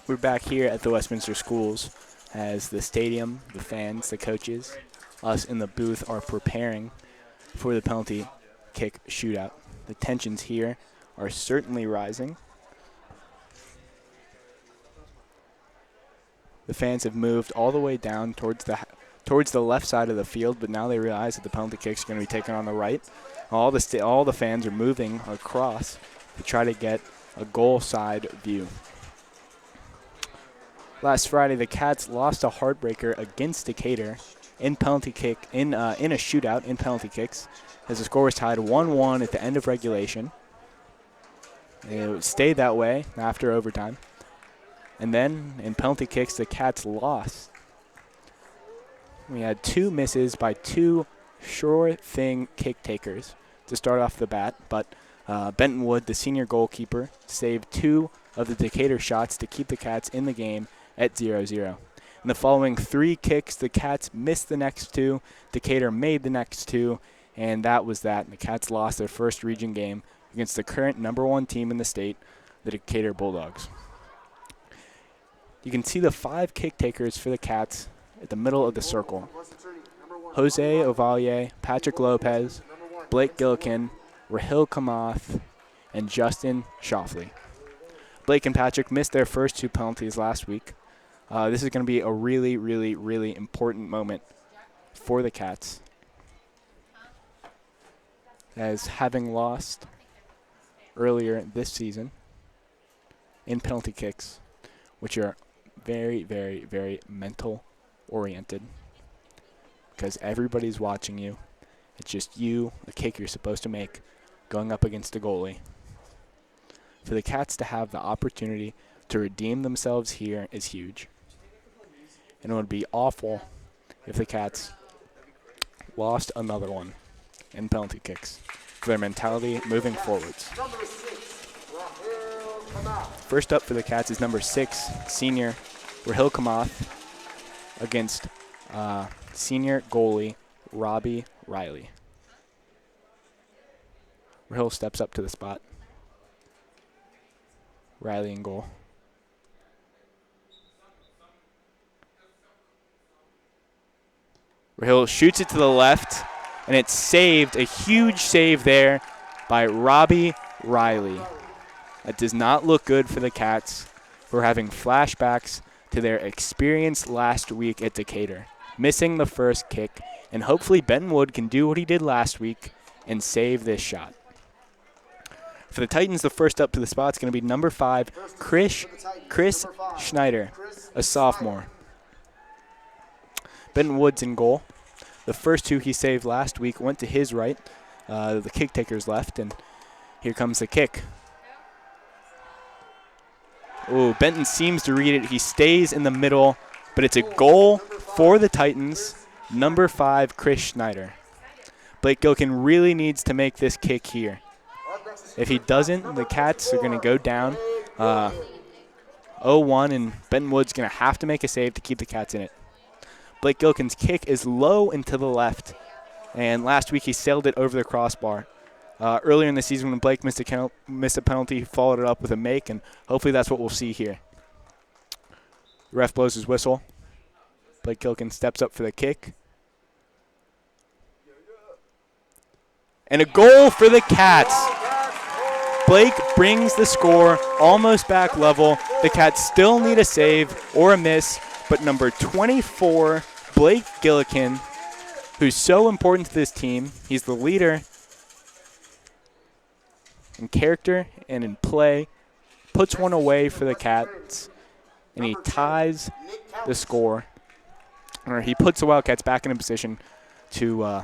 We're back here at the Westminster Schools as the stadium, the fans, the coaches, us in the booth are preparing for the penalty kick shootout. The tensions here are certainly rising. The fans have moved all the way down towards the left side of the field, but now they realize that the penalty kicks are going to be taken on the right. All the fans are moving across to try to get a goal side view. Last Friday, the Cats lost a heartbreaker against Decatur in a shootout in penalty kicks, as the score was tied 1-1 at the end of regulation. It stayed that way after overtime. And then in penalty kicks, the Cats lost. We had 2 misses by 2 sure-thing kick takers to start off the bat, but Benton Wood, the senior goalkeeper, saved 2 of the Decatur shots to keep the Cats in the game at 0-0. In the following 3 kicks, the Cats missed the next 2, Decatur made the next 2, and that was that. The Cats lost their first region game against the current #1 team in the state, the Decatur Bulldogs. You can see the 5 kick takers for the Cats at the middle of the circle. Jose Ovalle, Patrick Lopez, Blake Gillikin, Rahil Kamath, and Justin Shoffley. Blake and Patrick missed their first 2 penalties last week. This is going to be a really, really, really important moment for the Cats, as having lost earlier this season in penalty kicks, which are very, very, very mental-oriented, because everybody's watching you. It's just you, the kick you're supposed to make, going up against a goalie. For the Cats to have the opportunity to redeem themselves here is huge. And it would be awful if the Cats lost another one in penalty kicks for their mentality moving forwards. First up for the Cats is number 6, senior Rahil Kamath, against senior goalie Robbie Riley. Rahil steps up to the spot. Riley in goal. Rahil shoots it to the left, and it's saved, a huge save there by Robbie Riley. That does not look good for the Cats, who are having flashbacks to their experience last week at Decatur, missing the first kick, and hopefully Benton Wood can do what he did last week and save this shot. For the Titans, the first up to the spot is going to be number 5, Chris Schneider, a sophomore. Benton Wood's in goal. The first 2 he saved last week went to his right. The kick taker's left, and here comes the kick. Oh, Benton seems to read it. He stays in the middle, but it's a goal for the Titans. Number 5, Chris Schneider. Blake Gilkin really needs to make this kick here. If he doesn't, the Cats are going to go down 0-1, and Benton Wood's going to have to make a save to keep the Cats in it. Blake Gilkin's kick is low and to the left, and last week he sailed it over the crossbar. Earlier in the season when Blake missed a penalty, he followed it up with a make, and hopefully that's what we'll see here. The ref blows his whistle. Blake Gilkin steps up for the kick. And a goal for the Cats. Blake brings the score almost back level. The Cats still need a save or a miss, but number 24, Blake Gillikin, who's so important to this team, he's the leader in character and in play, puts one away for the Cats, and he ties the score. Or he puts the Wildcats back in a position to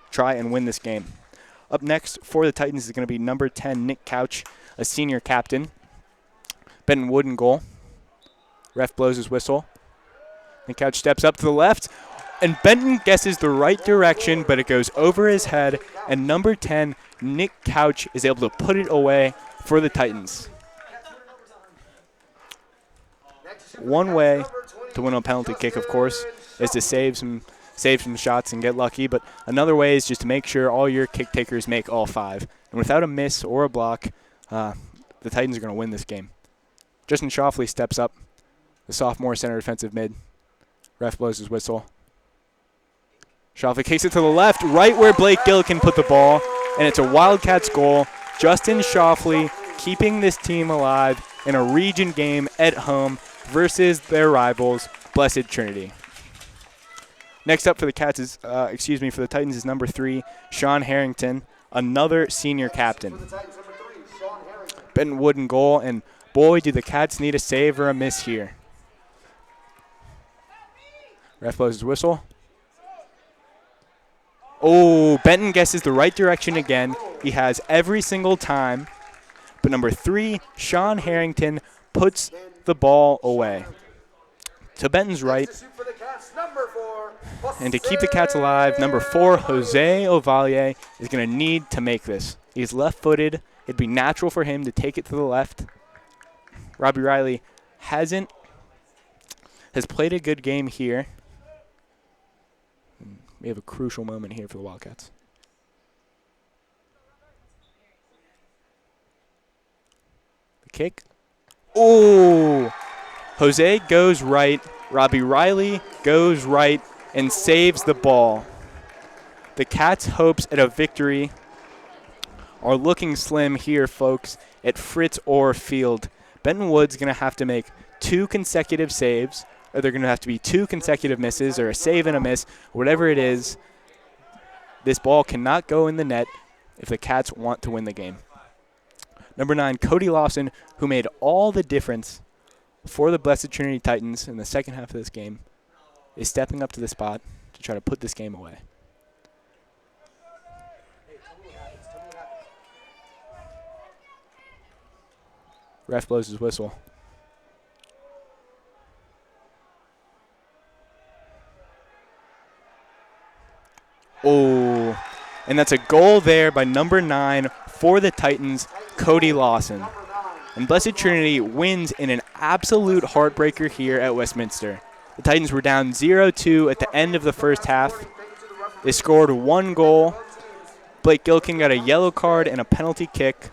try and win this game. Up next for the Titans is going to be number 10, Nick Couch, a senior captain. Benton Wood in goal. Ref blows his whistle. Nick Couch steps up to the left, and Benton guesses the right direction, but it goes over his head, and number 10, Nick Couch, is able to put it away for the Titans. One way to win a penalty kick, of course, is to save some shots and get lucky, but another way is just to make sure all your kick takers make all 5. And without a miss or a block, the Titans are going to win this game. Justin Shoffley steps up the sophomore center defensive mid. Ref blows his whistle. Shoffley kicks it to the left, right where Blake Gillikin put the ball, and it's a Wildcats goal. Justin Shoffley keeping this team alive in a region game at home versus their rivals, Blessed Trinity. Next up for the Cats is, for the Titans is number 3, Sean Harrington, another senior captain. Benton Wood in goal, and boy, do the Cats need a save or a miss here. Ref blows his whistle. Oh, Benton guesses the right direction again. He has every single time. But number 3, Sean Harrington, puts the ball away. To Benton's right. And to keep the Cats alive, number 4, Jose Ovalle, is going to need to make this. He's left-footed. It'd be natural for him to take it to the left. Robbie Riley has played a good game here. We have a crucial moment here for the Wildcats. The kick. Oh! Jose goes right. Robbie Riley goes right and saves the ball. The Cats' hopes at a victory are looking slim here, folks, at Fritz Orr Field. Benton Wood's going to have to make 2 consecutive saves, or they're going to have to be 2 consecutive misses, or a save and a miss, whatever it is. This ball cannot go in the net if the Cats want to win the game. Number 9, Cody Lawson, who made all the difference for the Blessed Trinity Titans in the second half of this game, is stepping up to the spot to try to put this game away. Ref blows his whistle. Oh, and that's a goal there by number 9 for the Titans, Cody Lawson. And Blessed Trinity wins in an absolute heartbreaker here at Westminster. The Titans were down 0-2 at the end of the first half. They scored 1 goal. Blake Gillikin got a yellow card and a penalty kick.